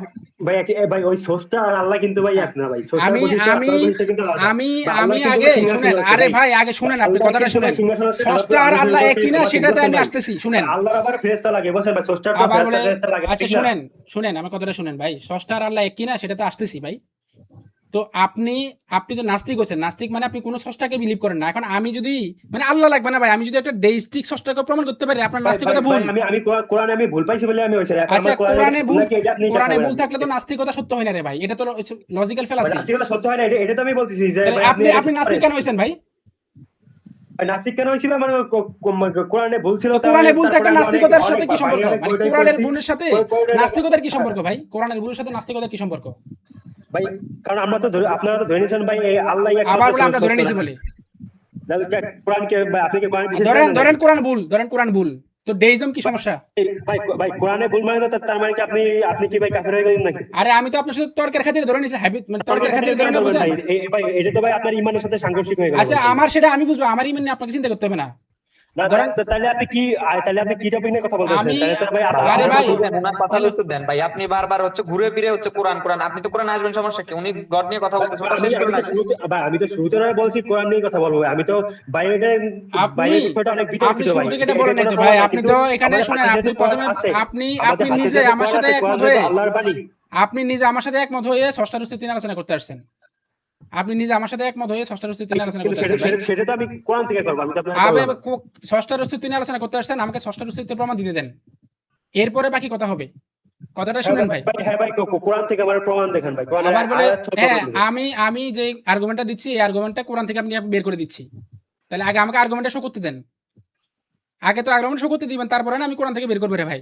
ভাই, ভাই ওই স্রষ্টা আর আল্লাহ কিন্তু ভাই এক না ভাই, স্রষ্টার আমি প্রতিষ্ঠা আমি আপনার প্রতিষ্ঠা কিন্তু আলাদা। আমি ভাই, আমি আল্লাহ কিন্তু আগে সিংহাসনে শুনেন, আছে আরে ভাই। ভাই আগে শুনেন, আপনি আল্লাহ কথাটা কিন্তু শুনেন। ভাই সিংহাসনে আছে, ষষ্ঠা আর আল্লাহ এক কিনা সেটাতে আমি আসতেছি, শুনেন। আল্লাহর আবার ফেরেশতা লাগে, বুঝছেন ভাই, স্রষ্টার তো আবার বলে ফেরেশতা লাগে, আচ্ছা ঠিক না? শুনেন আমার কথাটা শুনেন ভাই, ষষ্ঠা আর আল্লাহ এক কিনা সেটাতে আসতেছি ভাই। তো আপনি আপনি তো নাস্তিক হচ্ছেন, নাস্তিক মানে আপনি কোনো স্রষ্টাকে বিলিভ করেন না। এখন আমি যদি মানে আল্লাহ লাগবে না ভাই, আমি যদি একটা ডেইস্টিক স্রষ্টাকে প্রমাণ করতে পারি আপনার ভাই ভাই নাস্তিকতা ভাই ভুল। আমি কোরআনে আমি ভুল পাইছি বলে আমি হয়েছে এখন আচ্ছা আমার কোরআনে কোরআনে ভুল, নাকি এটা আপনি কোরআনে দেখাবেন ভুল থাকলে তো নাস্তিকতা সত্য হয় না রে ভাই, এটা তো লজিক্যাল ফেল মানে আছে। নাস্তিকতা সত্য হয় না, এটা তো আমি বলতেছি যে তাহলে ভাই আপনি আপনি এটা আপনি কি নাস্তিক করেন? কেন হয়েছেন ভাই? ভাই নাস্তিক কেন হয়েছিল মানে কোরআনে ভুল ছিল, তো তাহলে কোরআনে ভুল তারপরে থাকলে আমি অনেক নাস্তিকতার অনেক সাথে কি বাইরে সম্পর্ক? অনেক মানে বই কোরআনের পড়ছি, ভুলের সাথে বইটা নাস্তিকতার কি সম্পর্ক ভাই? কোরআনের ভুলের সাথে নাস্তিকতার কি সম্পর্ক? ভাই কারণ আমরা তো আপনারা তো ধরে নিয়েছেন ভাই এই আল্লাহ আবার একমাত্র বলে আমরা ধরে সত্য নিছি না। বলে। তাহলে কোরআনকে ভাই আপনি কি কোরআন বিশ্বাস ধরেন করেন না ধরেন নাকি? কোরআন ভুল, ধরেন কোরআন ভুল, তো ডেইজম কি সমস্যা? ভাই ভাই কোরআনে ভুল মানে তো তার মানে কি আপনি কি ভাই কাফের হয়ে গেলেন নাকি? আরে আমি তো আপনার সাথে তর্কের খাতিরে ধরে নিছি, হ্যাবিট মানে তর্কের তর্কের খাতিরে খাতিরে ধরে কেন নিয়ে ধরবেন বুঝেন। ভাই? ভাই এটা তো ভাই আপনার ইমানের সাথে সাংঘর্ষিক হয়ে গেল আচ্ছা ভাই তাহলে। আমার সেটা আমি বুঝবো, আমার ইমান নিয়ে আপনাকে চিন্তা করতে হবে না। না ধরেন তাহলে আপনি কি টপিক নিয়ে কথা বলতেছেন? আমি তাহলে তো ভাই ভাই আরে আপনি ভাই একটু দেন, ওনার কথা হ্যালো, একটু দেন ভাই। আপনি বারবার হচ্ছে ঘুরে ফিরে হচ্ছে কোরআন কোরআন, আপনি তো কোরআন আসবেন, সমস্যা কি? উনি গড নিয়ে কথা বলতেছে, ওটা আমি শেষ আমি করুন তো আগে। শুরুতে ভাই আমি তো শুরুতে নয় বলছি কোরআন নিয়ে কথা বলবো, আমি তো বাইরের আপনি বাইরের বিষয়টা অনেক আপনি বিতর্কিত শুরু ভাই, থেকে এটা এটা এটা বলেন নাই কোনো তো ভাই, প্রমাণ নাই, আপনি কিন্তু তো এখানে আমাদের শুনেন, হাতে আপনি যেহেতু কোরআন প্রথমে আছে, আপনি আমাদের আপনি হাতে নিজে যেহেতু আমার কোরআন সাথে আছে, কোরআন একমত যেহেতু হয়ে, আল্লাহর বাণী। আপনি নিজে আমার সাথে একমত হয়ে ষষ্ঠার অস্তিত্ব নিয়ে আলোচনা করতে আসছেন। আপনি নিজে আমার সাথে একমত হয়ে ষষ্ঠার অস্তিত্ব নিয়ে আলোচনা কিন্তু করতে সেটা আসছেন ভাই। সেটা সেটা তো আমি কোরআন থেকে করবো, আমি তো আপনাকে আবে করলাম। ষষ্ঠার অস্তিত্ব নিয়ে আলোচনা করতে আসছেন, আমাকে ষষ্ঠার অস্তিত্বের প্রমাণ দিতে দেন, এরপরে বাকি কথা হবে। কথাটা শুনেন ভাই। হ্যাঁ ভাই কোরআন থেকে আমার প্রমাণ দেখান ভাই, কোরআনের আবার বলে আয়াত সহ হ্যাঁ, প্রমাণ দেখান। আমি যে আর্গুমেন্টটা দিচ্ছি এই আর্গুমেন্টটা কোরআন থেকে আপনি বের করে দিচ্ছি। তাহলে আগে আমাকে আর্গুমেন্টটা শো করতে দেন, আগে তো আর্গুমেন্ট শো করতে দিবেন, তারপরে না আমি কোরআন থেকে বের করবো রে ভাই।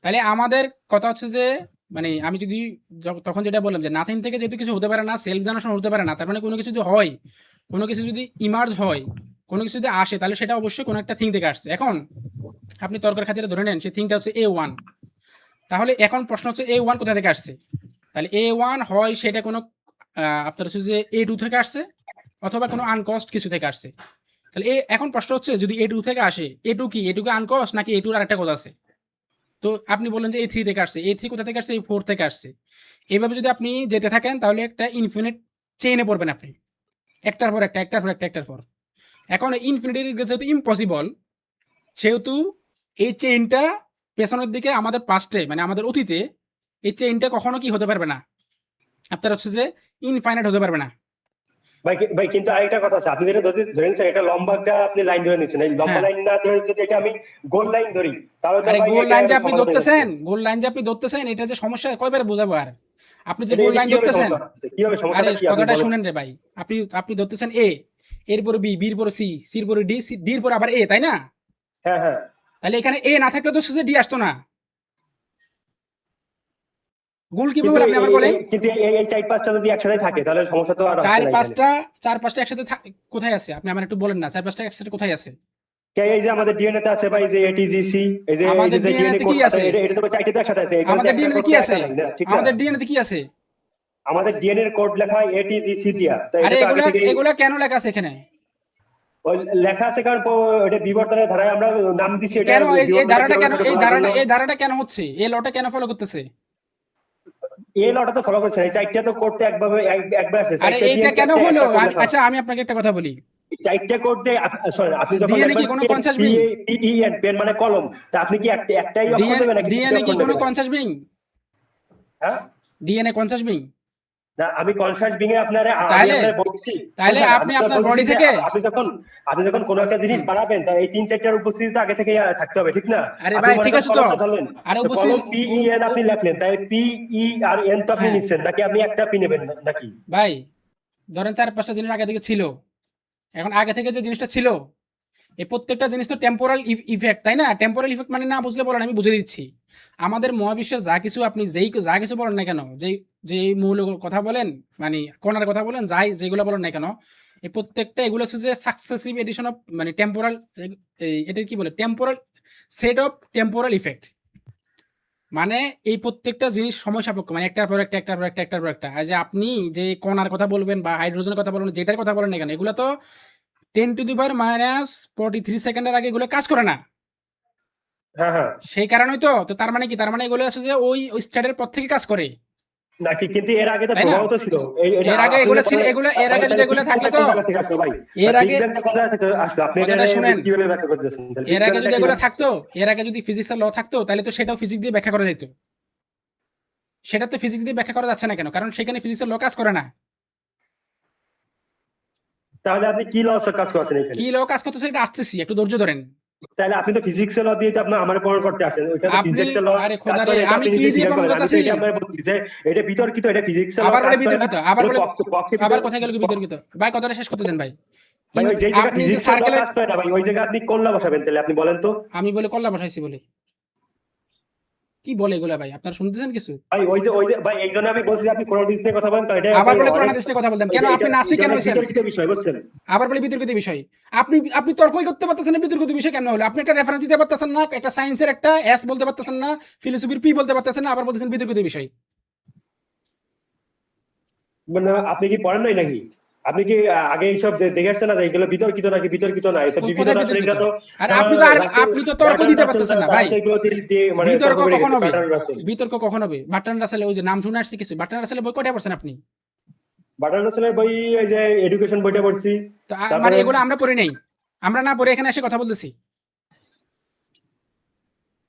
তাহলে আমাদের কথা হচ্ছে যে মানে আমি যদি তখন যেটা বললাম যে নাথিং থেকে যেহেতু কিছু হতে পারে না, সেলফ জেনারেশন হতে পারে না, তার মানে কোনো কিছু যদি হয়, কোনো কিছু যদি ইমার্জ হয়, কোনো কিছু যদি আসে, তাহলে সেটা অবশ্যই কোনো একটা থিং থেকে আসছে। এখন আপনি তর্কের খাতিরে ধরে নেন সেই থিংটা হচ্ছে A1, তাহলে এখন প্রশ্ন হচ্ছে A1 কোথা থেকে আসছে? তাহলে A1 হয় সেটা কোনো আপনার হচ্ছে যে A2 থেকে আসছে, অথবা কোনো আনকস্ট কিছু থেকে আসছে। তাহলে এখন প্রশ্ন হচ্ছে যদি A2 থেকে আসে, A2 কি আনকস্ট নাকি A2 আর একটা কথা আছে? তো আপনি বললেন যে A3 থেকে আসছে, A3 কোথা থেকে আসছে? A4 থেকে আসছে। এইভাবে যদি আপনি যেতে থাকেন তাহলে একটা ইনফিনিট চেইনে পড়বেন আপনি, একটার পর একটা, একটার পর একটা, একটার পর। এখন ইনফিনিটি যেহেতু ইম্পসিবল, সেহেতু এই চেইনটা পেছনের দিকে আমাদের পাস্টে মানে আমাদের অতীতে এই চেইনটা কখনো কি হতে পারবে না, আপনার হচ্ছে যে ইনফাইনাইট হতে পারবে না। ভাই কিন্তু আরেকটা কথা আছে, আপনি যেটা ধরে নিচ্ছেন এটা লম্বা একটা আপনি লাইন ধরে নিচ্ছেন, এই লম্বা হ্যাঁ, লাইন না ধরে যদি এটা আমি গোল লাইন ধরি তাহলে তো আরে ভাই গোল এটা লাইন যে আপনি সমাধান হয়ে যাচ্ছে। ধরতেছেন, গোল লাইন যে আপনি ধরতেছেন, এটা যে সমস্যা কয়বার বোঝাবো আর? আপনি যে এটা গোল এটা লাইন কিভাবে ধরতেছেন, সমস্যা হচ্ছে, কিভাবে আরে সমস্যাটা কি আপনি কথাটা বলেন? শুনেন রে ভাই, আপনি আপনি ধরতেছেন এ, এরপরে বি, বির পরে সি, সির পরে ডি, ডির পরে আবার এ, তাই না? হ্যাঁ হ্যাঁ তাহলে এখানে এ না থাকলে তো ডি আসতো না। গোল কিভাবে কিন্তু হলো আপনি আবার বলেন? কিন্তু এই চার পাঁচটা যদি একসাথে থাকে তাহলে সমস্যা তো আর চার হচ্ছে না এখানে। পাঁচটা চার পাঁচটা একসাথে কোথায় আছে আপনি আমার একটু বলেন না, চার পাঁচটা একসাথে কোথায় আছে? এই যে আমাদের ডিএনএ তে আছে ভাই, যে এটিজিসি, এই আমাদের যে ডিএনএ ডিএনএ তে কোড কি আছে? এটা তো চারটে তো একসাথে আছে, এখানে যে আমাদের একটা ডিএনএ তে কোড কি তো আছে? একটা লাইন না, ঠিক না? আমাদের ডিএনএ তে কি আছে? আমাদের ডিএনএ এর কোড লেখা হয় এটিজিসি দিয়া, তো আরে এটা তো আগে এগুলা থেকে এগুলা কেন লেখা আছে এখানে? ওই লেখা আছে, কারণ এটা বিবর্তনের ধারায় আমরা নাম দিছি, এটা কেন এই বিবর্তনের ধারাটা কেন, ধারায় বলার জন্য। এই ধারাটা কেন হচ্ছে, এই লটা কেন ফলো করতেছে? এই লটা তো ফলো করছে না, এই চারটা তো করতে একবার আসে, আরে চারটা এইটা ডিএনএ কেন একটা হলো? কোড লেখা। আচ্ছা আমি আপনাকে একটা কথা বলি, চারটা কোড দিয়ে সরি, আপনি যখন ডিএনএ কি লিখবেন কোনো কনসাস বিং? PEN পেন মানে কলম, তা আপনি কি একটাই অক্ষর নেবেন নাকি তিনটা ডিএনএ কি অক্ষর কোনো নেবেন? Conscious being? হ্যাঁ ডিএনএ কনসাস বিং? না, আমি কনসাস বিং এ আমি তাহলে আপনারে বলছি। তাহলে শুনছেন? আপনি আমি আপনার বলছি বডি যে থেকে আপনি যখন কোনো একটা জিনিস বানাবেন তা এই তিন চারটার উপস্থিতি তো আগে থেকে থাকতে হবে, ঠিক না? আরে আপনি ভাই মনে ঠিক করেন আছে তো, কলমটা ধরলেন, আরে তো উপস্থিত কলম PEN আপনি লিখলেন, তাই PERN তো আপনি হ্যাঁ নিচ্ছেন, নাকি আপনি একটা পি নেবেন নাকি? ভাই, ধরেন চার পাঁচটা জিনিস আগে থেকে ছিল, এখন আগে থেকে যে জিনিসটা ছিল এই প্রত্যেকটা জিনিস তো টেম্পোরাল ইফেক্ট, তাই না? টেম্পোরাল ইফেক্ট মানে না বুঝলে বলেন, আমি বুঝে দিচ্ছি। আমাদের মহাবিশ্বের যা কিছু আপনি যা কিছু বলেন না কেন, যেই মৌল কথা বলেন মানে কণার কথা বলেন, যেগুলো বলেন না কেন, এই প্রত্যেকটা এগুলো হচ্ছে যে সাকসেসিভ এডিশন অফ মানে টেম্পোরাল, এটা কি বলে, temporal set of temporal effect. মানে এই প্রত্যেকটা জিনিস সময় সাপেক্ষ, মানে একটার পর একটা, একটার পর একটা, একটার পর একটা। আর যে আপনি যে কণার কথা বলবেন বা হাইড্রোজেনের কথা বলবেন, যেটার কথা বলেন না কেন, এগুলো তো 10⁻⁻43 সেকেন্ডের আগে এগুলো কাজ করে না। হ্যাঁ হ্যাঁ সেই কারণেই তো, তো তার মানে কি, তার মানে এগুলো আছে যে ওই স্টার্টের পর থেকে কাজ করে, নাকি? কিন্তু এর আগে তো তাই না? প্রবাহ তো ছিল, এটা এর আগে আপনি এগুলো যে ছিল, বলেন, এর ভাই আগে যদি তাহলে এগুলো বিগ থাকলে ব্যাংটা তো, কোন জায়গা থেকে আসলো ভাই? এর বিগ আগে ব্যাংটা কোন জায়গা থেকে আসলো? আপনি এটা কথাটা শুনেন, কিভাবে ব্যাখ্যা করতেছেন? বিগ এর আগে ব্যাংটা যদি এগুলো কিভাবে? থাকতো, এর আগে যদি ফিজিক্সের ল থাকতো তাহলে তো সেটাও ফিজিক্স দিয়ে ব্যাখ্যা করা যেত। সেটা তো ফিজিক্স দিয়ে ব্যাখ্যা করা যাচ্ছে না কেন? কারণ সেখানে ফিজিক্সের ল কাজ করে না। তাহলে আপনি কি লসের কাজ করছেন এখানে? কি ল কাজ করতেছে এটা আসতেছি, একটু ধৈর্য ধরেন। তাহলে আপনি তো ফিজিক্সের ল দিয়ে তো আপনি আমার প্রমাণ করতে আসেন, ওইটা তো আপনি ফিজিক্সের ল আরে কাজ খোদারে, করে, এটা আমি আপনি কি নিজে দিয়ে স্বীকার প্রমাণ করেন। আমি তো করতেছি? এটা আপনার বলছি যে এটা বিতর্কিত, এটা ফিজিক্সের ল আবার কাজ বলে করে না, বিতর্কিত, আবার এটা বলে, পক্ষে আবার কোথায় গেল কি বিতর্কিত? ভাই কথাটা শেষ করতে দেন ভাই। ভাই ওই যে জায়গা আপনি যে ফিজিক্সের ল সার্কেলের, কাজ করে না ভাই, ওই জায়গা আপনি কল্লা বসাবেন, তাহলে আপনি বলেন তো। আমি বলে কল্লা বসাইছি বলে কি বলে এগুলা ভাই? আপনারা শুনতেছেন কিছু? ভাই ওই যে ভাই এই জন্য আমি বলছি যে আপনি কোরআন হাদিস নিয়ে কথা বলেন, তো এটা আবার ভাই বলে কোরআন অনেক হাদিস নিয়ে কথা বলতেন কেন? আপনি এটা নাস্তিক কেন অনেক হয়েছেন? বিতর্কিত বিষয়, বুঝছেন? আবার বলে বিতর্কিত বিষয়। আপনি আপনি তর্কই করতে পারতেছেন না, বিতর্কিত বিষয় কেন হলো? আপনি একটা রেফারেন্স দিতে পারতেছেন না, একটা সায়েন্সের একটা এস বলতে পারতেছেন না, ফিলোসফির পি বলতে পারতেছেন না, আবার বলতেছেন বিতর্কিত বিষয়। মানে আপনি কি পড়েন নাই নাকি? আপনি কি আগে এইসব দেখে আসছেন না যে এগুলো বিতর্কিত নাকি বিতর্কিত না? এটা বিভিন্ন কোথায় রাষ্ট্রের, বিতর্কিত? এটা তো আর আপনি তো তর্ক দিতে পারতেছেন না ভাই। এগুলো দিয়ে মানে বিতর্ক তর্ক করে কখন গেছে হবে? বার্ট্রান্ড রাসেল। বিতর্ক কখন হবে? বার্ট্রান্ড রাসেল, ওই যে নাম শুনে আসছে কিছু, বার্ট্রান্ড রাসেলের বই কয়টা পড়ছেন আপনি? বার্ট্রান্ড রাসেলের বই, এই যে এডুকেশন বইটা পড়ছি। তো মানে তারপরে এগুলো আমরা পড়ি নাই, আমরা না পড়ে এখানে এসে কথা বলতেছি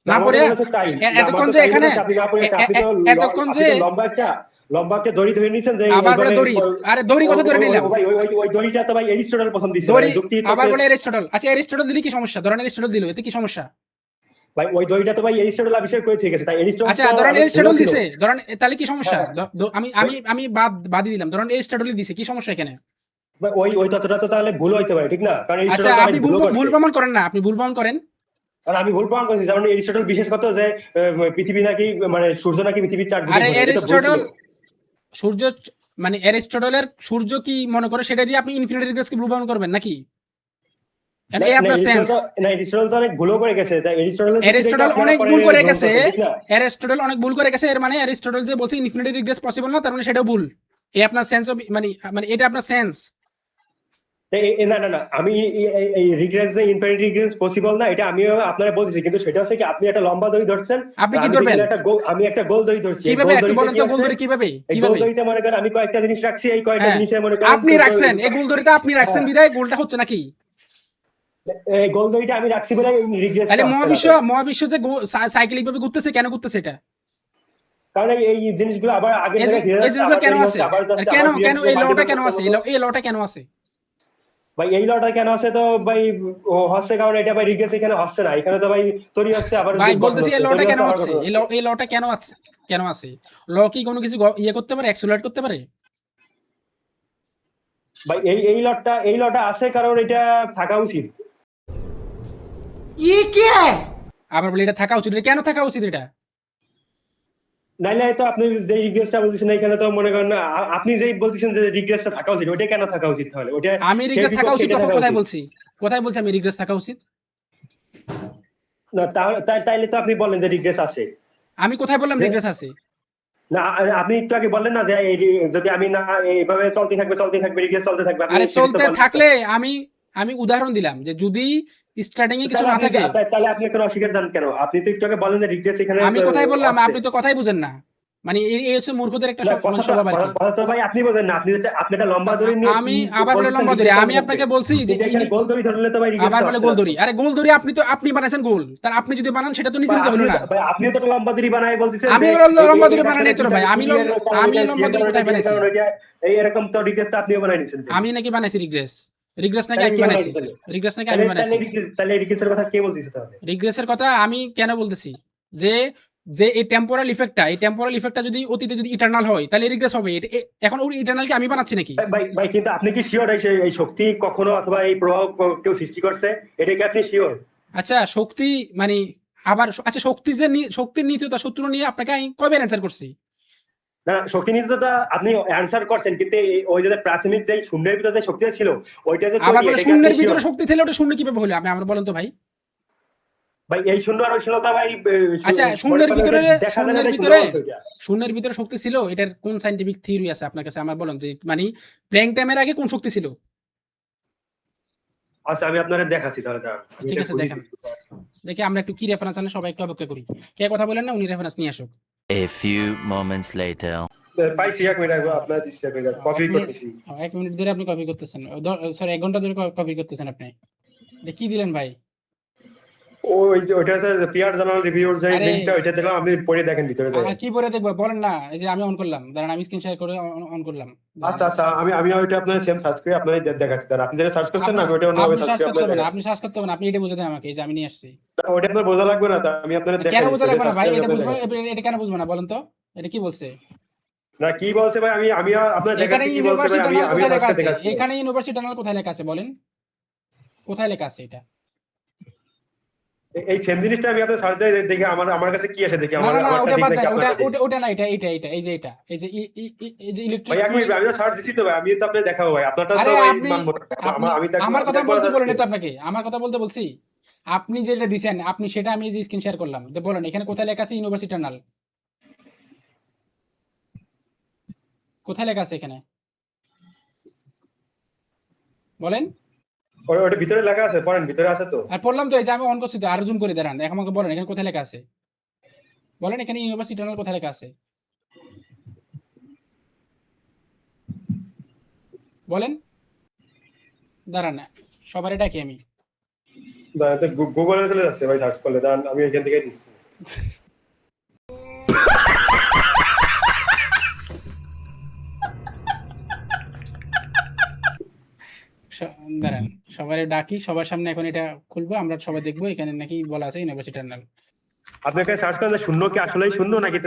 না আমার পড়ে মনে হচ্ছে তাই, এতক্ষণ আমার তো যে তাই মনে এখানে হচ্ছে, আপনি না পড়ে গেছেন। আপনি তো এতক্ষণ আপনি যে তো লম্বা একটা দড়ি ধরে নিয়েছেন যে আবার বলে এইভাবে দড়ি, আরে দড়ি কথা ধরে নিলাম, ভাই ওই দড়িটা তো ভাই এরিস্টটল প্রথম দিয়েছে, মানে দড়ি যুক্তি আবার তর্কের। বলে এরিস্টটল। আচ্ছা এরিস্টটল দিলে কি সমস্যা? ধরেন এরিস্টটল দিল, এতে কি সমস্যা? ভাই ওই দড়িটা তো ভাই এরিস্টটল আবিষ্কার করে থেকে গেছে, তাই এরিস্টটল আচ্ছা তো ধরেন অনেক এরিস্টটল ভুল ছিল। দিছে, ধরেন তাহলে কি সমস্যা? হ্যাঁ, আমি বাদই দিলাম, ধরেন এরিস্টটল দিছে, কি সমস্যা এখানে? ভাই ওই তত্ত্বটা তো তাহলে ভুল হইতে পারে, ঠিক না? কারণ আচ্ছা এরিস্টটল তো অনেক আপনি ভুল ভুলও ভুল করছে। প্রমাণ করেন না, আপনি ভুল প্রমাণ করেন। কারণ আমি ভুল প্রমাণ করছি, যেমন এরিস্টটল বিশেষ কথা যে পৃথিবী নাকি, মানে সূর্য নাকি পৃথিবীর চারদিকে আরে ঘোরে, এটা তো ভুল ছিল। এরিস্টটল সূর্য, মানে এরিস্টটলের সূর্য কি মনে করে সেটা দিয়ে আপনি ইনফিনিটি রিগ্রেসকে প্রমাণ করবেন নাকি? না এই না, আপনার সেন্স। এরিস্টটল তো অনেক ভুলও করে গেছে, তাই এরিস্টটলের যুক্তিটাকে এরিস্টটল আপনারা অনেক পরে ভুল করে গ্রহণ গেছে, করবেন, ঠিক না? এরিস্টটল অনেক ভুল করে গেছে, এর মানে এরিস্টটল যে বলছে ইনফিনিটি রিগ্রেস পসিবল না, তার মানে সেটাও ভুল। এই আপনার সেন্স মানে মানে এটা আপনার সেন্স। না না না, আমি এই রিগ্রেস যে ইনফিনিটি রিগ্রেস পসিবল না, এটা আমিও আপনারা বলতেছি, কিন্তু সেটা হচ্ছে কি, আপনি একটা লম্বা দড়ি ধরছেন, আপনি আর কি আমি ধরবেন? দেখলাম আমি একটা গোল দড়ি ধরছি। এই কিভাবে গোল একটু দড়িতে বলেন কি তো, আছে? গোলদড়ি কিভাবে এই গোল কিভাবে? দড়িতে মনে করেন আমি কয়েকটা জিনিস রাখছি, এই কয়েকটা হ্যাঁ জিনিসে মনে করেন আপনি রাখছেন, এই গোলদড়িটা আপনি রাখছেন হ্যাঁ, বিদায় গোলটা হচ্ছে নাকি? এই গোল দড়িটা আমি রাখছি বলে তাহলে রিগ্রেসটা হচ্ছে না। মহাবিশ্ব যে সাইকেলিক ভাবে ঘুরতেছে, কেন ঘুরতেছে এটা? কারণ এই জিনিসগুলো আবার আগের এই জায়গায় ফিরে এই যাচ্ছে, জিনিসগুলো আবার কেন তৈরি আছে? হচ্ছে, আবার আর যাচ্ছে, কেন আবার ফিরে কেন যাচ্ছে, এই লটা multiple কেন আছে? করতে এই লটা কেন আছে? ভাই এই লটা কেন আছে তো ভাই, হচ্ছে কারণ এটা ভাই রিগ্রেস এখানে হচ্ছে না, এখানে তো ভাই তৈরি হচ্ছে, আবার ভাই গঠন বলতেছি এই হচ্ছে, লটা তৈরি কেন হচ্ছে, আবার হচ্ছে? গঠন হচ্ছে। এই লটা কেন আছে? কেন আছে? ল কি কোনো কিছু ইয়ে করতে পারে, অ্যাক্সেলারেট করতে পারে? ভাই এই লটা আছে কারণ এটা থাকা উচিত। আবার বলি এটা থাকা উচিত, এটা কেন থাকা উচিত এটা? নাইলে তো আপনি যে রিগ্রেসটা বলতেছেন এখানে তো মনে করেন আপনি যেই বলতেছেন যে রিগ্রেসটা থাকা উচিত, ওইটা কেন থাকা উচিত তাহলে? ওইটা আমি সেই রিগ্রেস থাকা বিপক্ষে উচিত এটা থাকা কোথায় উচিত বলছি? কোথায় বলছি আমি রিগ্রেস থাকা উচিত? না? তাইলে তো আপনি বলেন যে রিগ্রেস আছে। আমি কোথায় বললাম যে রিগ্রেস আছে? না, আপনি একটু আগে বললেন না যে যদি আমি না এইভাবে চলতে থাকবে রিগ্রেস চলতে থাকবে, আপনি আরে সেটা তো চলতে বলেন। থাকলে আমি আমি উদাহরণ দিলাম যে যদি স্টার্টিং এ কিছু না থাকে। তাহলে আপনি কেন অস্বীকার জান কেন? আপনি তো একটু আগে বলেন যে রিগ্রেস এখানে আমি কোথায় বললাম? আছে। আপনি তো কথাই বুঝেন না, মানে এই হচ্ছে মূর্খদের একটা না, মানে স্বভাব আর কি। কথা তো ভাই আপনি বলেন না, আপনি একটা লম্বা দড়ি নিয়ে আমি আবার বলে বলতেছেন লম্বা দড়ি, রিগ্রেস আমি চলতে আপনাকে থাকবে, বলছি যে কিন্তু এখানে গোল দড়ি ধরলে তো ভাই রিগ্রেস আবার তো বলে আসছে গোল না। দড়ি, আরে গোল দড়ি আপনি তো আপনি বানাইছেন গোল, তার আপনি যদি বানান সেটা তো নিচে নিচে হলো না। ভাই আপনিও তো একটা লম্বা দড়ি বানায় বলতেছেন আমি যে লম্বা দড়ি এটা বানাই নাই তোর ভাই, আমি লম্বা দড়ি কোথায় বানাইছি? এই এরকম তো রিগ্রেসটা আপনিও বানাই নিছেন। আমি নাকি বানাইছি রিগ্রেস? রিগ্রেস নাকি তাহলে আমি কে বানাইছি? বানাইছে? রিগ্রেস নাকি আমি বানাইছি? তাহলে রিগ্রেসের কথা কে বলতেছে তাহলে? রিগ্রেসের কথা আমি কেন বলতেছি যে যে এই টেম্পোরাল ইফেক্টটা যদি অতীতে যদি ইটারনাল হয় তাহলে রিগ্রেস হবে। এখন ওই ইটারনালকে আমি বানাচ্ছি নাকি? ভাই কিন্তু আপনি কি শিওর এই শক্তি কখনো অথবা এই প্রভাব কেউ সৃষ্টি করছে? এটা কি আপনি শিওর? আচ্ছা শক্তি মানে আবার আচ্ছা শক্তি যে শক্তির নিত্যতা সূত্র নিয়ে আপনাকে আমি কয়বার অ্যান্সার করছি? না, শক্তি নিত্যতা আপনি অ্যানসার করছেন, কিন্তু ওই যে প্রাথমিক যে শূন্যের ভিতরে যে শক্তিটা ছিল ওইটা যে আবার তৈরি, বলে এটা কি শূন্যের আপনি ভিতরে sure? শক্তি থাকলে ওটা শূন্য কিভাবে হলো? আপনি আমার বলেন তো ভাই। ভাই এই শূন্য আর ওই শূন্যতা ভাই আচ্ছা শূন্যের ভিতরে দেখা যায় না যে শূন্য ভিতরে অর্থ এটা। শূন্যের ভিতরে শক্তি ছিল, এটার কোন সাইন্টিফিক থিওরি আছে আপনার কাছে? আমার বলেন যে মানে প্ল্যাঙ্ক টাইমের আগে কোন শক্তি ছিল? আচ্ছা আমি আপনারা দেখাচ্ছি তাহলে দাঁড়ান। আমি ঠিক এটা আছে খুঁজে দেখান, দিচ্ছি। দেখি আমরা একটু কি রেফারেন্স আনে, সবাই একটু অপেক্ষা করি। কে কথা বলেন না উনি রেফারেন্স নিয়ে আসুক। A few moments later. পাইছি, এক মিনিট আগে আপনারা দিচ্ছি, কপি করতেছি। 1 মিনিট ধরে আপনি কপি করতেছেন, সরি 1 ঘন্টা ধরে কপি করতেছেন আপনি। এটা কি দিলেন ভাই? ওই যে ওইটা হচ্ছে পিআর জার্নাল রিভিউর যে আরে লিংকটা ওইটা দিলাম, আপনি পড়ে দেখেন ভিতরে যাই। কি পরে দেখবো বলেন না, এই যে আমি অন করলাম, দাঁড়ান আমি স্ক্রিন শেয়ার করে অন করলাম, দাঁড়ান। আচ্ছা আচ্ছা, আমি ওইটা আপনার সেম সার্চ করে আপনার দেখাচ্ছি। তার আপনি যেটা সার্চ করছেন না, আমি ওইটা অন্যভাবে আপনি সার্চ সার্চ করে করতে আপনার হবে না, দেখাচ্ছি। আপনি সার্চ করতে হবে না, আপনি এটা বুঝে দেন আমাকে, এই যে আমি নিয়ে আসছি। ওইটা আপনার বোঝা লাগবে না, তা আমি আপনার কেন দেখাই বোঝা লাগবে না সার্চ ভাই, করে এটা আপনার বুঝবো না, দেখাচ্ছি। এটা কেন বুঝবো না বলেন তো, এটা কি বলছে? না কি বলছে ভাই, আমি আপনার এখানে দেখাচ্ছি কি বলছে ভাই, ইউনিভার্সিটি আমি কোথায় লেখা ফার্স্টে আছে? দেখাচ্ছি। এখানে ইউনিভার্সিটি কোথায় লেখা আছে বলেন, কোথায় লেখা আছে এটা? এই সেম জিনিসটা আমি আপনার সার্চ দিয়ে দেখি আমার কাছে কি আসে, দেখি না আমার না না, আমারটা ওটা ঠিক বাদ নাকি দেন, ওটা আপনারটা ঠিক। ওটা ওটা না, এটা এই যে এটা, এই যে এই যে ইলেকট্রিক ভাই এক মিনিট, আমি সার্চ দিচ্ছি তো ভাই, আমি তো আপনাকে দেখাবো ভাই, আপনারটা আরে তো ভাই আপনি মানবো না। আপনি আমি আমার কথা দেখবো না বলতে search বলেন করে। তো আপনাকে, আমার কথা বলতে বলছি, আপনি যেটা দিছেন আপনি সেটা আমি এই যে স্ক্রিন শেয়ার করলাম, তো বলেন এখানে কোথায় লেখা আছে ইউনিভার্সিটি টার্নাল, কোথায় লেখা আছে এখানে বলেন? ওটা ভিতরে লেখা আছে, পড়েন, ভিতরে আছে তো। আর পড়লাম তো, এই যে আমি অন করছি তো, আরো জুম করে দাঁড়ান, এখন আমাকে বলেন এখানে কোথায় লেখা আছে, বলেন এখানে ইউনিভার্সিটি টার্নাল কোথায় লেখা আছে বলেন, দাঁড়ান সবারই ডাকি আমি। গুগলে চলে যাচ্ছে ভাই সার্চ করলে, দাঁড়ান আমি এখান থেকে দিচ্ছি। দাঁড়ান সবারই ডাকি, সবার সামনে এখন এটা খুলবো, আমরা সবাই দেখবো এখানে নাকি বলা আছে ইউনিভার্সিটি টার্নাল। আপনি এখানে সার্চ করেন যে শূন্য কি আসলেই শূন্য নাকি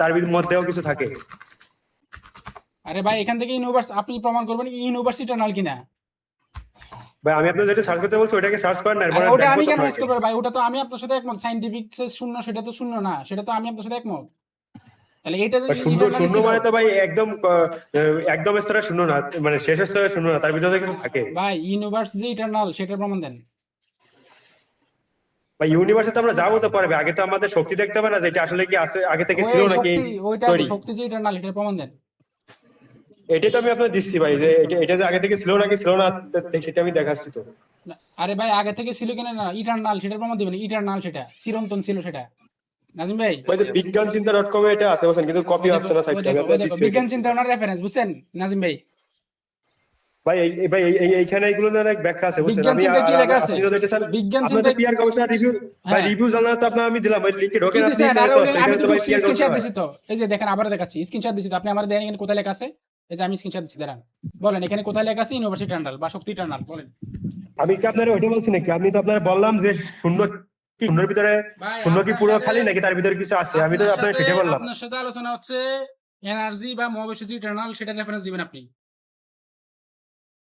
তার মধ্যেও কিছু থাকে। আরে ভাই এখান থেকে আপনি প্রমাণ করবেন ইউনিভার্সিটি টার্নাল কিনা। ভাই আমি আপনার যেটা সার্চ করতে বলছি ওটাকে সার্চ করেন না, আরে এরপরে ওটা দেখবো আমি তো কেন আপনাকে। মিস করবো ভাই, ওটা তো আমি আপনার সাথে একমত, সাইন্টিফিক শূন্য সেটা তো শূন্য না, সেটা তো আমি আপনার সাথে একমত। তাহলে এটা যে ভাই শূন্য eternally শূন্য ছিল, মানে তো ভাই একদম একদম স্তরে শূন্য না, মানে শেষের স্তরে শূন্য না, তার ভিতরে কিছু থাকে। ভাই ইউনিভার্স যে ইটারনাল সেটার প্রমাণ দেন। ভাই ইউনিভার্সে তো আমরা যাবো তো পরে, আগে তো আমাদের শক্তি দেখতে হবে না যে এটা আসলে কি আছে আগে থেকে ছিল ওই নাকি শক্তি, ওইটা তৈরি। শক্তি যে ইটারনাল এটার প্রমাণ দেন। এটাই তো আমি আপনার দিচ্ছি ভাই, যে এটা যে আগে থেকে ছিল নাকি ছিল না সেটা আমি দেখাচ্ছি তো। আরে ভাই আগে থেকে ছিল কিনা না, ইটারনাল সেটার প্রমাণ দিবেন, ইটারনাল সেটা চিরন্তন ছিল সেটা। নাজিম ভাই ওই যে বিজ্ঞানচিন্তা.com এ এটা আছে বুঝছেন, কিন্তু কপি ওই হচ্ছে না দেখো সাইটে, আমি ওই আপনাকে দেখো দিচ্ছি। বিজ্ঞান চিন্তা ওনার রেফারেন্স বুঝছেন নাজিম ভাই? ভাই ভাই এইখানে এইগুলো নিয়ে অনেক ব্যাখ্যা আছে বুঝছেন। বিজ্ঞান আমি চিন্তা কি লেখা আছে? আপনি যদি এটা স্যার বিজ্ঞান আপনার চিন্তা তো পিআর গবেষণা রিভিউ, ভাই হ্যাঁ রিভিউ জানা তো আপনার আমি দিলাম, ওই লিংকে কি ঢোকেন আপনি, দিছেন? আরে তো ওটা আমি সেখানে তো তো ভাই ঢুকছি, পিআর স্ক্রিনশট গবেষণা। দিছি তো, এই যে দেখেন আবার দেখাচ্ছি, স্ক্রিনশট দিছি তো, আপনি আমার দেখেন এখানে কোথায় লেখা আছে, এই যে আমি স্ক্রিনশট দিচ্ছি, দাঁড়ান বলেন এখানে কোথায় লেখা আছে ইউনিভার্সিটি টার্নাল বা শক্তি টার্নাল বলেন। আমি কি আপনার ওইটা বলছি নাকি? আমি তো আপনার বললাম যে শূন্য কি, শূন্যের ভিতরে ভাই শূন্য কি আপনার পুরো সাথে খালি নাকি তার ভিতরে কিছু আছে, আমি তো আপনার সেটা বললাম। আপনার সাথে আলোচনা হচ্ছে এনার্জি বা মহাবিশ্ব যে ইটারনাল সেটা রেফারেন্স দিবেন আপনি।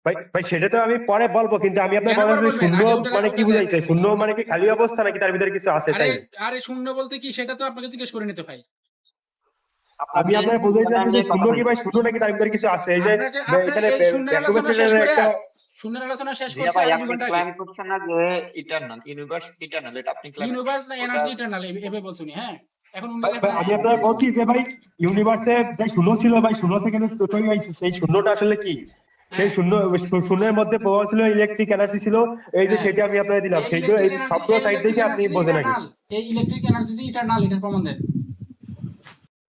ভাই ভাই সেটা তো আমি পরে বলবো, কিন্তু আমি আপনার কেন বললাম পরে যে বলবেন? শূন্য আগে ওটা মানে কি ওটা দেন। বুঝাইছে, শূন্য মানে কি খালি অবস্থা নাকি তার ভিতরে কিছু আছে আরে তাই। আরে শূন্য বলতে কি সেটা তো আপনাকে জিজ্ঞেস করে নিতে ভাই। আমি আপনার বুঝাইতে চাচ্ছি যে শূন্য কি ভাই শূন্য নাকি তার ভিতরে কিছু আছে, এই যে আপনাকে এখানে এই শূন্যের আলোচনা শেষ করে একটা শূন্যের আলোচনা শেষ জিয়া করছে ভাই আর 2 আপনি ঘন্টা আগে। ক্লাইম করছেন না যে ইটারনাল ইউনিভার্স ইটারনাল, এটা আপনি ক্লাইম ইউনিভার্স না এনার্জি ইটারনাল এভাবে বলছি উনি, হ্যাঁ এখন উনি ভাই, reference আমি আপনার বলছি যে ভাই ইউনিভার্সে যে শূন্য ছিল ভাই, শূন্য থেকে যে তৈরি হয়েছে, সেই শূন্যটা আসলে কি? সেই শূন্যের মধ্যে প্রবাহ ছিল, ইলেকট্রিক এনার্জি ছিল, এই যে হ্যাঁ। সেটা আমি আপনাকে দিলাম, এই সেইগুলো এই ইলেকট্রিক এনার্জি, সবগুলো এই সাইড ইলেকট্রিক দেখে আপনি এনার্জি বোঝেন নাকি? ইটারনাল, এই ইলেকট্রিক এনার্জি যে ইটারনাল এটার প্রমাণ দেন।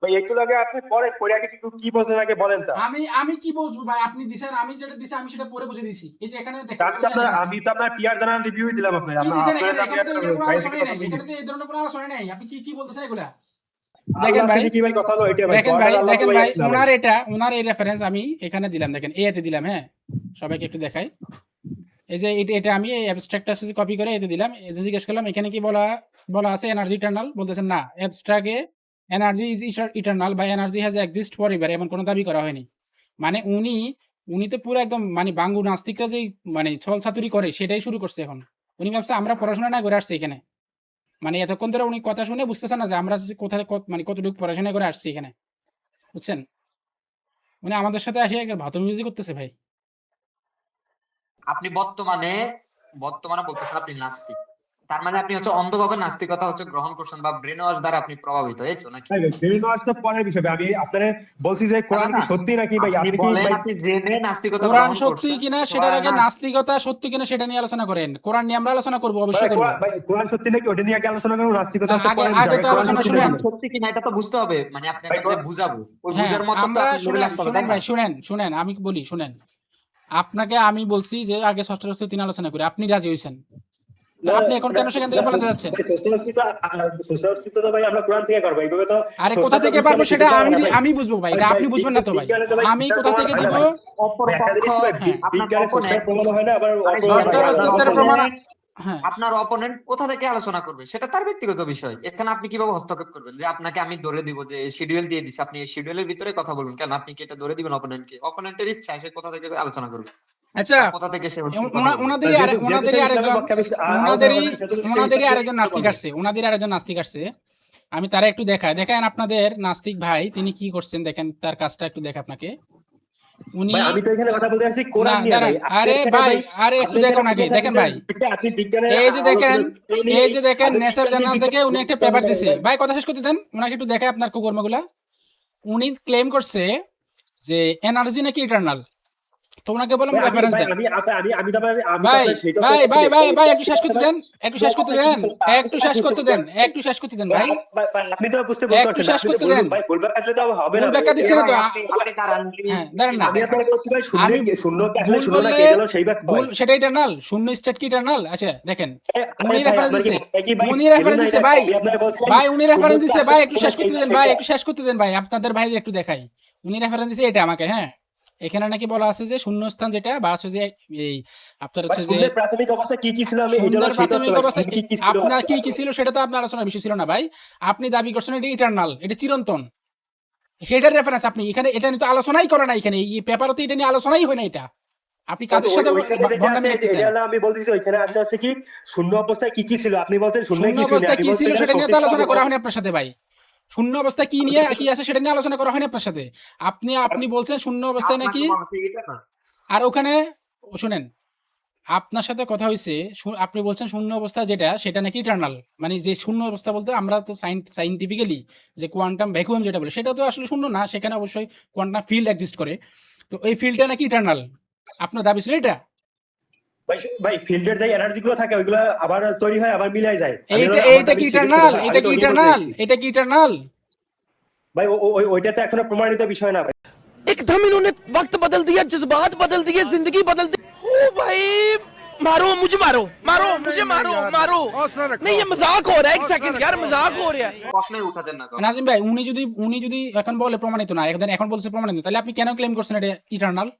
ভাই একটু আগে আপনি পরে পরে আগে কি বোঝেন আগে বলেন তা। আমি কি বুঝবো ভাই, আপনি দিছেন, আমি যেটা দিছি আমি সেটা পরে বুঝে দিছি, এই যে এখানে দেখেন আমি তো আপনার পিআর জানার রিভিউ দিলাম আপনার, কি দিছেন এখানে? আপনার এখানে তো এটার কোনো ভাই আলোচনাই নাই, কথা এখানে তো এই ধরনের কোনো আলোচনা নাই, আপনি কি বলতেছেন এগুলা? দেখেন ভাই কি ভাই কথা হলো এটা ভাই, দেখেন ভাই ওনার এই রেফারেন্স আমি এখানে দিলাম, দেখেন এতে দিলাম, হ্যাঁ সবাইকে একটু দেখাই, এই যে এটা আমি এই অ্যাবস্ট্রাক্টটা কপি করে এতে দিলাম, এই যে জিজ্ঞেস করলাম এখানে কি বলা আছে এনার্জি ইটারনাল, বলতেছেন না অ্যাবস্ট্রাক্টে এনার্জি ইজ ইটারনাল বা এনার্জি হ্যাজ এক্সিস্ট ফরএভার এমন কোনো দাবি করা হয়নি। মানে উনি তো পুরো একদম মানে বাঙ্গু নাস্তিকরা যেই মানে ছল ছাতুরি করে সেটাই শুরু করছে এখন। উনি ভাবছে আমরা পড়াশোনা না করে আসছি এখানে, মানে এতক্ষণ ধরে উনি কথা শুনে বুঝতেছেন না যে আমরা কোথায় মানে কতটুকু পড়াশোনা করে আসছি এখানে, বুঝছেন? উনি আমাদের সাথে আসে ভাতমিজি করতেছে ভাই। আপনি বর্তমানে বলতেছেন আপনি নাস্তিক, তার মানে আপনি হচ্ছে অন্ধভাবে নাস্তিকতা হচ্ছে গ্রহণ করছেন বা ব্রেন ওয়াশ দ্বারা আপনি প্রভাবিত, এই তো নাকি? বিভিন্ন আসতে পরের বিষয়, আমি আপনারে বলছি যে কোরআন কি সত্যি নাকি ভাই, আপনি আপনি কি বলেন ভাই আপনি জেনে নাস্তিকতা কোরআন গ্রহণ সত্যি করছেন কিনা সেটার আগে নাস্তিকতা সত্যি কিনা সেটা নিয়ে আলোচনা করেন, কোরআন নিয়ে আমরা আলোচনা করবো, অবশ্যই করবো। ভাই কোরআন সত্যি নাকি ওটা নিয়ে আগে আলোচনা করব, নাস্তিকতা তো পরের আগে বিষয়, তো কোরআন আলোচনা সত্যি শুনেন। নাকি? সত্যি কিনা এটা তো বুঝতে হবে, মানে আপনাকে ভাই, যে বুঝাবো ওই হ্যাঁ বুঝার মতো তো আমরা আপনি নবীল আসতে হবে, শুনেন তাই না? ভাই, শুনেন আমি বলি, শুনেন আপনাকে আমি বলছি যে আগে ষষ্ঠ 3 আলোচনা করি, আপনি রাজি হয়েছেন, না, আপনি এখন কেন সেখান থেকে পালাতে যাচ্ছেন? ভাই ষষ্ঠ অস্তিত্ব তো ভাই আমরা কোরআন থেকে করবো, এইভাবে তো আরে ষষ্ঠ কোথা থেকে বিজ্ঞানে পারবো সেটা শিখতে আমি হবে না ভাই। আমি বুঝবো ভাই, এটা ভাই, আপনি বুঝবেন না তো ভাই। বিজ্ঞানে তো ভাই আমি ষষ্ঠের কোথা প্রমাণ থেকে হয় দিব? না ভাই। অপর ভাই, একটা পক্ষ জিনিস ভাই, আপনার বিজ্ঞানে ষষ্ঠের opponent- প্রমাণ হয় না, আবার আরে ষষ্ঠের আপনার অস্তিত্বের opponent- প্রমাণ, হ্যাঁ আপনার অপোনেন্ট কোথা থেকে আলোচনা করবে সেটা তার ব্যক্তিগত বিষয়। এখানে আপনি কিভাবে হস্তক্ষেপ করবেন যে আপনাকে আমি ধরে দিব যে শিডিউল দিয়ে দিছি, আপনি এই শিডিউলের ভিতরে কথা বলুন কেন? আপনি কি এটা ধরে দিবেন অপোনেন্টকে? অপোনেন্টের ইচ্ছা সে কোথা থেকে আলোচনা করবে আচ্ছা, বা কোথা থেকে সে হচ্ছে কথা বলবে। ওনাদেরই যেহেতু ওনাদেরই সেই আরেকজন ইসলামের পক্ষে আমি ওনাদেরই সেহেতু সেই ওনাদেরই ইসলামের আরেকজন পক্ষে নাস্তিক বলবো। আসছে, ওনাদেরই আরেকজন নাস্তিক আসছে। আমি তারা একটু দেখেন আপনাদের নাস্তিক ভাই তিনি কি করছেন, দেখেন তার কাজটা একটু দেখে আপনাকে। উনি ভাই আমি তো এখানে কথা বলতে চাচ্ছি না কোরআন নিয়ে দাঁড়ান, ভাই। আপনি আরে এখানে ভাই ভাই, আরে একটু আপনি এখানে দেখুন আগে, বলতে দেখেন চাচ্ছেন ভাই, যে আপনি বিজ্ঞানের এই যে দেখেন, আলোচনা- এই যে দেখেন আপনি নেচার জার্নাল থেকে উনি একটা বিজ্ঞান পেপার নিয়ে দিছে। ভাই। ভাই কথা শেষ করতে দেন, ওনাকে একটু দেখে আপনার কুকর্মগুলা। উনি ক্লেম করছে যে এনার্জি নাকি ইটারনাল, তো ওনাকে বললাম ভাই, রেফারেন্স দেন। আমি তো ভাই সেইটা ভাই বলতে ভাই চাচ্ছি। ভাই ভাই ভাই, একটু শেষ করতে দেন, একটু শেষ করতে দেন, একটু শেষ করতে দেন, একটু শেষ করতে দেন ভাই, আপনি তো বুঝতে বলতে একটু পারছেন না, শেষ আপনি তো করতে বলবেন দেন। ভাই, ভুল ব্যাখ্যা দিলে তো হবে না ভুল ভাই। ব্যাখ্যা দিচ্ছে না তো। আপনি দাঁড়ান, হ্যাঁ দাঁড়ান না, আমি আপনাকে বলছি ভাই, শূন্য আমি শূন্য কি আসলে ভুল শূন্য বললে নাকি এটা হলো সেই ব্যাখ্যা ভুল, ভাই। সেটা ইটারনাল, শূন্য স্টেট কি ইটারনাল? আচ্ছা দেখেন, আরে উনি ভাই, রেফারেন্স আপনার কি দিছে, একই ভাই উনি ছিল রেফারেন্স না দিছে এটা? ভাই, আমি আপনাকে বলছি ভাই উনি শূন্য রেফারেন্স কি দিছে আসলে ভাই, একটু শূন্য শেষ করতে সেইটা- দেন ভাই, সেইটা- একটু শেষ করতে দেন ভাই, আপনাদের ভাইদের একটু দেখাই। উনি রেফারেন্স দিছে এটা আমাকে, হ্যাঁ এখানে নাকি বলা আছে যে শূন্যস্থান যেটা বা হচ্ছে যে এই আপনার ভাই, হচ্ছে যে শূন্যের প্রাথমিক অবস্থা কি কি ছিল, আমি এটা হলো শূন্যের সেই তত্ত্ব প্রাথমিক ভাই, অবস্থা কি কি ছিল আপনার কি কি ছিল সেটা তো আপনার আলোচনার বিষয় ছিল না ভাই। আপনি দাবি করছেন এটা ইটারনাল, এটা চিরন্তন, সেটার রেফারেন্স আপনি এখানে এটা নিয়ে তো আলোচনাই করে না, এখানে এই পেপারও তো এটা নিয়ে আলোচনাই হয় না। এটা আপনি কাদের সাথে ওইখানে যেটা ভণ্ডামি আছে, করতেছেন? এটা হলো আমি বলতেছি ওইখানে আছে কি শূন্য অবস্থায় কি কি ছিল, আপনি বলছেন শূন্য শূন্য কিছু নেই, অবস্থায় আমি কি বলছি ছিল এখানে সেটা নিয়ে তো শক্তি আলোচনা ছিল। করা হয়নি আপনার সাথে ভাই। শূন্য অবস্থায় কি নিয়ে কি আছে সেটা নিয়ে আলোচনা করা হয়নি আপনার সাথে। আপনি বলছেন শূন্য অবস্থায় নাকি, আর ওখানে শুনেন আপনার সাথে কথা হয়েছে, আপনি বলছেন শূন্য অবস্থা যেটা সেটা নাকি ইটারনাল, মানে যে শূন্য অবস্থা বলতে আমরা তো সাইন্টিফিক্যালি যে কোয়ান্টাম ভ্যাকুয়াম যেটা বলে সেটা তো আসলে শূন্য না, সেখানে অবশ্যই কোয়ান্টাম ফিল্ড এক্সিস্ট করে, তো এই ফিল্ডটা নাকি ইটারনাল, আপনার দাবি ছিল এটা? ভাই ফিল্ডের যে এনার্জি গুলো থাকে ওইগুলো আবার তৈরি হয়, আবার মিলাই যায়। এইটা কি ইটারনাল? এটা কি ইটারনাল? এটা কি ইটারনাল? ভাই ওইটা তো এখনো প্রমাণিত বিষয় না ভাই। एकदम इन्होंने वक्त बदल दिया, जज्बात बदल दिए, जिंदगी बदल दी। ओ भाई मारो मुझे, मारो मारो मुझे, मारो मारो। नहीं ये मजाक हो रहा है, एक सेकंड यार मजाक हो रहा है। প্রশ্নই উঠাতেন না কখনো। নাজিম ভাই উনি যদি এখন বলে প্রমাণিত না, এখন বলছে প্রমাণিত, তাহলে আপনি কেন ক্লেম করছেন এটা ইটারনাল?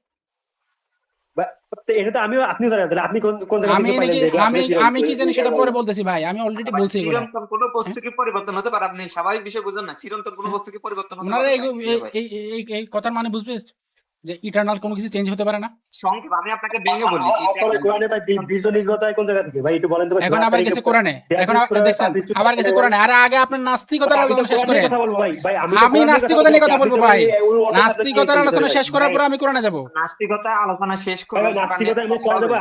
এটা তো আমিও আপনিও জানেন, তাহলে আপনি কোন কোন জায়গা আমি থেকে নাকি পাইলেন যে এগুলো আমি আসলে আমি কি জানি সেটা পরে বলতেছি ভাই, আমি অলরেডি ভাই, বলছি এগুলো। চিরন্তন কোনো বস্তু কি পরিবর্তন হতে পারে? আপনি স্বাভাবিক বিষয় বুঝেন না, চিরন্তন কোনো বস্তু কি পরিবর্তন হতে ওনারা পারে? এই কথার মানে বুঝবে যে ইটারনাল কোনো কিছু চেঞ্জ হতে পারে না। সংক্ষেপ আমি আপনাকে ভেঙে বলি, আসলে কোরআনে ভাই বীজ নির্গতায় কোন জায়গা থেকে ভাই একটু বলেন তো ভাই। এখন আবার গেছে কোরআনে, এখন দেখছেন আবার গেছে কোরআনে, আর আগে আপনার নাস্তিকতার আলোচনা শেষ করেন। কথা বলবো ভাই, ভাই আমি নাস্তিকতা নিয়ে কথা বলবো ভাই, নাস্তিকতার আলোচনা শেষ করার পর আমি কোরআনে যাব। নাস্তিকতা আলোচনা শেষ ভাই, করে নাস্তিকতা আমরা পড়া দেবো,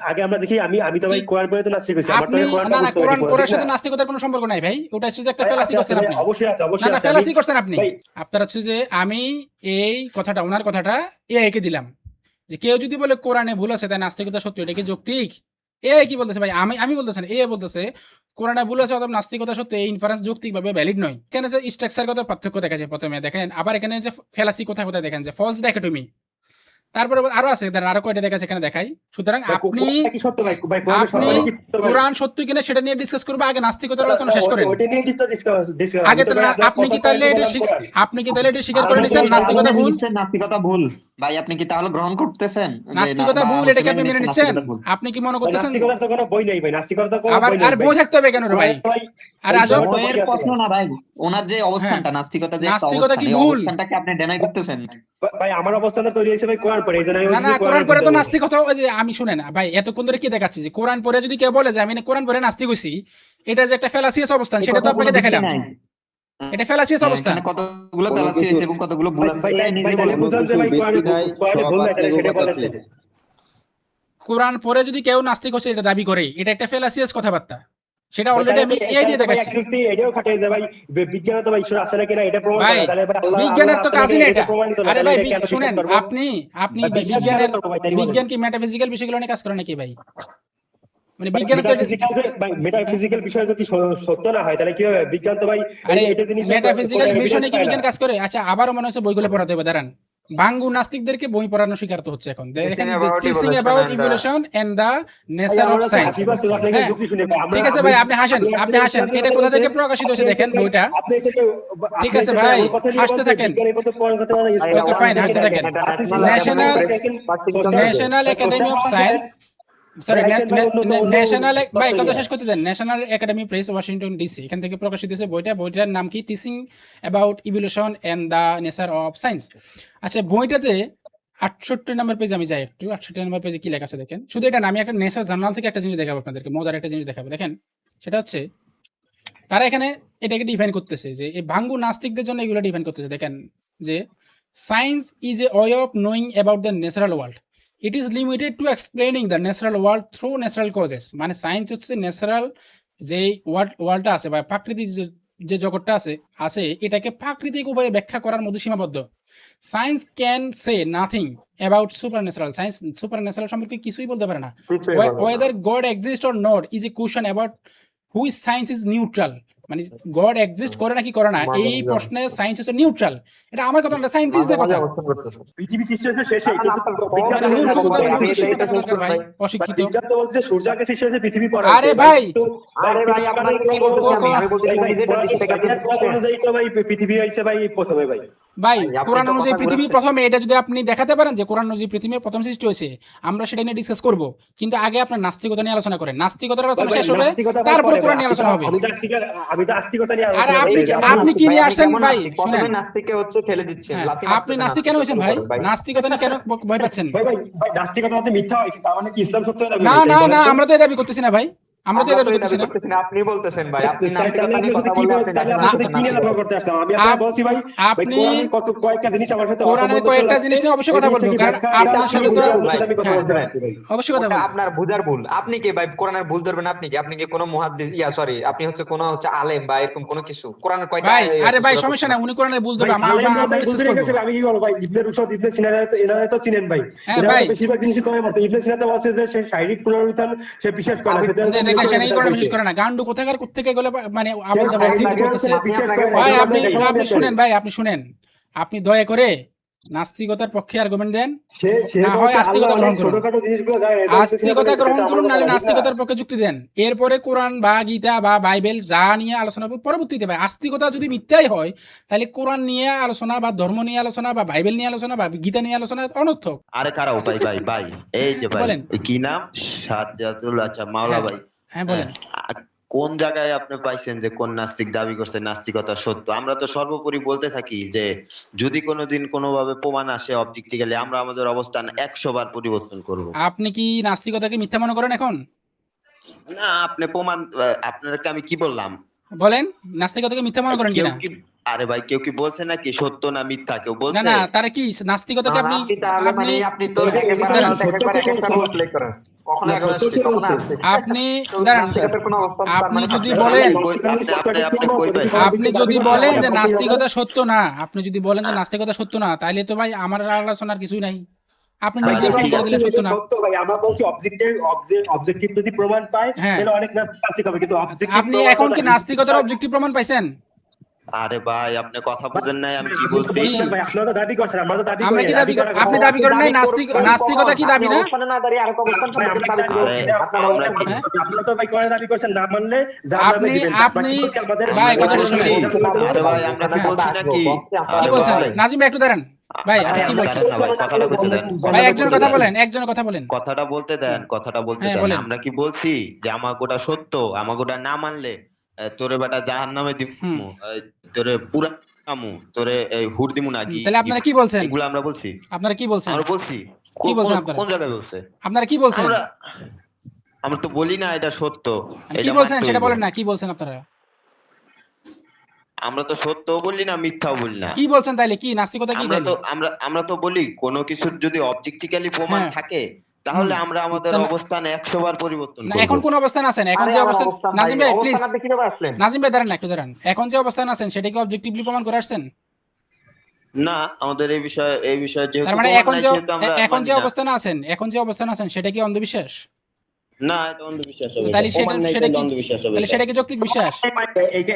আগে আমরা দেখি। আমি তো ভাই কোরআন পড়ে তো নাস্তিক হইছি, আমার তো আপনি কোরআন না কোরআন পড়ার সাথে নাস্তিকতার কোনো সম্পর্ক নাই ভাই, ওটা হচ্ছে যে একটা ফেলাসি করছেন আপনি। অবশ্যই আছে, না অবশ্যই না আছে। ফেলাসি করছেন আপনি। ভাই, আপনার হচ্ছে যে আমি এই কথাটা ওনার কথাটা একে দিলাম যে কেউ যদি বলে কোরআনে ভুল আছে তাই নাস্তিকতা সত্য, এটা কি যৌক্তিক? কি বলতেছে ভাই, আমি বলতেছেন বলতেছে কোরআনে ভুল আছে অথবা নাস্তিকতা সত্য, এই ইনফারেন্স যৌক্তিকভাবে ভ্যালিড নয়। এখানে যে স্ট্রাকচারগত পার্থক্য দেখা যায় প্রথমে দেখেন, আবার এখানে যে ফেলাসি কোথায় কোথায় দেখেন যে ফলস ডাইকটমি, তারপরে আরো আছে, আরো কয়টা দেখা সেখানে দেখাই। সুতরাং আপনি কোরআনটা কি সত্য ভাই? ভাই, কোরআনের আপনি সত্য কি সত্য ভাই? কোরআন সত্য কিনা সেটা নিয়ে ডিসকাস করবো, আগে নাস্তিকতার আলোচনা শেষ করেন। ওইটা নিয়ে কিছু ডিসকাস আগে তো আপনি কি তাহলে এটা স্বীকার করে নিছেন নাস্তিকতা ভুল? নাস্তিকতা ভুল ভাই, আপনি কি তাহলে গ্রহণ করতেছেন যে নাস্তিকতা ভুল, এটা কি আপনি মেনে নিচ্ছেন? আপনি কি মনে করতেছেন? নাস্তিকতার তো কোনো বই নেই ভাই, নাস্তিকতার কোনো আবার বই নেই আর বই থাকতে হবে কেন রে ভাই? আর আজব বইয়ের প্রশ্ন না ভাই, ওনার যে অবস্থানটা নাস্তিকতা যে একটা নাস্তিকতা অবস্থান, কি এই ভুল? অবস্থানটাকে আপনি ডেনাই করতেছেন। ভাই, আমার অবস্থানটা তৈরি হয়েছে ভাই কোরআন পড়ে, এইজন্য আমি না না বলছি কোরআন পড়ে তো পড়তে নাস্তিকতা, ওই যে আমি শুনেন ভাই এতক্ষণ ধরে কি দেখাচ্ছি যে কোরআন পড়ে যদি কেউ বলে যে আমি কোরআন পড়ে নাস্তিক হইছি, এটা যে একটা ফেলাসিয়াস অবস্থান সেটা তো আপনাকে দেখালাম, এটা ফেলাসিয়াস অবস্থান। এখানে কতগুলো প্যালাসি হয়েছে এবং কতগুলো ভুল আছে ভাই, এটাই নিজে তাহলে বলেন। বুঝলাম যে ভাই কোরআনে ভুল নাই, তাহলে সেটা বলেন তাহলে। কোরআন পড়ে যদি কেউ নাস্তিক হচ্ছে এটা দাবি করে, এটা একটা ফেলাসিয়াস কথাবার্তা, সেটা অলরেডি আমি দিয়ে দেখাচ্ছি। এটাও খাটে যে ভাই বিজ্ঞানে তো ভাই ঈশ্বর আছে নাকি না এটা প্রমাণ ভাই করা, তাহলে ভাই আল্লাহ বিজ্ঞানের তো কাজই না এটা। প্রমাণিত না, আরে তাহলে ভাই এটা কেন শুনেন, বিশ্বাস করবো? আপনি ভাই, বিশ্বাস বিজ্ঞানের করবো ভাই, তাই বলেন। বিজ্ঞান কি মেটাফিজিক্যাল বিষয়গুলো নিয়ে কাজ করে নাকি ভাই? মানে বিজ্ঞান তো মেটাফিজিক্যাল বিষয় যদি সত্য না হয় তাহলে কি হবে? বিজ্ঞান তো ভাই আরে এটা জিনিস মেটাফিজিক্যাল বিষয় নিয়ে কি বিজ্ঞান কাজ করে? আচ্ছা আবারও মনে হচ্ছে বইগুলো পড়াতে হবে, দাঁড়ান ভাঙ্গু নাস্তিকদেরকে বই পড়ানো শিখাতে হচ্ছে এখন। দেখেন Teaching about teaching evolution about and the- evolution and the ভাই, নেচার অফ আমরা তো সায়েন্স। হাসি পাচ্ছি, আপনাকে হ্যাঁ যুক্তি শুনে ভাই। ঠিক আছে ভাই, আপনি হাসেন, আপনি হাসেন। এটা কোথা থেকে প্রকাশিত হয়েছে দেখেন বইটা। ঠিক আছে ভাই, হাসতে থাকেন। ওকে ফাইন, হাসতে থাকেন। National academy of science, sorry national, ভাই কথা শেষ করতে দেন। National academy press, Washington DC, এখান থেকে প্রকাশিত হয়েছে বইটা। বইটার নাম কি? Teaching about evolution and the nature of science. আচ্ছা, বইটাতে 68 নম্বর পেজে আমি যাই একটু। 68 নম্বর পেজে কি লেখা আছে দেখেন। শুধু এটা না, আমি একটা নেচার জার্নাল থেকে একটা জিনিস দেখাবো আপনাদেরকে, মজার একটা জিনিস দেখাবো। দেখেন, সেটা হচ্ছে তারা এখানে এটাকে ডিফাইন করতেছে যে এই ভাঙ্গু নাস্তিকদের জন্য এগুলো ডিফাইন করতেছে। দেখেন যে science is a way of knowing about the natural world, it is limited to explaining the natural world through natural causes. মানে সায়েন্স হচ্ছে ন্যাচারাল যে ওয়ার্ল্ডটা আছে বা প্রাকৃতিক যে জগৎটা আছে এটাকে প্রাকৃতিক উপায়ে ব্যাখ্যা করার মধ্যে সীমাবদ্ধ। Science can say nothing about super natural. Science super natural সম্পর্কে কিছুই বলতে পারে না। Weather god exist or not is a question about which science is neutral. মানে গড এক্সিস্ট করে নাকি করে না, এই প্রশ্নে সায়েন্স হচ্ছে নিউট্রাল। এটা আমার কথা না, সায়েন্টিস্টদের কথা। পৃথিবী সৃষ্টি হয়েছে শেষে, কিন্তু ভাই অশিক্ষিত। বিজ্ঞান তো বলছে সূর্য আগে সৃষ্টি হয়েছে, পৃথিবী পরে। আরে ভাই, আরে ভাই, আপনাকে কি বলতে হবে? আমি বলতে চাই নিজের দৃষ্টি থেকে আপনি বুঝছেন। অনুযায়ী তো ভাই পৃথিবী হয়েছে ভাই প্রথমে ভাই। ভাই আপনি কোরআন তো অনুযায়ী কথা পৃথিবী ঘুরাচ্ছেন। প্রথমে, এটা যদি আপনি দেখাতে পারেন যে কোরআন অনুযায়ী পৃথিবীর প্রথম সৃষ্টি হয়েছে, আমরা সেটা নিয়ে ডিসকাস করব। কিন্তু আগে আপনার নাস্তিকতা নিয়ে আলোচনা করেন। নাস্তিকতার আলোচনা শেষ হবে, তারপরে কোরআন নিয়ে আলোচনা হবে। আমি তো আস্তিকতা নিয়ে আরে আলোচনা আপনি করতে চাই। আপনি কি নিয়ে আসছেন ভাই? প্রথমে শুনেন, নাস্তিককে হচ্ছে ফেলে দিচ্ছেন, হ্যাঁ, লাথি আপনি মারতেছেন নাস্তিক কেন হয়েছেন ভাই? ভাই। নাস্তিকতা নিয়ে কেন ভয় পাচ্ছেন? ভাই ভাই ভাই নাস্তিকতা হচ্ছে মিথ্যা হয়, কিন্তু তার মানে কি ইসলাম সত্য হয়ে যাবে? না ভাই, না বলেন না, তো। আমরা তো এই দাবি করতেছি না ভাই, আমরা তো এই দাবি এই করতেছি দাবি না। করতেছেন, আপনি বলতেছেন ভাই, আপনি তাহলে নাস্তিকতা নিয়ে আপনি কথা কি বললে বল- আপনি তাহলে দেখেন আপনার সাথে কি নিয়ে নাস্তিক। আলোচনা করতে আসলাম? আমি আপনাকে বলছি ভাই, ভাই আপনি কোরআনের কয়েকটা জিনিস আমার সাথে কোরআনের অসম্মত কয়েকটা লাগছে। জিনিস নিয়ে অবশ্যই কথা এই বলবো, জিনিসটা কি কারণ ব্যাখ্যা আপনার এটা সাথে তো আপনার সাথে আমি কথা হ্যাঁ, বলতে চাচ্ছি ভাই। অবশ্যই কথা ওটা বলবো। আপনার বুঝার ভুল। আপনি কি ভাই কোরআনের ভুল ধরবেন? আপনি কি কোনো মুহাদ্দিস, সরি, আপনি হচ্ছে কোনো হচ্ছে আলেম বা এরকম কোনো কিছু? কোরআনের কয়টা ভাই আরে ভাই সূরা সমস্যা করছেন? না, উনি কোরআনের ভুল ভাই দেবে, আলেম আমরা বলতে ডিসকাস বলতে করবো। গেছে, আমি কি বলবো ভাই? ইবনে রুশদ, ইবনে সিনা, এনারা তো চিনেন ভাই। হ্যাঁ এনারা ভাই, তো বেশিরভাগ জিনিসই করে মারতো। ইবনে সিনা তো বলছে যে সে শারীরিক পুনরুত্থান সে বিশ্বাস করে না। আমি- সেটা দেখেন সে নাকি কোরআন বিশ্বাস করে না। গান্ডু কোথাকার কোত্থেকে গেলে মানে আবল তাবল ঠিক করতেছে। ভাই আপনি আপনি শুনেন ভাই, আপনি শুনেন, আপনি দয়া করে নাস্তিকতার পক্ষে আর্গুমেন্ট দেন, সে না হয় বলছে আস্তিকতা আল্লাহ গ্রহণ অনেক করুন। ছোটখাটো জিনিসগুলো জানে, এটা বলতেছি না আস্তিকতা বলে গ্রহণ সেটা করুন, আমার নাহলে কথা না। নাস্তিকতার পক্ষে যুক্তি দেন। এরপরে কোরআন বা গীতা বা বাইবেল যা নিয়ে আলোচনা হবে পরবর্তীতে। ভাই আস্তিকতা যদি মিথ্যাই হয়, তাহলে কোরআন নিয়ে আলোচনা বা ধর্ম নিয়ে আলোচনা বা বাইবেল নিয়ে আলোচনা বা গীতা নিয়ে আলোচনা অনর্থক। আরে কারাও ভাই ভাই ভাই এই যে ভাই বলেন। ওই কি নাম সাজ্জাদুল, আচ্ছা মাওলা হ্যাঁ, ভাই, হ্যাঁ বলেন। কোন জায়গায় আপনি পাইছেন যে কোন নাস্তিক দাবি করছে নাস্তিকতা সত্য? আমরা তো সর্বোপরি বলতে থাকি যে যদি কোনোদিন কোনোভাবে প্রমাণ আসে অবজেক্টিক্যালি, আমরা আমাদের অবস্থান 100 বার পরিবর্তন করব। আপনি কি নাস্তিকতাকে মিথ্যা মনে করেন এখন? না আপনি প্রমাণ, আপনাকে আমি কি বললাম? বলেন, নাস্তিকতাকে মিথ্যা মনে করেন কেউ কিনা? কি, আরে ভাই কেউ কি বলছে নাকি সত্য না মিথ্যা? কেউ না বলছে? না, তারা কি নাস্তিকতাকে আপনি আপনি তাহলে মানে আপনি তো একেবারে দাঁড়ান, একেবারে এক একটা রোল প্লে করেন। কখনো অ্যাগনস্টিক, কখনো আস্তিক। আপনি তো দাঁড়ান, নাস্তিকতার কোনো অবস্থা তার আপনি মানে যদি থাকতে পারে বলেন, না। আপনি কই ভাই? আপনি যদি বলেন যে নাস্তিকতা সত্য না, আপনি যদি বলেন যে নাস্তিকতা সত্য না, তাইলে তো ভাই আমার আলোচনার কিছুই নাই। আপনি ভাই, নিজে প্রমাণ করে দিলেন সত্য না। সত্য ভাই, আমরা বলছি অবজেক্টিভ যদি প্রমাণ পায় হ্যাঁ। তাহলে অনেক নাস্তিক হবে, কিন্তু objective আপনি প্রমাণ এখন কি পায় না। নাস্তিকতার অবজেক্টিভ প্রমাণ পাইছেন? আরে ভাই আপনি কথা বুঝেন নাই আমি কি আমি তো বলছি? বলছি না ভাই, আপনারা তো দাবি করছেন, আমরা তো দাবি আমরা করি কি না। দাবি করার আপনি কথা- দাবি করেন নাই? দাবি করবেন নাস্তিকতা কি কখন? দাবি আপনি না? অবস্থানে না দাঁড়িয়ে আরেক অবস্থান ভাই, সম্পর্কে আমরা দাবি দাবি করবেন। করছি না, আরে, আমরা কি- হ্যাঁ? আপনারা তো ভাই করে দাবি করছেন, না মানলে জাহান্নামে আপনি দিবেন। আপনি বাকি বলছি আমাদের- ভাই আমরা কথাটা বলছি শুনেন। কি? আরে ভাই আমরা কি বলছি নাকি? কি আরে বলছেন? ভাই, নাজিম ভাই একটু দাঁড়ান। ভাই আপনি কি আরে বলছেন? দাঁড়ান না ভাই, কথাটা বলতে দেন। ভাই কথাটা একজনের বলতে কথা দেন। বলেন, একজনের কথা বলেন। কথাটা বলতে দেন, কথাটা বলতে হ্যাঁ, দেন। বলেন। আমরা কি বলছি যে আমার গোটা সত্য, আমার গোটা না মানলে তোরে বেটা জাহান্নামে হুম। দিমু, তোরে পুরা কামু, তোরে হুর দিমু নাকি? তাহলে আপনারা কি বলছেন? এগুলো আমরা বলছি, আপনারা কি বলছেন? আমরা বলছি। কি বলছেন কোন- আপনারা? কোন জায়গায় বলছে? আপনারা কি বলছেন? আমরা আমরা তো বলি না এটা সত্য, মানে কি এটা বলছেন মানতে সেটা হইব। বলেন না, কি বলছেন আপনারা? আমরা তো সত্যও বলি না মিথ্যাও বলি না। কি বলছেন তাইলে? কি নাস্তিকতা কি আমরা তাইলে? তো আমরা তো বলি কোনো কিছুর যদি অবজেক্টিক্যালি প্রমাণ হ্যাঁ। থাকে তাহলে হুম। আমরা আমাদের তাহলে- অবস্থান 100 বার পরিবর্তন না করব। এখন কোন অবস্থান আছেন? এখন আরে যে আমার অবস্থান, অবস্থান নাজিম ভাই, ভাই প্লিজ, অবস্থান আপনি কিভাবে আসলেন? নাজিম ভাই দাঁড়ান না, একটু দাঁড়ান। এখন যে অবস্থান আছেন সেটা কি অবজেক্টিভলি প্রমাণ করে আসছেন? না আমাদের এই বিষয়ে যেহেতু তার মানে প্রমাণ এখন নাই, যে সেহেতু আমরা এখন মানি যে না। অবস্থানে আছেন, এখন যে অবস্থান আছেন সেটা কি অন্ধবিশ্বাস? না এটা অন্ধবিশ্বাস হবে, তাহলে সেটা প্রমাণ নাই সেটা তাহলে কি অন্ধবিশ্বাস হবে তাহলে এটা। সেটা কি যৌক্তিক বিশ্বাস?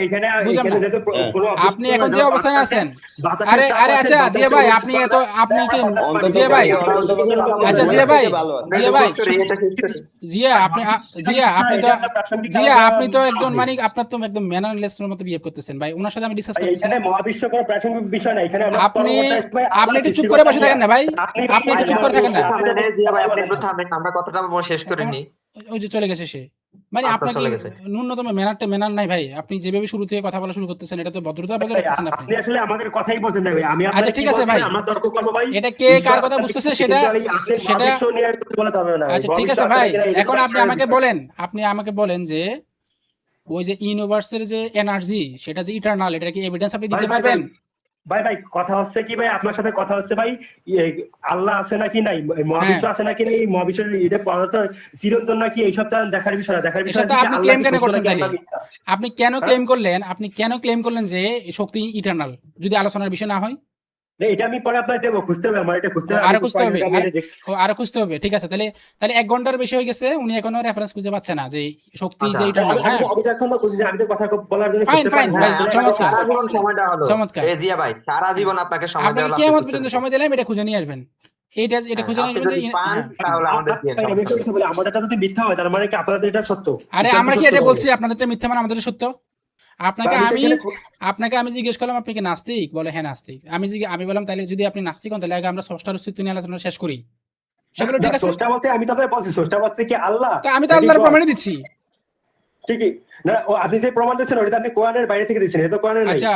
এখানে বুঝলাম এখানে না। যেহেতু কোনো আপনি এখন যে অবস্থানে আছেন, আরে আরে আচ্ছা জিয়া ভাই আপনি এত আপনি কি জিয়া ভাই, আচ্ছা জিয়া ভাই, জিয়া ভাই, জিয়া আপনি জিয়া আপনি তো জিয়া আপনি তো একদম মানে আপনার তো একদম ম্যানারলেস এর মতো বিহেভ করতেছেন ভাই। ওনার সাথে আমি ডিসকাস করতেছি এখানে না। মহাবিশ্ব কোনো প্রাসঙ্গিক বিষয় না, এখানে আমরা আপনি পরবর্তী আপনি একটু চুপ করে বসে থাকেন না ভাই, আপনি একটু চুপ করে থাকেন না। জিয়া ভাই আপনি একটু থামেন, আমরা কথাটা শেষ করে নি। ওই যে চলে গেছে সে, মানে আচ্ছা, আপনার কি চলে গেছে। ন্যূনতম ম্যানার নাই ভাই? আপনি যেভাবে শুরু থেকে কথা বলা শুরু করতেছেন এটা তো ভদ্রতা বজায় ভাই, রাখতেছেন আপনি। আপনি আসলে আমাদের কথাই বোঝেন না ভাই, আমি আচ্ছা আপনাকে ঠিক কি আছে বলছি ভাই, আমরা তর্ক করবো ভাই, এটা কে কার কথা বুঝতেছে সেটা আপনি সেটা মহাবিশ্ব নিয়ে কথা বলতে হবে না। আচ্ছা ঠিক আছে ভাই, এখন আপনি আমাকে বলেন যে ওই যে ইউনিভার্সের যে এনার্জি সেটা যে ইটারনাল, এটা কি এভিডেন্স আপনি দিতে পারবেন? ভাই ভাই কথা হচ্ছে কি ভাই, আপনার সাথে কথা হচ্ছে ভাই, আল্লাহ আছে নাকি নাই, মহাবিশ্ব আছে নাকি নাই, মহাবিশ্বের এটা পদার্থ চিরন্তন নাকি, এইসব তো দেখার বিষয় না, দেখার বিষয় এসব তো হচ্ছে আপনি আল্লাহ ক্লেম কি কেন সত্য করছেন নাকি তাহলে? আল্লাহ মিথ্যা। আপনি কেন ক্লেম করলেন যে শক্তি ইটারনাল যদি আলোচনার বিষয় না হয়? এটা আমি পরে আপনার দেবো, খুঁজতে হবে, আমার এটা খুঁজতে হবে, আরো আমি খুঁজতে হবে, আমি এটা দেখি। আরো খুঁজতে হবে, ঠিক আছে। তাহলে তাহলে 1 ঘন্টার বেশি হয়ে গেছে, উনি এখনো রেফারেন্স খুঁজে পাচ্ছে না যে শক্তি যে ইটারনাল। হ্যাঁ আমি তো এখনো বুঝছি, আমি তো কথা বলার জন্য ফাইন খুঁজতে ফাইন পারি না। ভাই, হ্যাঁ, চমৎকার সারা জীবন সময়টা হলো। চমৎকার। এই জিয়া ভাই সারা জীবন আপনাকে সময় আপনাকে দেওয়া কিয়ামত পর্যন্ত সময় দিলাম, এটা খুঁজে নিয়ে আসবেন, এটা খুঁজে নিয়ে আপনি আসবেন যে যদি পান হ্যাঁ। তাহলে আমাদের দিয়ে আমি একটা কথা বলি, আমারটা যদি মিথ্যা হয় তার মানে কি আপনাদের এটা সত্য? আরে ইসলাম আমরা কি সত্য এটা বলে? বলছি আপনাদেরটা মিথ্যা মানে আমাদের সত্য? আপনাকে আমি তো আমি এখানে- আপনাকে আমি জিজ্ঞেস করলাম আপনি কি নাস্তিক, বলে হ্যাঁ নাস্তিক। আমি বললাম তাহলে যদি আপনি নাস্তিক হন তাহলে আগে আমরা স্রষ্টার অস্তিত্ব নিয়ে আলোচনা শেষ করি। সেগুলো ঠিক আছে, স্রষ্টা বলতে আমি তো আপনাকে বলছি, স্রষ্টা বলতে কি আল্লাহ? তো আমি তো আল্লাহর প্রমাণই দিচ্ছি। ঠিকই না, ও আপনি যে প্রমাণ দিচ্ছেন ওটা তো আপনি কোরআনের বাইরে থেকে দিচ্ছেন, এটা তো কোরআনের নাই। আচ্ছা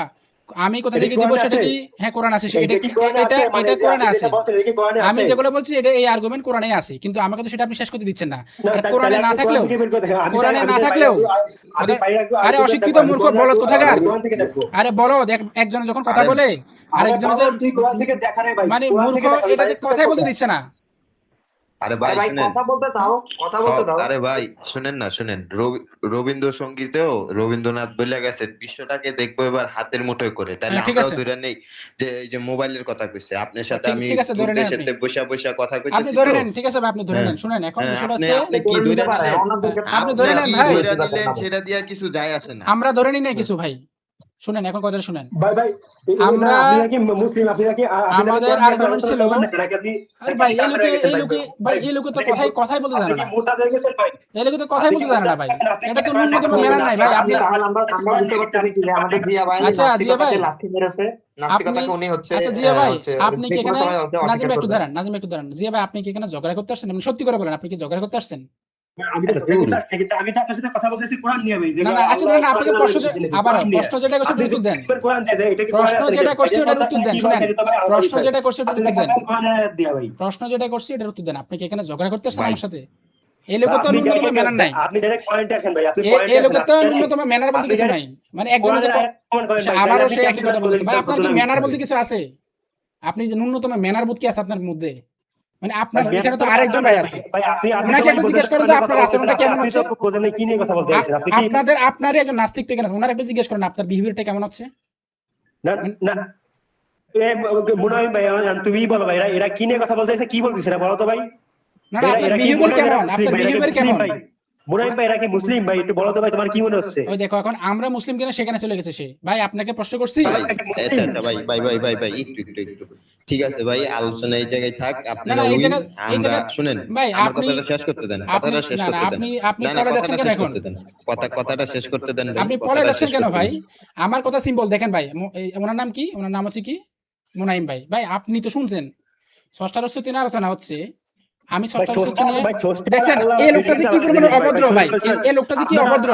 আমি কোথা এটা থেকে কি দিব কোরআনে সেটা আছে? কি? হ্যাঁ কোরআন আছে, এটা এটা কি কোরআনে এটা আছে? মানে এটা যে কোরআনে আপনি আছে। যেটা বলছেন, এটা কি কোরআনে আমি আছে? যেগুলো বলছি এটা এই আর্গুমেন্ট কোরআনে আছে, কিন্তু আমাকে তো সেটা আপনি শেষ করতে দিচ্ছেন না। না, আর তাহলে কোরআনে না আপনি থাকলেও কোরআন থেকে বের করে দেখেন। কোরআনে আমি না বাইরে- থাকলেও আমি বাইরে একটু আরে আরেকটু অশিক্ষিত দেখবো, মূর্খ কোরআনে বলদ একটু- কোথাকার। কোরআন থেকে দেখবো। আরে বলদ একজনে যখন কথা আরে বলে আরেকজনে যে তুই কোরআন থেকে দেখা রে ভাই, মানে কোরআন মূর্খ থেকে দেখা, এটাতে বাইরে থেকে কথাই বলতে দেখা। দিচ্ছে না। আরে ভাই ভাই শুনেন, কথা বলতে দাও, কথা বলতে দাও। আরে ভাই শুনেন না, শুনেন রবীন্দ্রসঙ্গীতেও রবীন্দ্রনাথ বলে গেছে বিশ্বটাকে দেখবো এবার হাতের মুঠোয় করে, তাহলে হ্যাঁ, ঠিক আমরাও আছে। ধরে নেই যে এই যে মোবাইলের কথা কইছে আপনার সাথে আমি ঠিক আছে, ধরে নেন সাথে বসে বসে কথা আপনি কইতেছি ধরে তো। নেন, ঠিক আছে ভাই আপনি ধরে নেন। শুনেন এখন হ্যাঁ, বিষয়টা আপনি হচ্ছে আপনি কি ধরে ধরে নিতে পারে, নিলেন? অন্যদেরকে আপনি আপনি ধরে নেন কি ভাই। ধরে নিলেন সেটা দিয়ে আর কিছু যায় আসে না। আমরা ধরে নিই না কিছু ভাই, শুনেন এখন কথাটা শুনেন। ভাই ভাই আমরা আপনি নাকি মুসলিম, আপনি নাকি আমাদের argument ছিল- আরে ভাই এই লোকে ভাই এই লোকে তো কথাই বলতে জানে না, মোটা হয়ে গেছেন ভাই। এই লোকে তো কথাই বলতে জানে না ভাই। এটা তো ন্যূনতম ম্যানার নাই ভাই। আপনি তাহলে আমরা বুঝতে পারতেছি যে আমাদের জিয়া ভাই আচ্ছা, জিয়া ভাই, নাস্তিকতাকে লাথি মেরেছে, নাস্তিকতাকে উনি হচ্ছে আচ্ছা জিয়া ভাই হচ্ছে আপনি কি যে কোনো এখানে সময় হচ্ছে নাজিম অস্বীকার একটু করবে। দাঁড়ান, নাজিম একটু দাঁড়ান। জিয়া ভাই আপনি কি এখানে ঝগড়া করতে আসছেন? আপনি সত্যি করে বলেন, আপনি কি ঝগড়া করতে আসছেন? আমি তো আমি তো আপনার সাথে কথা বলতেছি কোরআন নিয়ে ভাই। না না আচ্ছা দাঁড়ান, আপনাকে প্রশ্ন যেটা করছে এটার উত্তর দেন। কোরআন দিয়ে এটা কি প্রশ্ন যেটা করছে এটার উত্তর দেন। শুনেন প্রশ্ন যেটা করছে এটার উত্তর দেন। কোরআনের দিয়া ভাই। প্রশ্ন যেটা করছে এটার উত্তর দেন। আপনি কি এখানে ঝগড়া করতে আসছেন আমার সাথে? এই লোকের তো আপনি ন্যূনতম direct- ম্যানার নাই। আপনি ডাইরেক্ট পয়েন্টে আসেন ভাই, আপনি এই পয়েন্টে লোকের তো ন্যূনতম ম্যানার বলতে কিছু নাই। মানে একজনের যে আবারও সে একই কথা বলতেছে ভাই, আপনার কি ম্যানার বলতে কিছু আছে? আপনি যে ন্যূনতম ম্যানার বোধ কি আছে আপনার মধ্যে? মানে আপনার এখানে তো আরেকজন ভাই আছে, ওনাকে একটু জিজ্ঞেস করেন তো আপনার আচরণটা কেমন হচ্ছে? কি নিয়ে কথা বলতে চাইছেন আপনি? কি আপনারই একজন নাস্তিক থেকে আছে, ওনার একটু জিজ্ঞেস করেন আপনার বিহেভিয়ারটা কেমন হচ্ছে? না না মুনাইম ভাই, তুমি বলো ভাই, এরা কি নিয়ে কথা বলতে চাইছে, কি বলতেছে এটা বলো তো ভাই। না না আপনার বিহেভিয়ার কেমন? আপনার বিহেভিয়ার কেমন? মুনাইম ভাই এরা কি মুসলিম ভাই, একটু বলো তো ভাই, তোমার কি মনে হচ্ছে? ওই দেখো এখন আমরা মুসলিম কিনা সেখানে চলে গেছে সে। ভাই আপনাকে প্রশ্ন করছি, ভাই আচ্ছা আচ্ছা ভাই ভাই ভাই ভাই ভাই একটু ঠিক আছে ভাই, আলোচনা এই জায়গায় থাক। আপনারা এই win, জায়গা শুনেন ভাই আমার আপনি কথাটা শেষ করতে দেন, কথাটা শেষ না না করতে দেন। আপনি না, না, পড়ে যাচ্ছেন কথাটা কেন শেষ এখন? করতে দেন। কথাটা শেষ করতে দেন ভাই, আপনি পড়ে কথাটা যাচ্ছেন শেষ কেন করতে ভাই? দেন। আমার কথা সিম্পল দেখেন ভাই, ওনার নাম কি? ওনার নাম হচ্ছে কি? মুনাইম ভাই। ভাই আপনি তো শুনছেন ষষ্ঠার অস্তিত্ব নিয়ে আলোচনা হচ্ছে, আমি ষষ্ঠার অস্তিত্ব নিয়ে দেখছেন এই লোকটা যে কি পরিমাণে অভদ্র ভাই, এই লোকটা যে কি অভদ্র,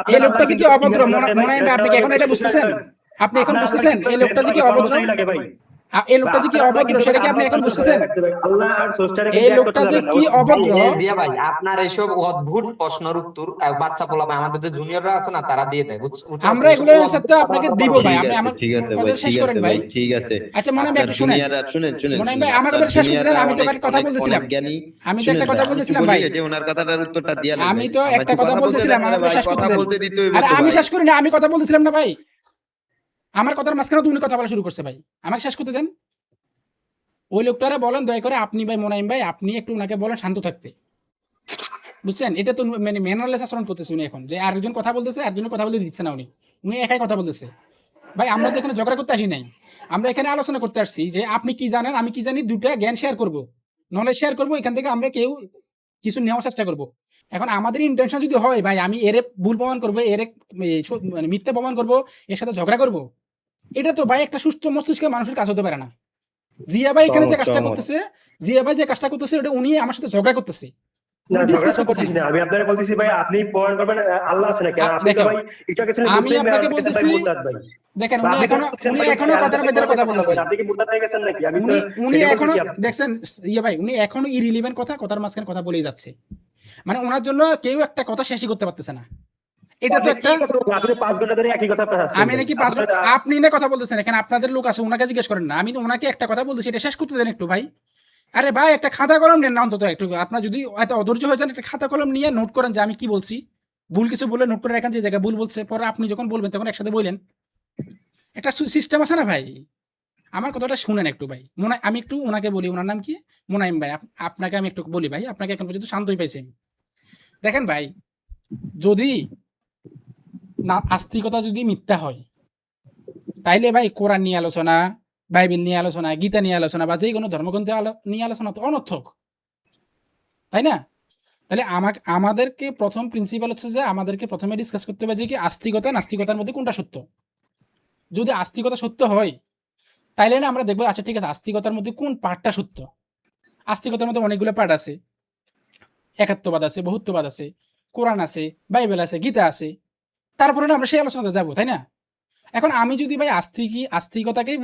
এই লোকটা যে কি অভদ্র মুনাইম ভাই, আপনি কি এখন এটা বুঝতেছেন? আপনি এখন বুঝতেছেন এই লোকটা যে কি অভদ্র? এই লোকটা যে কি অভদ্র সেটা কি আপনি এখন বুঝতেছেন? এই লোকটা যে কি অভদ্র। জিয়া ভাই আপনার এসব অদ্ভুত প্রশ্নের উত্তর বাচ্চা পোলাপান আমাদের যে জুনিয়ররা আছে না তারা দিয়ে দেয়, আমরা এগুলো সাথে আপনাকে দিব ভাই। আপনি আমার ঠিক আছে কথা ভাই, শেষ ঠিক করেন আছে ভাই। ভাই, ঠিক আছে। আচ্ছা মনে ভাই একটু শুনেন, শুনেন মনে ভাই আমার কথা শেষ করতে দেন। আমি তো একটা কথা বলতেছিলাম, আমি তো একটা কথা বলতেছিলাম ভাই, যে ওনার কথাটার উত্তরটা দিয়া আমি তো একটা কথা বলতেছিলাম, আমাকে শেষ করতে দেন। বলতে দিতে হইবে আরে তো আমি ভাই। শেষ করি না, আমি কথা বলতেছিলাম না ভাই, আমার কথার মাঝখানে তো উনি কথা বলা শুরু করছে ভাই, আমাকে শেষ করতে দেন। ওই লোকটারে বলেন দয়া করে, আপনি ভাই মুনাইম ভাই আপনি একটু ওনাকে বলেন শান্ত থাকতে। বুঝছেন? এটা তো মানে ম্যানারলেস আচরণ করতেছে উনি এখন, যে আরেকজন কথা বলতেছে, আরেকজনের কথা বলতে দিচ্ছে না উনি, উনি একাই কথা বলতেছে। ভাই আমরা তো এখানে ঝগড়া করতে আসি নাই, আমরা এখানে আলোচনা করতে আসছি যে আপনি কি জানেন আমি কি জানি, দুটা জ্ঞান শেয়ার করব, নলেজ শেয়ার করব, এখান থেকে আমরা কেউ কিছু নেওয়ার চেষ্টা করব। এখন আমাদের ইন্টেনশন যদি হয় ভাই আমি এরে ভুল প্রমাণ করবো, এরে মানে মিথ্যা প্রমাণ করব, এর সাথে ঝগড়া করব, এটা তো ভাই একটা সুস্থ মস্তিষ্কের মানুষের কাজ হতে পারে না। জিয়া ভাই এখানে যে কাজটা করতেছে, জিয়া ভাই যে কাজটা করতেছে ওটা উনি আমার সাথে ঝগড়া করতেছে, না, উনি ঝগড়া ডিসকাস তো করতেছেন। করতেছি না, আমি আপনাকে বলতেছি ভাই আপনি প্রমাণ করবেন আল্লাহ আছে নাকি, আর আপনি তো দেখো ভাই একটু আগে ছিলেন আমি মুসলিম, আপনাকে আর বলতেছি, ভাই মুরতাদ ভাই। দেখেন বা উনি আপনি তো এখনো বলছেন উনি ভাই এখনো আল্লাহ কথার ভাই ভেতরে কথা বলবেন, বলতেছে, আপনি কি মুরতাদ হয়ে গেছেন নাকি? আমি তো উনি উনি সেটা এখনো বলতেছি আপনাকে। দেখছেন ইয়ে ভাই উনি এখনো ইরিলিভেন্ট কথা কথার মাঝখানে কথা বলেই যাচ্ছে, মানে ওনার জন্য কেউ একটা কথা শেষই করতে পারতেছে না। এটা তো আপনি কি একটা, কথা বলছেন? আপনি 5 ঘন্টা ধরে একই কথা পেছাচ্ছেন আমি ভাই। নাকি আপনার আপনি না কথা বলতেছেন, এখানে আপনাদের লোক আছে ওনাকে জিজ্ঞেস করেন না, আমি তো ওনাকে একটা কথা বলতেছি এটা শেষ করতে দেন একটু ভাই। আরে ভাই একটা খাতা কলম নেন না অন্তত একটু, আপনার যদি এত অধৈর্য হয়ে যান একটা খাতা কলম নিয়ে নোট করেন যে আমি কি বলছি, ভুল কিছু বলে নোট করে রাখেন যে জায়গায় ভুল বলছে, পরে আপনি যখন বলবেন তখন একসাথে বললেন। একটা সিস্টেম আছে না ভাই, আমার কথাটা শুনেন একটু ভাই। আমি একটু ওনাকে বলি, ওনার নাম কি, মোনাইম ভাই, আপনাকে আমি একটু বলি ভাই, আপনাকে এখন পর্যন্ত শান্তই পাইছি আমি। দেখেন ভাই, যদি না আস্তিকতা যদি মিথ্যা হয়, তাইলে ভাই কোরআন নিয়ে আলোচনা, বাইবেল নিয়ে আলোচনা, গীতা নিয়ে আলোচনা বা যে কোনো ধর্মগ্রন্থ নিয়ে আলোচনা তো অনর্থক, তাই না? তাহলে আমাদেরকে প্রথম প্রিন্সিপাল হচ্ছে যে আমাদেরকে প্রথমে ডিসকাস করতে হবে যে কি আস্তিকতা নাস্তিকতার মধ্যে কোনটা সত্য। যদি আস্তিকতা সত্য হয় তাইলে না আমরা দেখবো আচ্ছা ঠিক আছে আস্তিকতার মধ্যে কোন পার্টটা সত্য। আস্তিকতার মধ্যে অনেকগুলো পার্ট আছে, একাত্মবাদ আছে, বহুত্ববাদ আছে, কোরআন আছে, বাইবেল আছে, গীতা আছে, তারপরে না আমরা সেই আলোচনাতে যাবো, তাই না? এখন আমি যদি ভাই আস্তিকতাকেই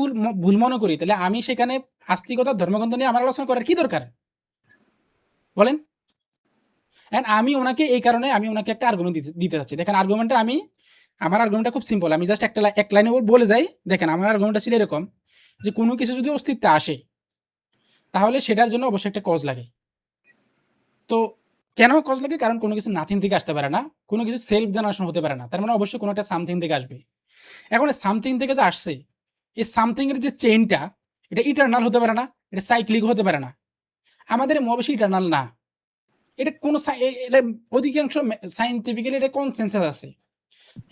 ভুল মনে করি, তাহলে আমি সেখানে আস্তিকতার ধর্মগ্রন্থ নিয়ে আমার আলোচনা করার কি দরকার বলেন? এন্ড আমি ওনাকে এই কারণে আমি ওনাকে একটা আর্গুমেন্ট দিতে চাচ্ছি। দেখেন আর্গুমেন্টটা আমার আর্গুমেন্টটা খুব সিম্পল, আমি জাস্ট এক লাইনে বলে যাই। দেখেন আমার আর্গুমেন্টটা ছিল এরকম যে কোনো কিছু যদি অস্তিত্বে আসে তাহলে সেটার জন্য অবশ্যই একটা কজ লাগে। তো কেন কজ লাগে? কারণ কোনো কিছু নাথিং থেকে আসতে পারে না, কোনো কিছু সেলফ জেনারেশন হতে পারে না, তার মানে অবশ্যই কোনো একটা সামথিং থেকে আসবে। এখন সামথিং থেকে যে আসছে এই সামথিং এর যে চেইনটা এটা ইটারনাল হতে পারে না, এটা সাইক্লিক হতে পারে না। আমাদের মহাবিশ্ব ইটারনাল না, এটা কোনো এটা অধিকাংশ সাইন্টিফিক্যালি এটা কনসেনসাস আছে।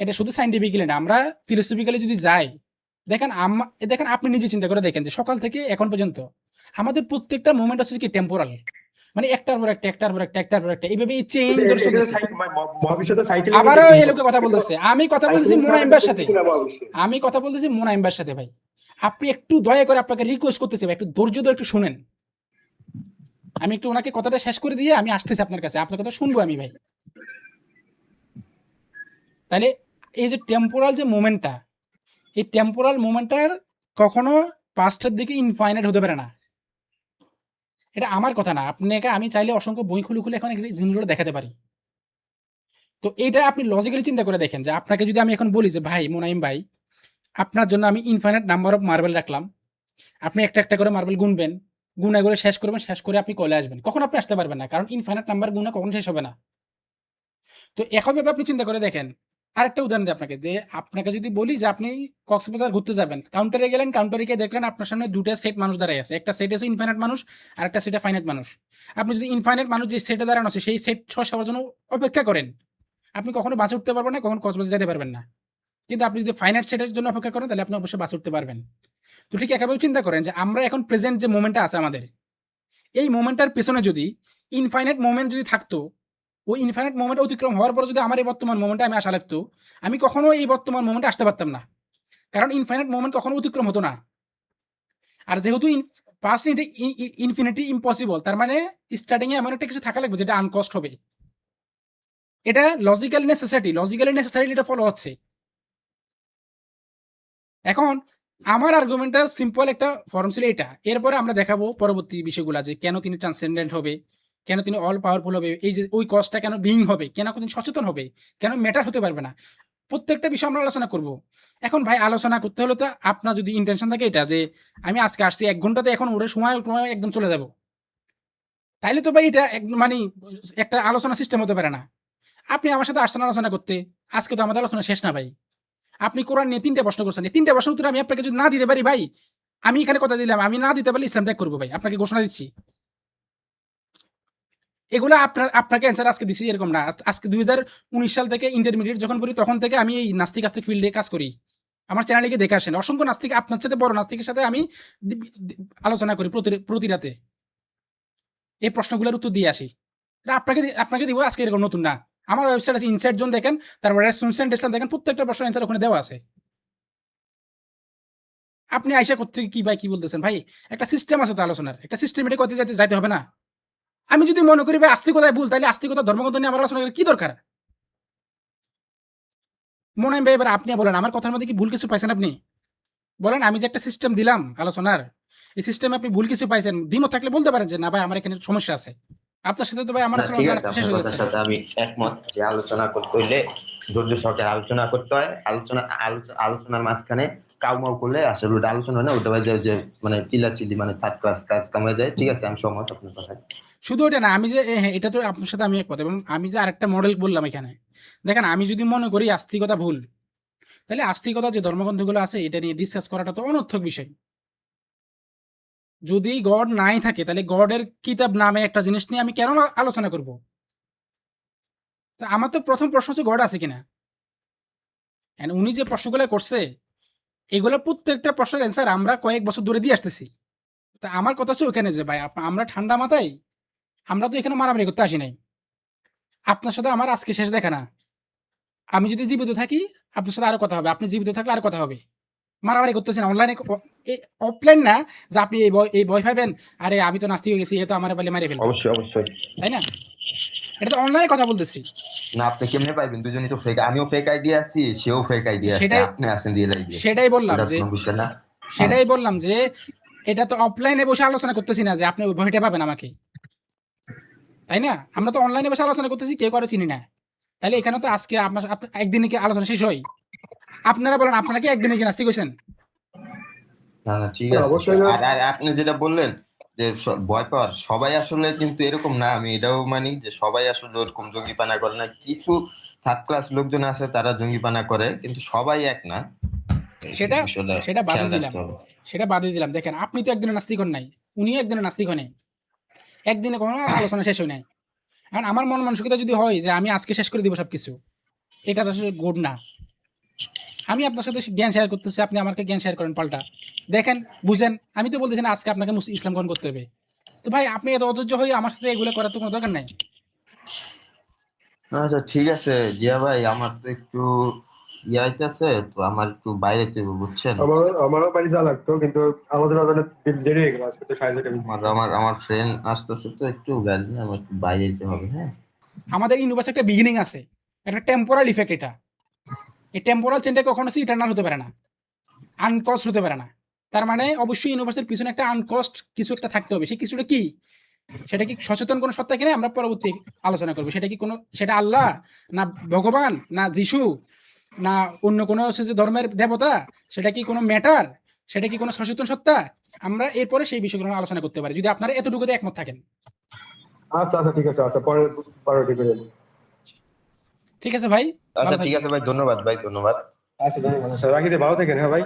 এটা শুধু সাইন্টিফিক্যালি না, আমরা ফিলোসফিক্যালি যদি যাই, দেখেন আপনি নিজে চিন্তা করে দেখেন যে সকাল থেকে এখন পর্যন্ত আমাদের প্রত্যেকটা মোমেন্ট আছে কি টেম্পোরাল, মানে একটার পর একটা একটার পর একটা একটার পর একটা এইভাবে এই চেইন ধরে চলতেছে। মহাবিশ্ব সাইকেল আবারও এই লোকে কথা বলতেছে, আমি কথা বলতেছি মোনাইম্বার সাথে, আমি কথা বলতেছি মোনাইম্বার সাথে। ভাই আপনি একটু দয়া করে আপনাকে রিকোয়েস্ট করতেছি ভাই একটু ধৈর্য ধরে একটু শুনেন, আমি একটু ওনাকে কথাটা শেষ করে দিয়ে আমি আসতেছি আপনার কাছে, আপনার কথা শুনবো আমি ভাই। তাহলে এই যে টেম্পোরাল যে মোমেন্টটা, এই টেম্পোরাল মোমেন্টটার কখনো পাস্টের দিকে ইনফাইনাইট হতে পারে না। এটা আমার কথা না, আপনাকে আমি চাইলে অসংখ্য বই খুলে খুলে এখন জিনিসগুলো দেখাতে পারি। তো এটা আপনি লজিক্যালি চিন্তা করে দেখেন যে আপনাকে যদি আমি এখন বলি যে ভাই মোনাইম ভাই আপনার জন্য আমি ইনফাইনাইট নাম্বার অফ মার্বেল রাখলাম, আপনি একটা একটা করে মার্বেল গুনবেন, গুনা করে শেষ করবেন, শেষ করে আপনি কলে আসবেন, কখন আপনি আসতে পারবেন না, কারণ ইনফাইনাইট নাম্বার গুনা কখন শেষ হবে না। তো এখন ভাবে আপনি চিন্তা করে দেখেন, আরেকটা উদাহরণ দিই আপনাকে, যে আপনাকে যদি বলি যে আপনি কক্সবাজার ঘুরতে যাবেন, কাউন্টারে গেলেন, কাউন্টারে গিয়ে দেখলেন আপনার সামনে দুটো সেট মানুষ দাঁড়ায় আছে, একটা সেট আছে ইনফাইনাইট মানুষ আর একটা সেটে ফাইনাইট মানুষ। আপনি যদি ইনফাইনাইট মানুষ যে সেটে দাঁড়ানো আছে সেই সেট সবার জন্য অপেক্ষা করেন, আপনি কখনো বাসে উঠতে পারবেন না, কখনো কক্সবাজার যেতে পারবেন না। কিন্তু আপনি যদি ফাইনাইট সেটের জন্য অপেক্ষা করেন তাহলে আপনি অবশ্যই বাসে উঠতে পারবেন। তো ঠিক একেবারে চিন্তা করেন যে আমরা এখন প্রেজেন্ট যে মোমেন্টটা আছে আমাদের, এই মোমেন্টটার পেছনে যদি ইনফাইনাইট মোমেন্ট যদি থাকতো, ওই ইনফাইনাইট মোমেন্ট অতিক্রম হওয়ার পরে যদি আমার এই বর্তমান মোমেন্টে আমি আসা লাগতো, আমি কখনো এই বর্তমান মোমেন্টে আসতে পারতাম না, কারণ ইনফাইনাইট মোমেন্ট কখনো অতিক্রম হতো না। আর যেহেতু পাস্ট ইনফিনিটি ইম্পসিবল, তার মানে স্টার্টিং এ এমন একটা কিছু থাকা লাগবে যেটা আনকস্ট হবে। এটা লজিক্যালি নেসেসারি এটা ফলো হচ্ছে। এখন আমার আর্গুমেন্টটা সিম্পল একটা ফর্ম ছিল এটা, এরপরে আমরা দেখাবো পরবর্তী বিষয়গুলো যে কেন তিনি ট্রান্সেন্ডেন্ট হবে, কেন তিনি অল পাওয়ারফুল হবে, এই যে ওই কজটা কেন বিং হবে, কেন তিনি সচেতন হবে, কেন ম্যাটার হতে পারবে না, প্রত্যেকটা বিষয় আমরা আলোচনা করব। এখন ভাই আলোচনা করতে হলে তো আপনার যদি ইন্টেনশন থাকে এটা যে আমি আজকে আসছি 1 ঘন্টাতে এখন ওরে সময় একদম চলে যাব, তাইলে তো ভাই এটা মানে একটা আলোচনা সিস্টেম হতে পারে না। আপনি আমার সাথে আসছেন আলোচনা করতে, আজকে তো আমাদের আলোচনা শেষ না ভাই। আপনি কোরআন নিয়ে 3টা প্রশ্ন করছেন, 3টা প্রশ্ন উত্তর আমি আপনাকে যদি না দিতে পারি ভাই, আমি এখানে কথা দিলাম আমি না দিতে পারলে ইসলাম ত্যাগ করবো ভাই, আপনাকে ঘোষণা দিচ্ছি। এগুলো আপনাকে অ্যান্সার আজকে দিছি এরকম না। আজকে 2019 সাল থেকে ইন্টারমিডিয়েট যখন পড়ি তখন থেকে আমি এই নাস্তিক আস্তিক ফিল্ডে কাজ করি। আমার চ্যানেলে গিয়ে দেখে আসেন। অসংখ্য নাস্তিক, আপনার সাথে বড় নাস্তিকের সাথে আমি আলোচনা করি প্রতি রাতে। এই প্রশ্নগুলোর উত্তর দিয়ে আসি। এটা আপনাকে দিব আজকে, এরকম নতুন না। আমার ওয়েবসাইট আছে ইনসাইট জোন, দেখেন, তারপর রেসপন্সেন্ট ইসলাম দেখেন, প্রত্যেকটা প্রশ্নের অ্যান্সার ওখানে দেওয়া আছে। আপনি আইসা করতে কি ভাই কি বলতেছেন ভাই? একটা সিস্টেম আছে তো আলোচনার, একটা সিস্টেমেটিক করতে যাইতে হবে না? আমি যদি মনে করি ভাই আস্তিকতায় ভুল, তাহলে আস্তিকতা ধর্মগ্রন্থ নিয়ে আমার আলোচনা করার কি দরকার? মনে হয় ভাই, এবার আপনি বলেন আমার কথার মধ্যে কি ভুল কিছু পাইছেন আপনি? বলেন, আমি যে একটা সিস্টেম দিলাম আলোচনার, এই সিস্টেমে আপনি ভুল কিছু পাইছেন, দ্বিমত থাকলে বলতে পারেন যে না ভাই আমার এখানে সমস্যা আছে। আপনার সাথে তো ভাই আমার না, ঠিক আছে, শেষ আপনার হয়ে কথার যাচ্ছে। সাথে আমি একমত যে আলোচনা করতে হইলে ধৈর্য সহকারে আলোচনা করতে হয়। আলোচনার মাঝখানে কাউমাউ করলে আসলে ওটা আলোচনা হয় না, ওটা হয়ে যায় যে মানে চিল্লাচিল্লি, মানে থার্ড ক্লাস কাজ কামায় যায়। ঠিক আছে, আমি সহমত আপনার কথায়। শুধু ওটা না, আমি যে হ্যাঁ, এটা তো আপনার সাথে আমি একমত। এবং আমি যে আরেকটা মডেল বললাম এখানে, দেখেন, আমি যদি মনে করি আস্তিকতা ভুল, তাহলে আস্তিকতা যে ধর্মগ্রন্থগুলো আছে এটা নিয়ে ডিসকাস করাটা তো অনর্থক বিষয়। যদি গড নাই থাকে তাহলে গডের কিতাব নামে একটা জিনিস নিয়ে আমি কেন আলোচনা করব? তা আমার তো প্রথম প্রশ্ন হচ্ছে গড আছে কিনা। And উনি যে প্রশ্নগুলো করছে, এগুলো প্রত্যেকটা প্রশ্নের অ্যান্সার আমরা কয়েক বছর ধরে দিয়ে আসতেছি। তা আমার কথা হচ্ছে ওখানে যে ভাই আমরা ঠান্ডা মাথায়, আমরা তো এখানে মারামারি করতে আসি নাই। আপনার সাথে আমার আজকে শেষ দেখা না। আমি যদি জীবিত থাকি আপনার সাথে আরো কথা হবে, আপনি জীবিত থাকলে আরো কথা হবে। মারামারি করতেছি না অনলাইনে, অফলাইন না যে আপনি এই ভয় পাবেন, আরে আমি তো নাস্তি হয়ে গেছি, এ তো আমার বলে মারিয়ে ফেলবে, অবশ্যই অবশ্যই। তাই না? এটা তো অনলাইনে কথা বলতেছি। না, আপনি কেমনে পাইবেন? দুজনই তো ফেক, আমিও ফেক আইডি আছি, সেও ফেক আইডি আছে, সেটাই আপনি আছেন রিয়েল আইডি। সেটাই বললাম এটা যে কোনো বিষয় না। সেটাই বললাম যে এটা তো অফলাইনে বসে আলোচনা করতেছি না যে আপনি ওই ভয়টা পাবেন আমাকে, তাই না? আমরা তো অনলাইনে বসে আলোচনা করতেছি, কেউ করে চিনি না। তাহলে এখানে তো আজকে আপনার একদিনে কি আলোচনা শেষ হয়? আপনারা বলেন, আপনারা কি একদিনে কি নাস্তিক হয়েছেন? না না, ঠিক না, আছে। অবশ্যই না। আর আপনি যেটা বললেন যে ভয় পাওয়ার, সবাই আসলে কিন্তু এরকম না, আমি এটাও মানি যে সবাই আসলে ওরকম জঙ্গিপানা করে না। কিছু থার্ড ক্লাস লোকজন আছে তারা জঙ্গিপানা করে, কিন্তু সবাই এক না। এই সেটা বিষয়টা সেটা বাদে খেয়াল দিলাম, রাখতে হবে। সেটা বাদে দিলাম। দেখেন, আপনি তো একদিনে নাস্তিক হন নাই, উনিও একদিনে নাস্তিক হন নাই, একদিনে কোনো আলোচনা শেষ হয় নাই। কারণ আমার মন মানসিকতা যদি হয় যে আমি আজকে শেষ করে দিব সবকিছু, এটা তো আসলে গুড না। আমি আপনার সাথে জ্ঞান শেয়ার করতেছি, আপনি আমাকে জ্ঞান শেয়ার করেন পাল্টা। দেখেন, বুঝেন, আমি তো বলতেছি না আজকে আপনাকে ইসলাম গ্রহণ করতে হবে। তো ভাই আপনি এত অধৈর্য হয়ে আমার সাথে এগুলো করার তো কোনো দরকার নাই। আচ্ছা, ঠিক আছে জিয়া ভাই, আমার তো একটু ইয়ে আইতেছে, তো আমার একটু বাইরে যেতে হবে, বুঝছেন? আমারও বাড়ি যাওয়া লাগতো, কিন্তু আলোচনার জন্য দেরি হয়ে গেল আজকে, তো সাড়ে আমার আমার আমার ফ্রেন্ড আসতেছে, তো একটু গাড়ি নিয়ে আমার একটু বাইরে যেতে হবে। হ্যাঁ, আমাদের ইউনিভার্সে একটা বিগিনিং আছে, একটা টেম্পোরাল ইফেক্ট। এটা এই টেম্পোরাল চেনটা কখনো ইটারনাল হতে পারে না, আনকস্ট হতে পারে না। তার মানে অবশ্যই ইউনিভার্সের পিছনে একটা আনকস্ট কিছু একটা থাকতে হবে। সেই কিছুটা কি? সেটা কি সচেতন কোনো সত্তা কিনা আমরা পরবর্তী আলোচনা করবো। সেটা কি কোনো, সেটা আল্লাহ, না ভগবান, না যিশু, না অন্য কোনো হচ্ছে যে ধর্মের দেবতা, সেটা কি কোনো ম্যাটার, সেটা কি কোনো সচেতন সত্তা? আমরা এরপরে সেই বিষয়গুলো নিয়ে আলোচনা করতে পারি যদি আপনারা এতটুকুতে একমত থাকেন। আচ্ছা আচ্ছা, ঠিক আছে, আচ্ছা পরে ঠিক হয়ে যাবে। ঠিক আছে ভাই, আচ্ছা ভালো ঠিক থাকবেন। আছে ভাই, ধন্যবাদ ভাই, ধন্যবাদ। আচ্ছা ধন্যবাদ, আচ্ছা রাখি রে, ভালো থাকেন। হ্যাঁ ভাই।